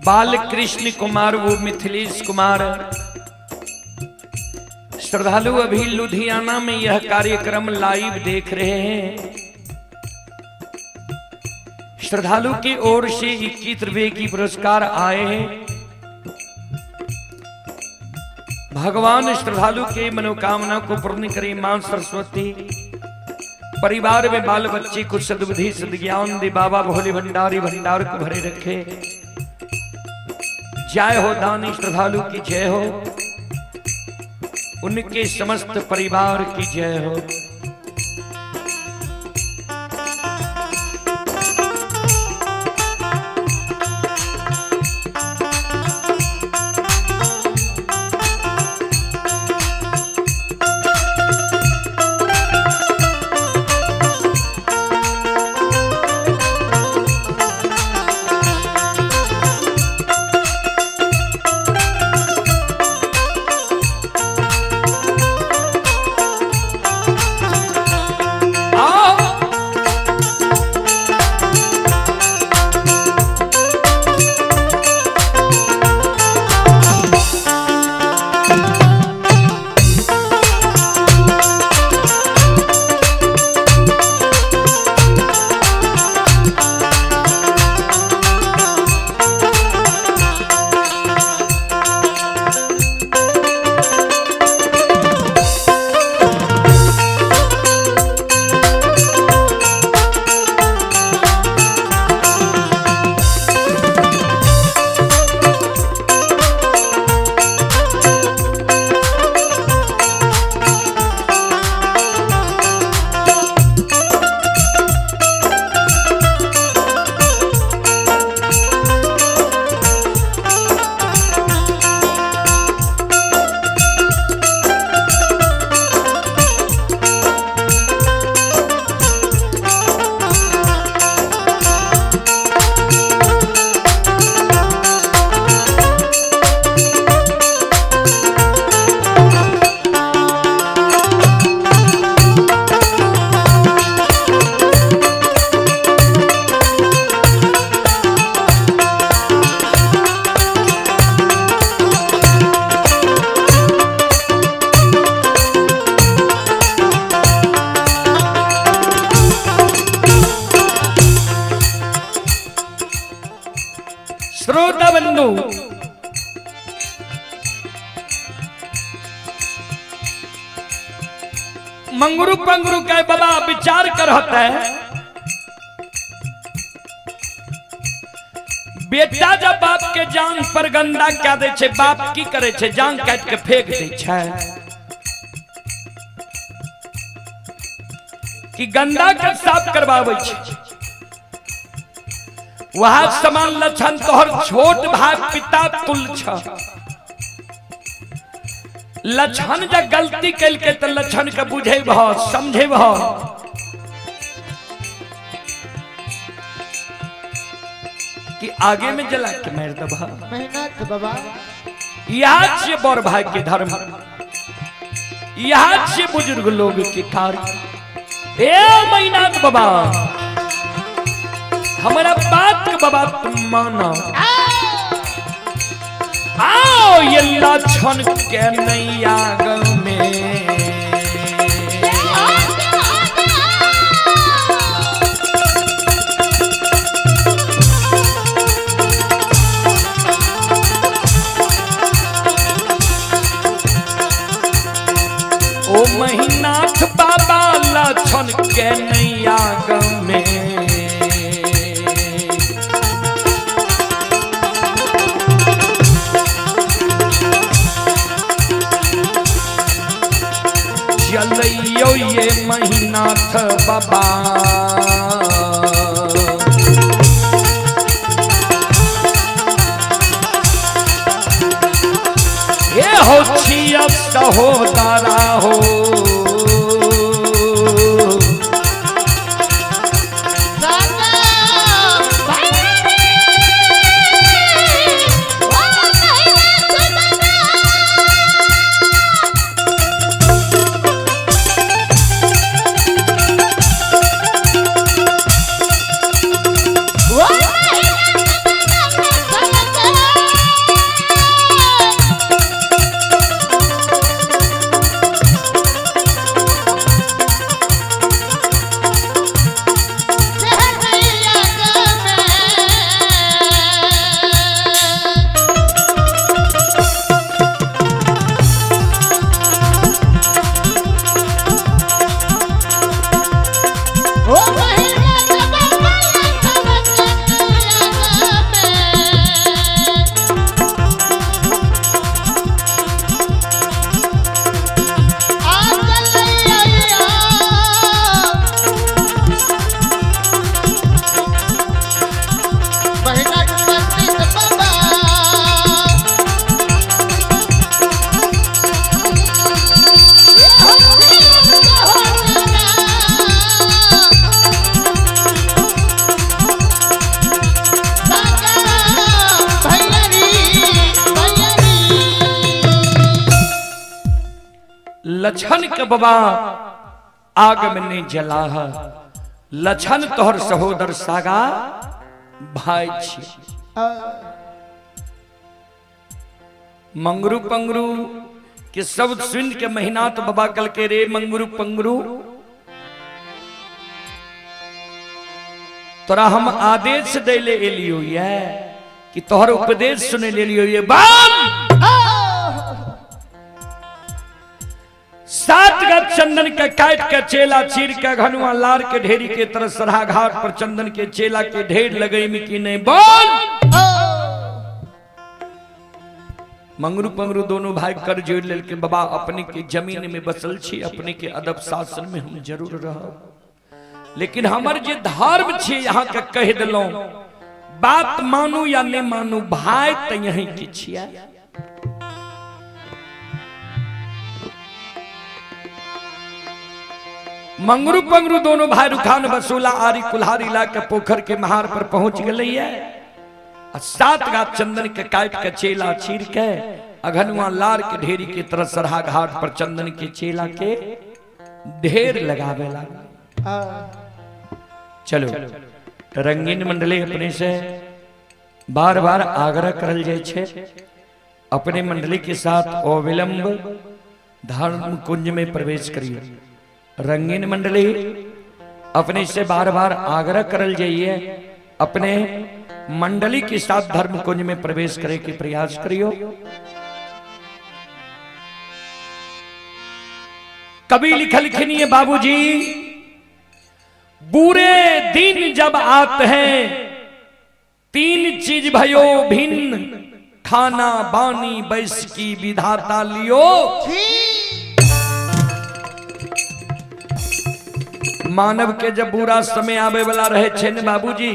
[SPEAKER 1] बाल कृष्ण कुमार वो मिथिलेश कुमार श्रद्धालु अभी लुधियाना में यह कार्यक्रम लाइव देख रहे हैं। श्रद्धालु की ओर से 21 रुपए की पुरस्कार आए हैं। भगवान श्रद्धालु के मनोकामना को पूर्ण करे मां सरस्वती। परिवार में बाल बच्चे को सद्बुद्धि सद्ज्ञान दे बाबा भोले भंडारी भंडार को भरे रखे। जय हो दानी श्रद्धालु की जय हो, उनके समस्त परिवार की जय हो। मंगरू पंगरू के बाबा विचार कर होता है। बेटा जब बाप के जान पर गंदा क्या दे छे, बाप की करे छे, जान काट के फेंक दे छे कि गंदा के साफ करवावे छे। वहां समान लक्षण तोहर छोट भाई पिता तुल छ। लक्षण जब गलती कैल के तो लक्षण के बुझे भा समझे भा कि आगे में जला के मार दबा
[SPEAKER 3] मेहनत बाबा।
[SPEAKER 1] याद से बड़ भाई के धर्म, याद से बुजुर्ग लोग के कार्य। ए मैनाथ बाबा हमारा बात के बाबा तुम मानो। आओ ये लक्षण के नैया में ओ महीनाथ बाबा लक्षण के नैया में चलियो ये महीनाथ बाबा ये हो छिया सहोदरा हो लक्षण के बाबा आग में नहीं जला है। लक्षण तोहर सहोदर सागा भाई छी। मंगरू पंगरू के सब सुन के महीनाथ बाबा कल के रे मंगरू पंगरू तोरा हम आदेश दे ले एलियो ये कि तोहर उपदेश सुने ले लियो ये बाल 7 गज चंदन के काट के चेला चीर के घनुआ लार के ढेरी के तरह सरहा घाट पर चंदन के चेला के ढेर लगे में कि नहीं बोल। मंगरू पंगरू दोनों भाई कर जोड़ लेल के बाबा अपने के जमीन में बसल छी, अपने के अदब शासन में हम जरूर रह, लेकिन हमर जे धर्म छे यहाँ के कह दिलो बात मानू या नहीं मानू भाई तो यही के छिया। मंगरू पंगरू दोनों भाई रुखान बसूला आरी कुल्हारी ला के पोखर के महार पर पहुंच गए है। 7 गाछ चंदन के काट के चेला चीर के अघनुआ लार के ढेरी के तरह सरहा घाट पर चंदन के चेला के ढेर लगावे लगा। चलो रंगीन मंडली अपने से बार बार आग्रह करल जाए छे अपने मंडली के साथ अविलंब धर्म कुंज में प्रवेश करिए। रंगीन मंडली अपने से बार बार आग्रह करल जाइए अपने मंडली के साथ धर्म कुंज में प्रवेश करे के प्रयास करियो। कभी लिखल खिनिए बाबूजी, बुरे दिन जब आते हैं 3 चीज भयो भिन्न, खाना बानी बैस की विधाता लियो। मानव के जब बुरा समय आवे वाला रहे छे न बाबूजी,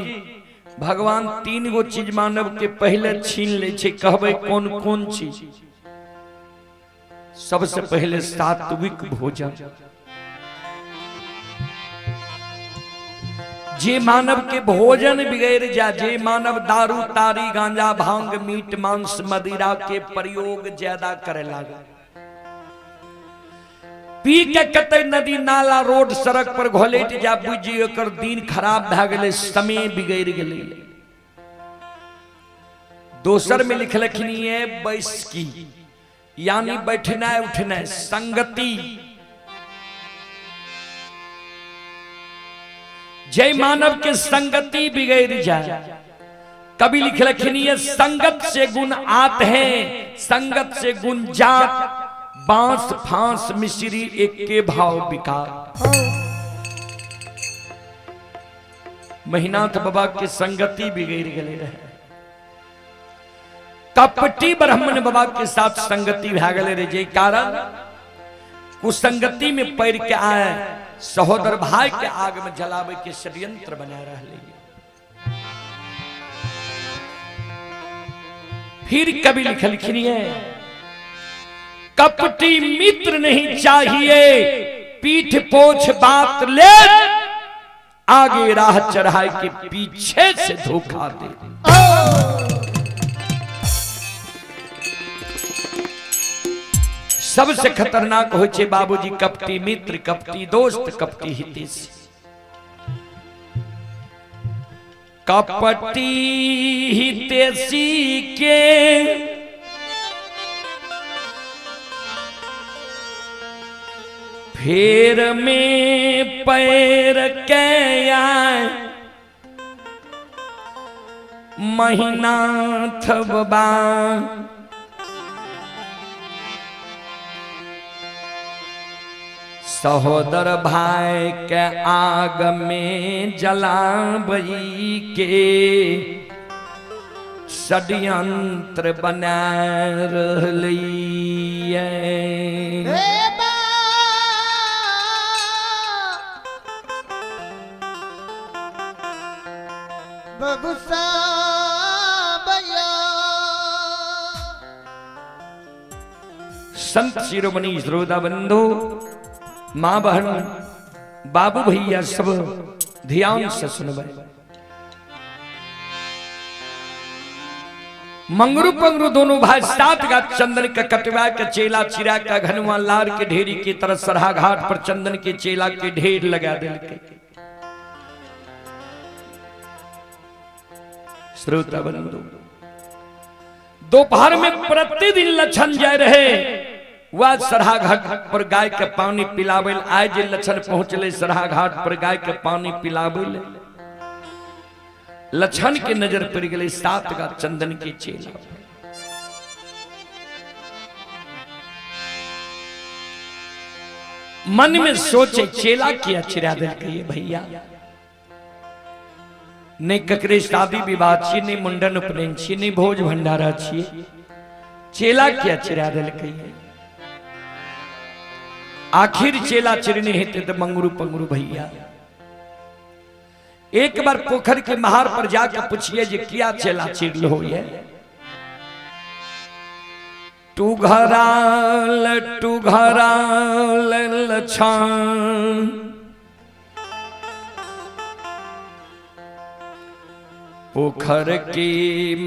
[SPEAKER 1] भगवान 3 गो चीज मानव के पहले छीन ले छे। कहबे कौन कौन चीज? सबसे पहले सात्विक भोजन। जे मानव के भोजन बिगड़ जा, जे मानव दारू तारी गांजा भांग मीट मांस मदिरा के प्रयोग ज्यादा करे लगा, पी के कते नदी नाला रोड सड़क पर घोलेट जा, बुझी ओकर दिन खराब भ गेले, समय बिगड़ गेले। दोसर में लिखलखिन है बैस की, यानी बैठना उठना, संगति। जय मानव के संगति बिगड़ जाए। कभी लिखलखिन है संगत से गुण आते हैं, संगत से गुण जात, बांस फांस मिश्री एक के भाव बिकार। महीनाथ बाबा के संगति बिगड़ गए रहे। कपटी ब्राह्मण बाबा के साथ संगति भा गए रहे, जे कारण कुसंगति में पैर के आए, सहोदर भाई के आग में जलावे के षड्यंत्र बना रहे। फिर कभी लिखलखिन है कपटी मित्र नहीं चाहिए, पीठ पोछ बात ले, आगे राह चढ़ाए के पीछे से धोखा दे। सबसे खतरनाक हो छे बाबूजी कपटी मित्र, कपटी दोस्त, कपटी हितैषी। कपटी हितैषी के फेर में पैर के आए, महीनाथ बाबा सहोदर भाई के आग में जलाबई के षड्यंत्र बना रहलिए। संत शिरोमणि श्रोता बंधु, मां बहन, बाबू भैया सब ध्यान से सुनबे। मंगरू पंगरू दोनों भाई 7 का चंदन का कटवा के चेला चिरा का घनुआ लार के ढेरी की तरह सरहा घाट पर चंदन के चेला के ढेर लगा दिल। श्रोता बंधु, दोपहर में प्रतिदिन लक्षण जाए रहे, वह सरहा घाट पर गाय के पानी पिलावे आए। जे लक्षण पहुंचले सरहा घाट पर गाय के पानी पिलावे, लक्षण के नजर पड़ गए 7 का चंदन के चेला। मन में सोचे चेला किया चिरा दिल के भैया, नहीं ककरे शादी विवाह छी, नहीं मुंडन उपनयन छी, नहीं भोज भंडारा छी, चेला किया चिरा दिल के। आखिर चेला चिरने हेते तो मंगरू पंगरू भैया एक बार पोखर के महार पर जाकर पूछिए जे किया चेला चिरल हो ये। टू घराल लछन, पोखर की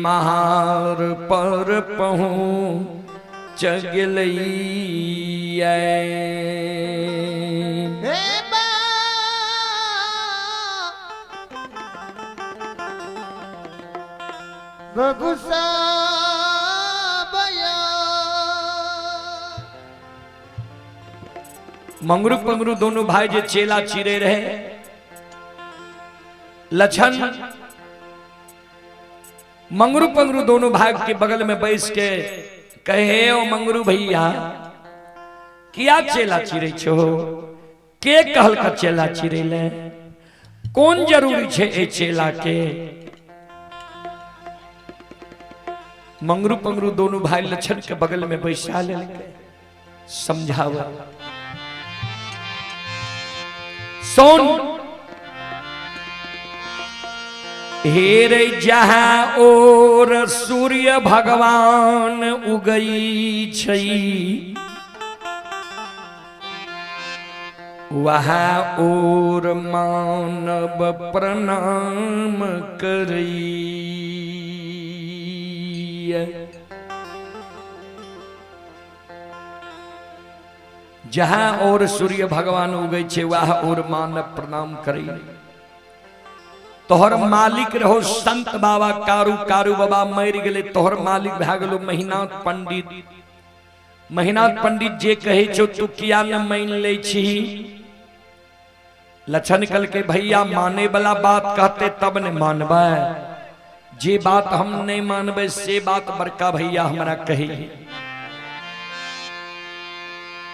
[SPEAKER 1] महार पर पहुँच गइया। मंगरू पंगरू दोनों भाई जे चेला चिरे रहे, लछन मंगरू पंगरू दोनों भाई के बगल में बैठ के कहे, ओ मंगरू भैया किया चेला चिरे छो के कहल का चेला चिरे ले कौन जरूरी छे ए चेला के। मंगरू पंगरू दोनों भाई लक्षण के बगल में बैठा ले समझावा सोन हेरे जहाँ और सूर्य भगवान उगई छई वहाँ और मानव प्रणाम करई। जहाँ और सूर्य भगवान उगई छे वहाँ और मानव प्रणाम करई। तोहर मालिक रहो संत बाबा कारू कारू बाबा मर गए तोहर मालिक भा गेलो महीनाथ पंडित। महीनाथ पंडित जे कहे छो तू किया न मान ले छी। लक्षण कल के भैया माने वाला बात कहते तब ने मानबे जे बात हम नहीं मानबे से बात बड़का भैया हमारा कही।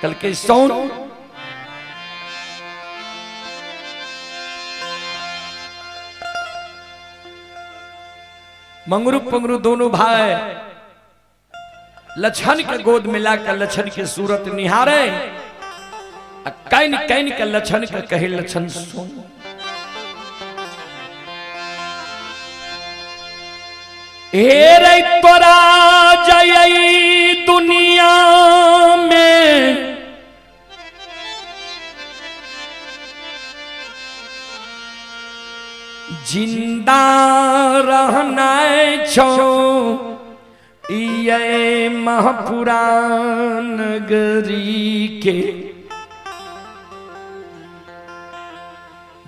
[SPEAKER 1] कल के सोन मंगरू पंगरू दोनों भाई लक्षण के गोद में लाकर लक्षण की सूरत निहारे कैन कैन के लक्षण के कहे लक्षण सुन। हे रे तोरा जय दुनिया में जिंदा रहना छो ये महापुराण नगरी के।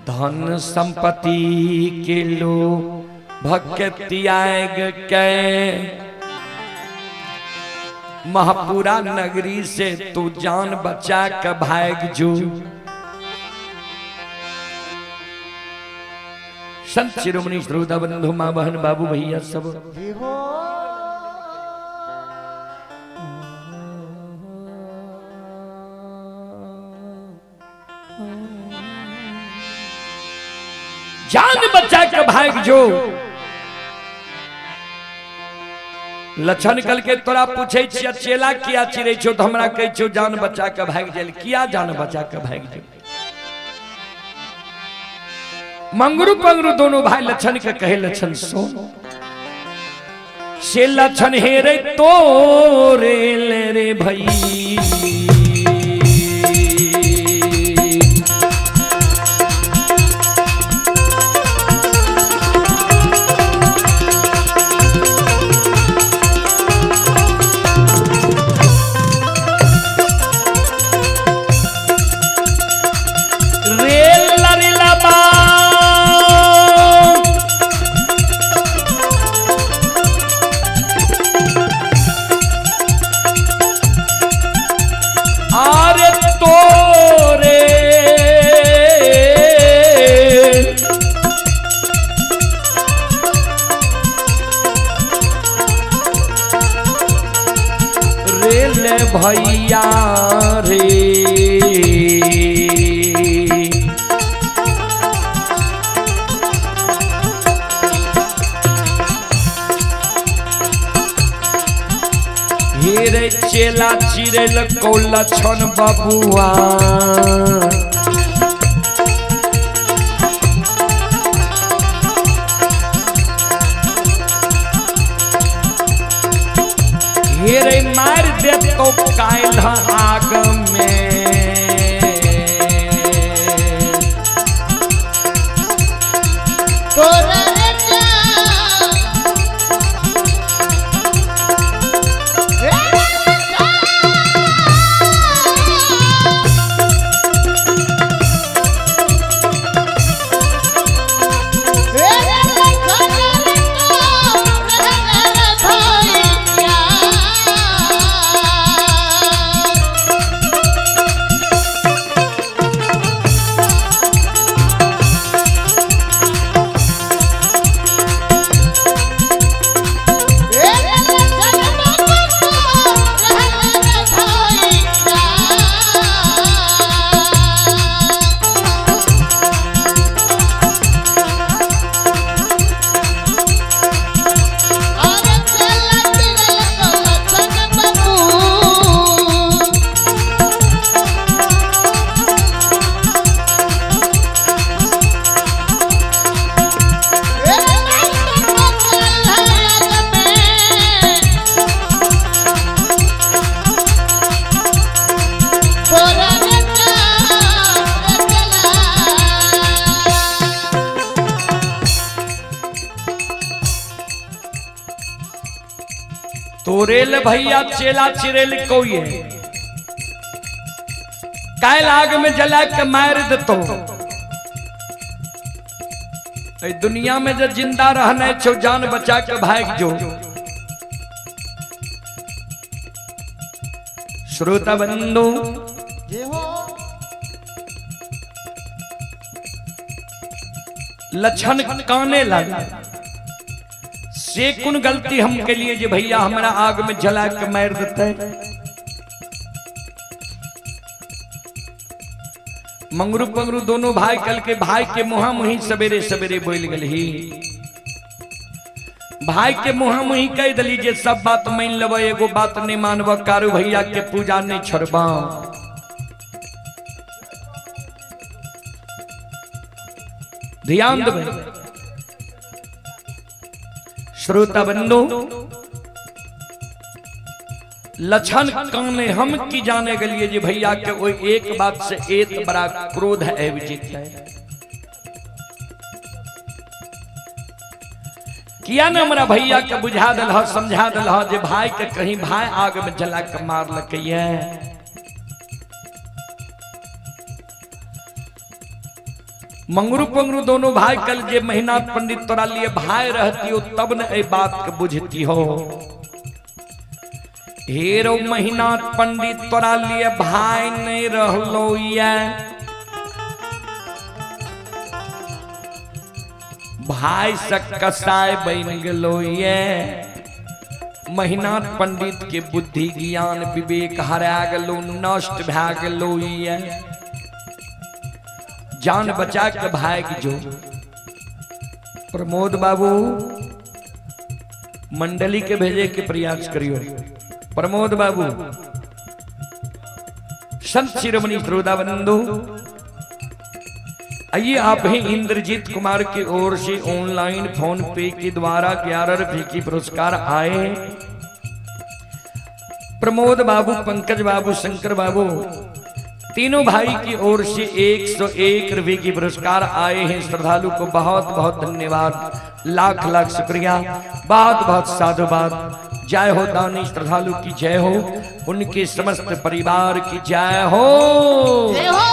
[SPEAKER 1] धन संपत्ति के लो भक्त त्याग के महापुरा नगरी से तू जान बचा के भाग जो। संत शिरोमणि श्रोता बंधु मां बहन बाबू भैया सब जान बचा के भाग जो। लक्षण कल के तोरा पूछे चेला किया चिरे छो तो हमरा कह छो जान बचा के भाग जाए। किया जान बचा के भाग जो। मंगरू पंगरू दोनों भाई लक्षण के कहे लक्षण सुन। से लक्षण हे रे तोरे ले रे भई भैया रे हेरे चेला चिरेल को लक्षण बबुआ। हेरे मार दे तो कायल आग में ओरेल भैया चेला चिरेल कोई कैल आग में जला के मार देतो। दुनिया में जो जिंदा रहने छो जान बचा के भाग जो। श्रोता बंधु
[SPEAKER 3] जय हो।
[SPEAKER 1] लक्षण काने लगा से कुन गलती हम के लिए जे भैया हमारा आग में जला के मार देते। मंगरू पंगरू दोनों भाई कल के भाई के मुहा मुही सवेरे सवेरे बोल गल ही। भाई के मुहा मुही कह दली जे सब बात मान लब एगो बात नहीं मानब कारू भैया के पूजा नहीं छोड़बा। ध्यान देवे श्रोता बंधु लक्षण काने हम की जाने के लिए जी भैया के वो एक बात से एक बड़ा क्रोध है विजित है। किया ना हमारा भैया के बुझा दल समझा दल जे भाई के कहीं भाई आग में जला के मार लकैया। मंगरू पंगरू दोनों भाई कल जे मेहनाथ पंडित तोरा लिए भाई रहती हो तब न ए बात के बुझती हो। हेरो मेहनाथ पंडित तोरा लिए भाई नहीं रहलो ये भाई से कसाय बन गलो ये। मेहनाथ पंडित के बुद्धि ज्ञान विवेक हरा गलो नष्ट भा गलो ये। जान बचा के भाग जो। प्रमोद बाबू मंडली के भेजे के प्रयास करियो। प्रमोद बाबू संत शिरोमणि श्रोता बंधु आइए आप ही इंद्रजीत कुमार की ओर से ऑनलाइन फोन पे के द्वारा 11 रुपए की पुरस्कार आए। प्रमोद बाबू पंकज बाबू शंकर बाबू तीनों भाई की ओर से 101 रुपए की पुरस्कार आए हैं। श्रद्धालु को बहुत बहुत धन्यवाद लाख लाख शुक्रिया बहुत बहुत साधुवाद। जय हो दानी श्रद्धालु की जय हो उनके समस्त परिवार की जय हो।
[SPEAKER 3] जय हो।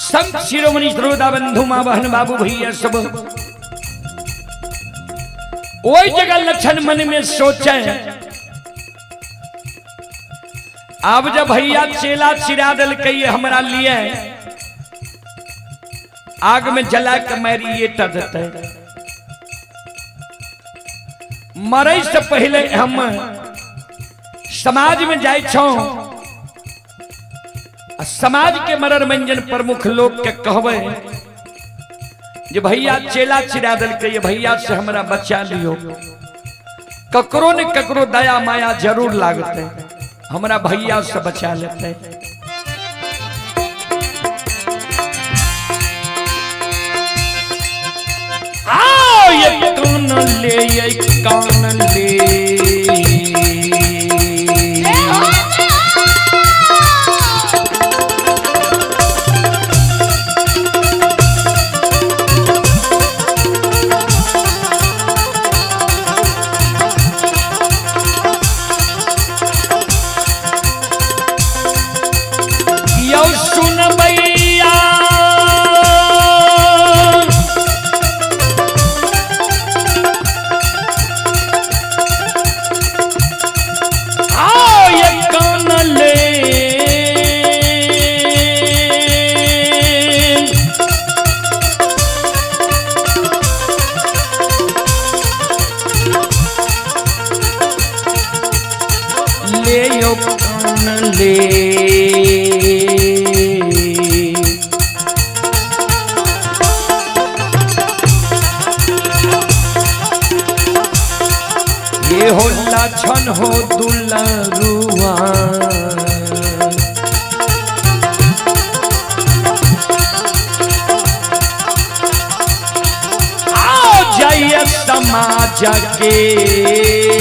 [SPEAKER 1] संत शिरोमणि श्रोता बंधु मां बहन बाबू भैया सब वही जगह लक्षण मन में सोचे। अब जब भैया चेला चिरा दल के ये हमारा लिए आग में जला के मैरी ये टर देते। मरे से पहले हम समाज में जाए छो समाज के मरर मंजन प्रमुख लोग के कहवे जे भैया चेला चिरा दल के ये भैया से हमरा बचा लियो। ककरो ने ककरो दया माया जरूर लागते हमरा भैया से बचा लेते। आओ ये कान ले ये कान ले ले यो कान ले ये हो लक्षण हो दुलरुआ जय समाज के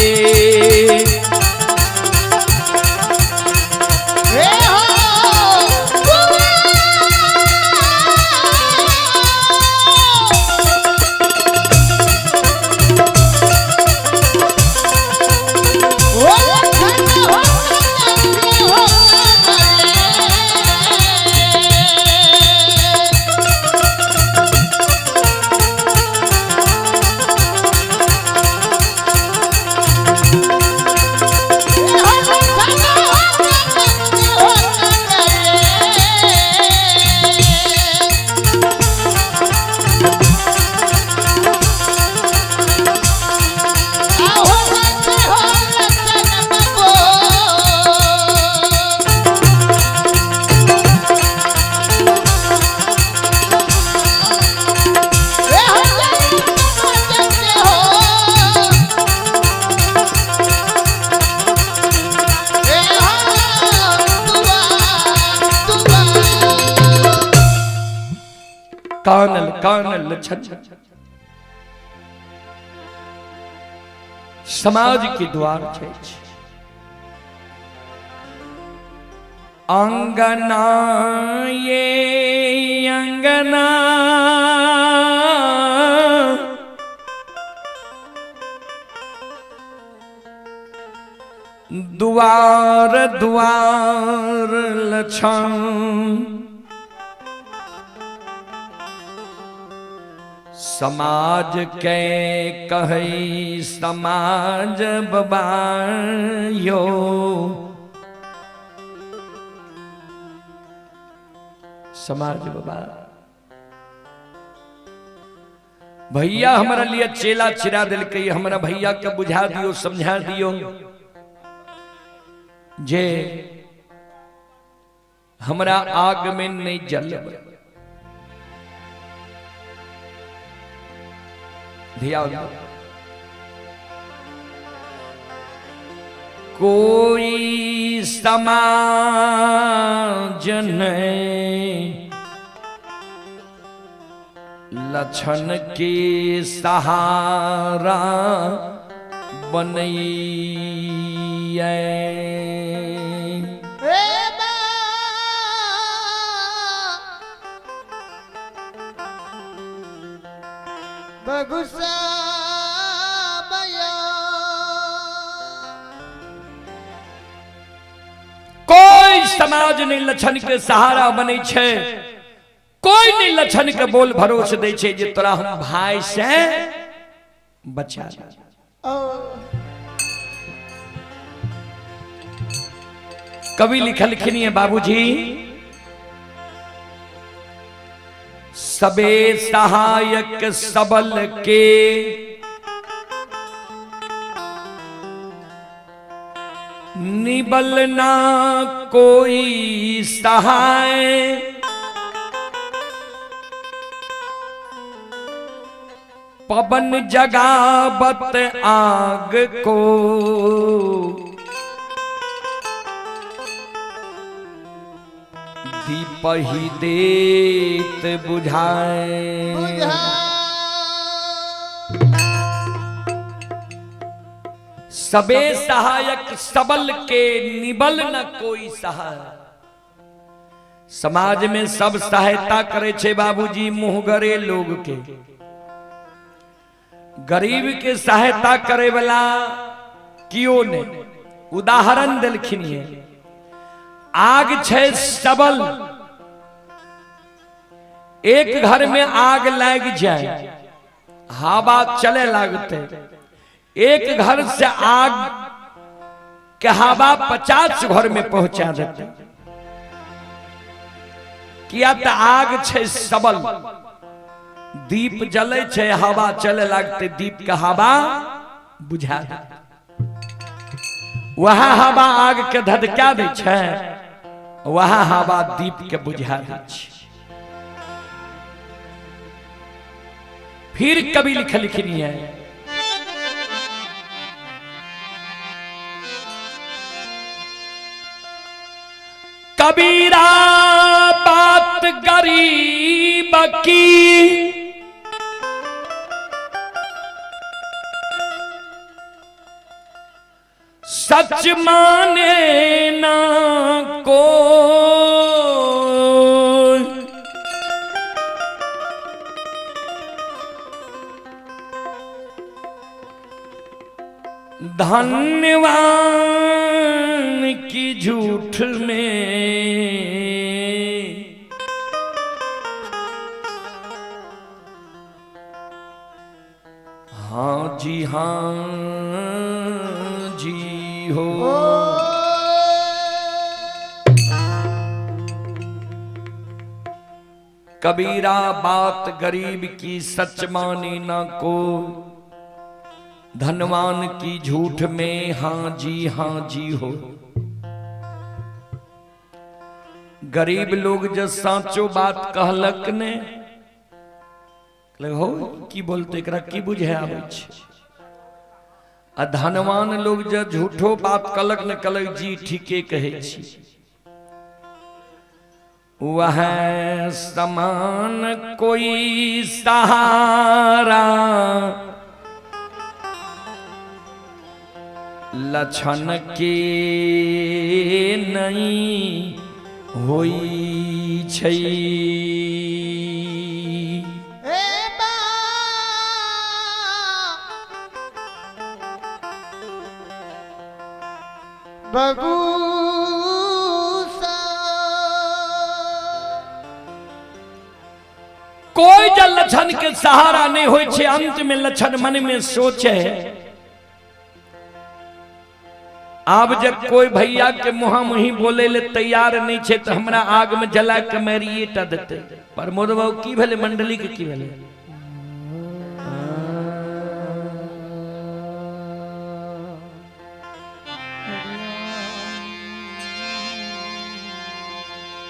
[SPEAKER 1] कानल कानल छन समाज के द्वार छे अंगना ये अंगना द्वार द्वार लछन समाज के कही समाज बबायो समाज बाबा भैया हमारा लिए चेला चिरा दिल के हमारा भैया के बुझा दियो समझा दियो जे हमरा आग में नहीं जल धिया कोई समाज नहीं लक्षण के सहारा बनैया कोई समाज नहीं लक्षण के सहारा बने छे कोई नहीं लक्षण के बोल भरोसे दे छे जे तोरा हम भाई से बचा कवि लिखलखिन है बाबूजी सबे सहायक सबल के निबल ना कोई सहाय पवन जगावत आग को दीप ही देत बुझाए सबे सहायक सबल के निबल न कोई सहाय समाज में सब सहायता करे छे बाबूजी मुहगरे लोग के गरीब के सहायता करे वाला कियो ने उदाहरण दिलखिन है आग छे सबल एक घर में आग लग जाए हवा चले लगते एक घर से आग के हवा 50 घर में पहुंचा देते किया तो आग छे सबल दीप जले छे हवा चले लगते दीप का हवा बुझा वहाँ हवा आग के धधका दै छै, वहाँ हवा दीप के बुझा दै छै। फिर कवि लिखनी है, कबीरा बात गरीब की सच माने ना को, धन्यवान की झूठ में हाँ जी हो। कबीरा बात गरीब की सच माने ना को, धनवान की झूठ में हाँ जी हो। गरीब लोग जब साचो बात कहलक ने हो की बोलते एकरा की बुझे आबै छै, आ धनवान लोग जब झूठो बात कहलक ने कहलक जी ठीके कहे छी। वह समान कोई सहारा लक्षण के नहीं होई छै। कोई जल लक्षण के सहारा नहीं होय छे, अंत में लक्षण मन में सोचे। अब जब कोई भैया के मुहा मुही बोले ले तैयार नहीं छे तो हमरा आग में जला के मारिए टा देते। प्रमोद बाबू की भेले, मंडली के की भेले?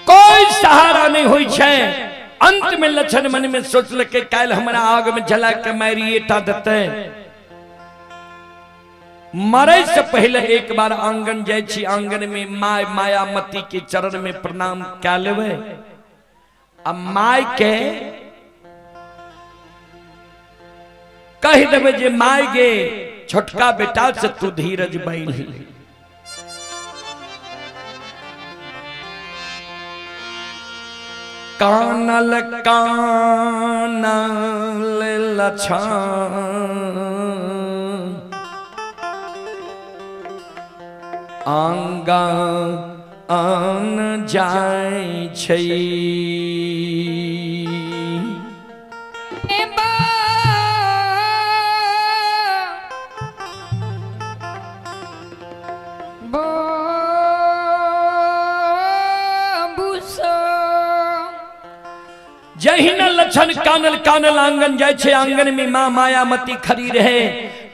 [SPEAKER 1] कोई सहारा नहीं होय छे, अंत में लक्षण मन में सोचल के काल हमरा आग में जला के मारिए टा देते। मरे से पहले एक बार आंगन जाय छी, आंगन में माय मायामती के चरण में प्रणाम क्या लेवे। अब माय के कह देवे जे माय गे छोटका बेटा से तू धीरज बांधी। कानल कानल लछन आंगन जाय छै। जही न लक्षण कानल कानल आंगन जाय छे, आंगन में माँ मायामती खड़ी रहे।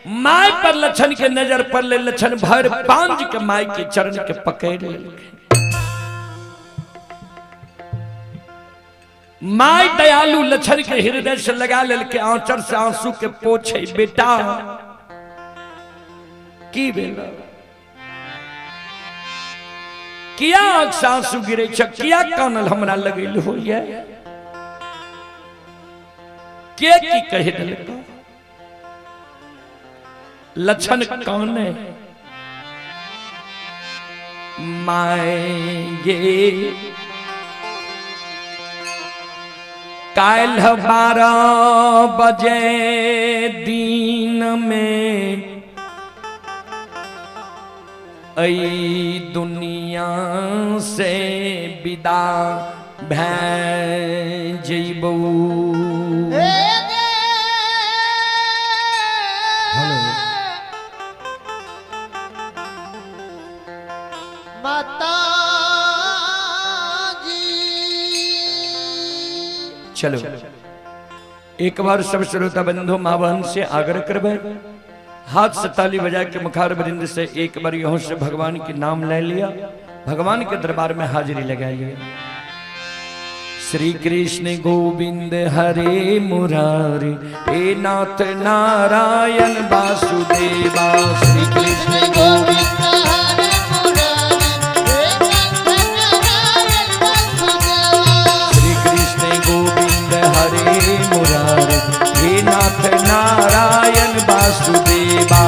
[SPEAKER 1] माय पर लक्षण के नजर पर ले, लक्षण भर पांज के माय के चरण के पकड़ ले। माय दयालु लक्षण के हृदय से लगा ले के आंचर से आंसू के पोछे। बेटा की बेला किया आंसू गिरे छ, किया कानल हमरा लगेल हो ये के की कहे दिल लक्षण काने। मांगे काल 12 बजे दिन में ऐ दुनिया से विदा भै जइबू। चलो एक बार सब श्रोता बंधु मां बहन से आग्रह करबे हाथ से ताली बजा के मुखार बरिंद से एक बार यहों से भगवान के नाम ले लिया, भगवान के दरबार में हाजिरी लगा लिया। श्री कृष्ण गोविंद हरे मुरारी, हे नाथ नारायण वासुदेवा। श्री कृष्ण गोविंद हरे मुरारी, हे नाथ नारायण वासुदेवा।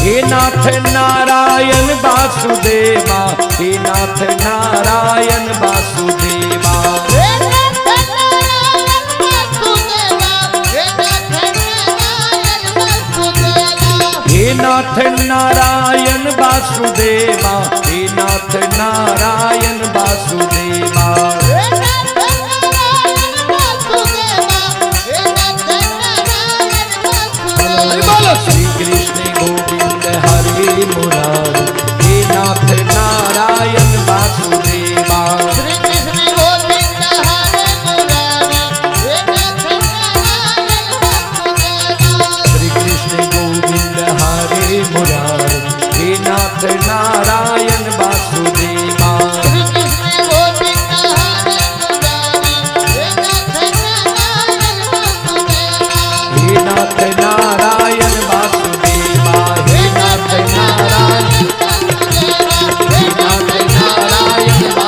[SPEAKER 1] हे नाथ नारायण वासुदेवा, हे नाथ नारायण वासुदेवा। हे नाथ नारायण वासुदेवा, हे नाथ नारायण वासुदेवा। बोलो श्री कृष्ण गोविंद हरे मुरारी, हे नाथ नारायण वासुदेवा।
[SPEAKER 3] श्री कृष्ण गोविंद हरे मुरारी, हे नाथ नारायण वासुदेवा।
[SPEAKER 1] श्री कृष्ण गोविंद हरे मुरारी, हे नाथ नारायण वासुदेवा।
[SPEAKER 3] श्री कृष्ण गोविंद हरे मुरारी, हे नाथ नारायण वासुदेवा।
[SPEAKER 1] हे नाथ नारायण वासुदेवा, हे नाथ नारायण वासुदेवा।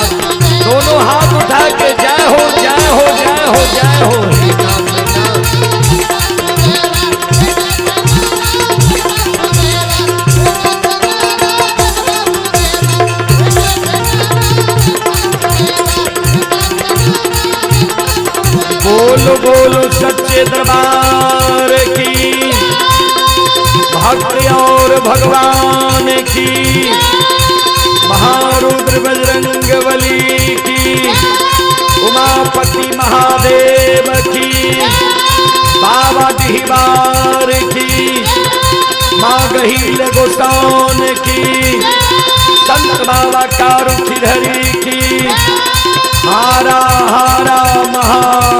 [SPEAKER 1] दोनों हाथ उठा के जय हो जय हो जय हो जय हो। हे नाथ बोलो बोलो सच्चे दरबार की, भक्त और भगवान की, महारुद्र बजरंग बली की, उमापति महादेव की, बाबा डिहबार की, माँ गहील गोसाउन की, संत बाबा कारुखिधरी की। हारा हारा महादेव।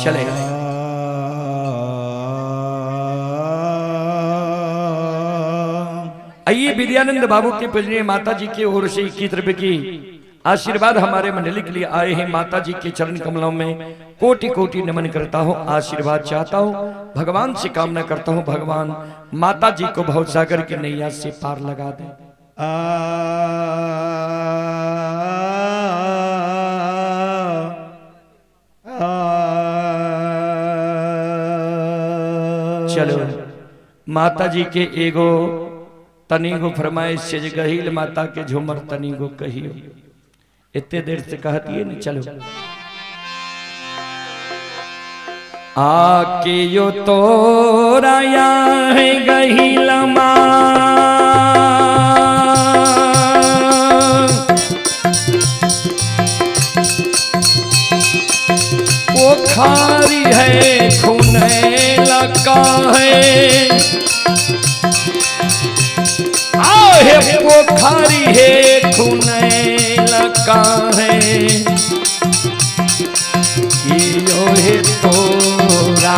[SPEAKER 1] चलेगा। आइए विद्यानंद बाबू के पूजनीय माता जी की ओर से 21 रुपए की आशीर्वाद हमारे मंडली के लिए आए हैं। माता जी के चरण कमलों में कोटि कोटि नमन करता हूँ, आशीर्वाद चाहता हूँ, भगवान से कामना करता हूँ भगवान माता जी को भव सागर की नैया से पार लगा दे। चलो माता जी के एगो तनी गो फरमाइश से गहील माता के झूमर तनी गो कहियो, इतने देर से कहती है न। चलो आके यो तोराया है गहीला माँ, वो खारी है खूने लगा है, आहे वो खारी है खूने लगा है, यो है तोरा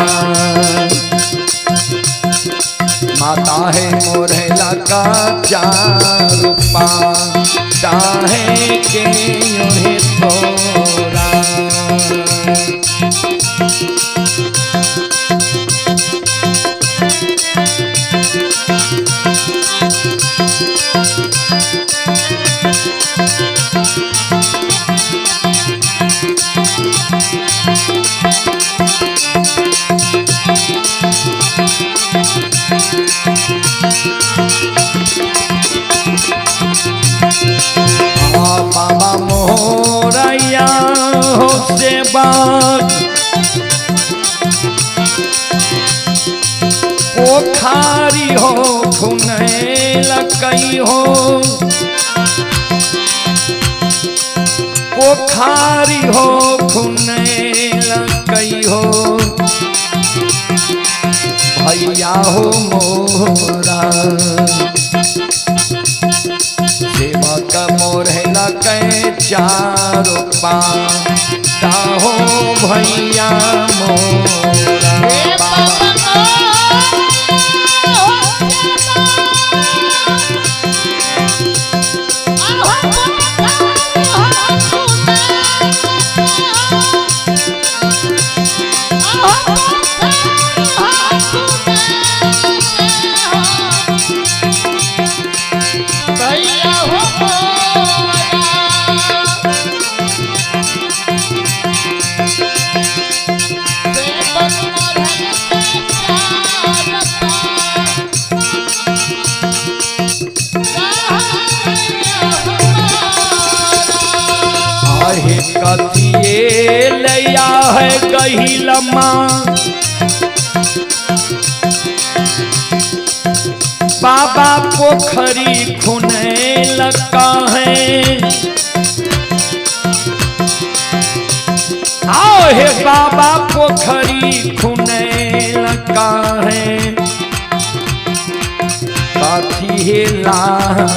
[SPEAKER 1] माता है मोरेला का चारूपा, चाहे के यो है तोरा। बाबा मोरैया हो से बात ओ खारी हो खुने लकई हो, ओ खारी हो खुने लकई हो, भैया हो मोरा सेवक मोरे लगे चारो पाता हो भैया मोरा कथिए लया है कही लम्मा बाबा पोखरी खुने लगा है आओ हे बाबा पोखरी खुने लगा है कथिए लाए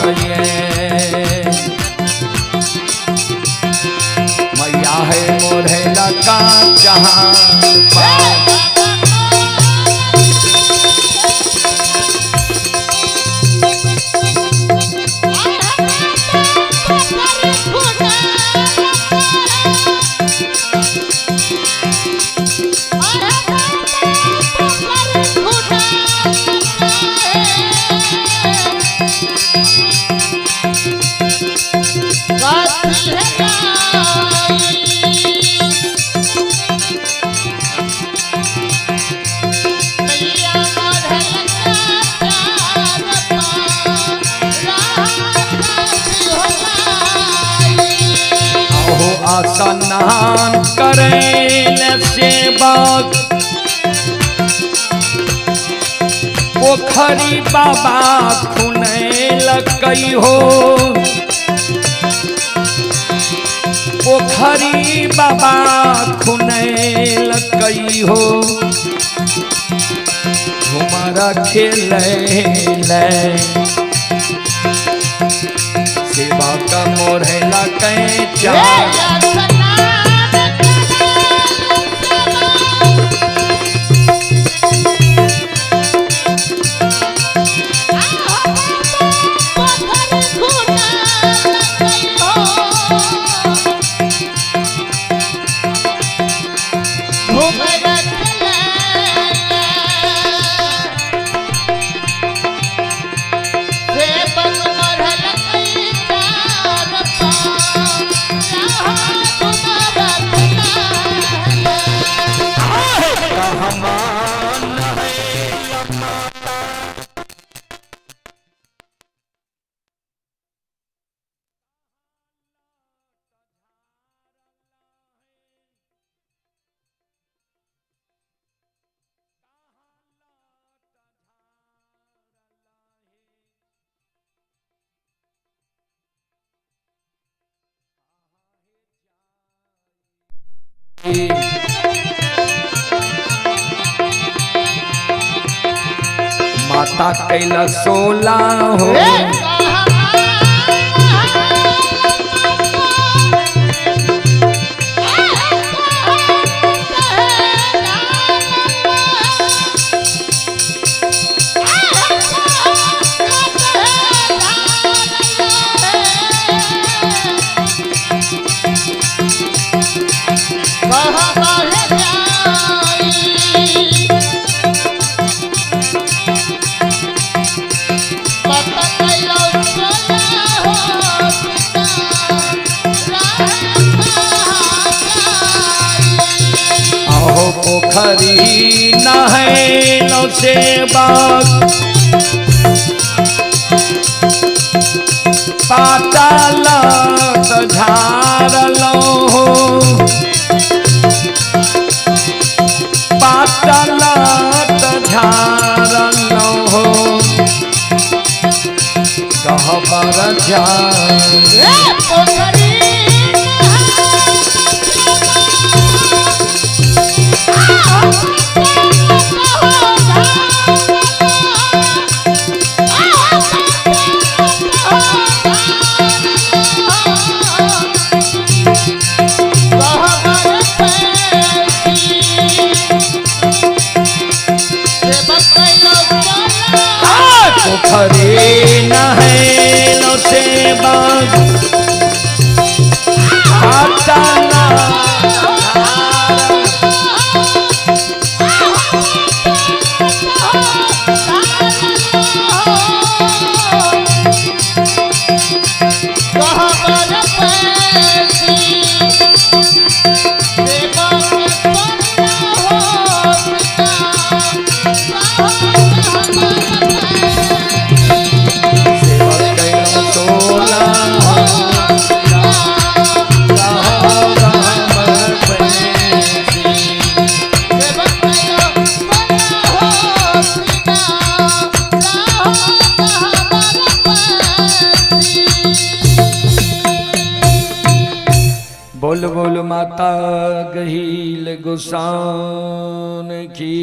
[SPEAKER 1] मैया है मोरे लगा जहाँ स्नान करेल सेवक पोखरी बाबा खुने लगई हो पोखरी बाबा खुने लगई हो झूमर खेले सेवा का मोरे लगे चार माता कैला 16 हो पोखरी नहैलो सेवक पाताल झारलो हो पाताल झारलो हो गहबर जा बाग आता ना बोल बोल माता गहील गुसान की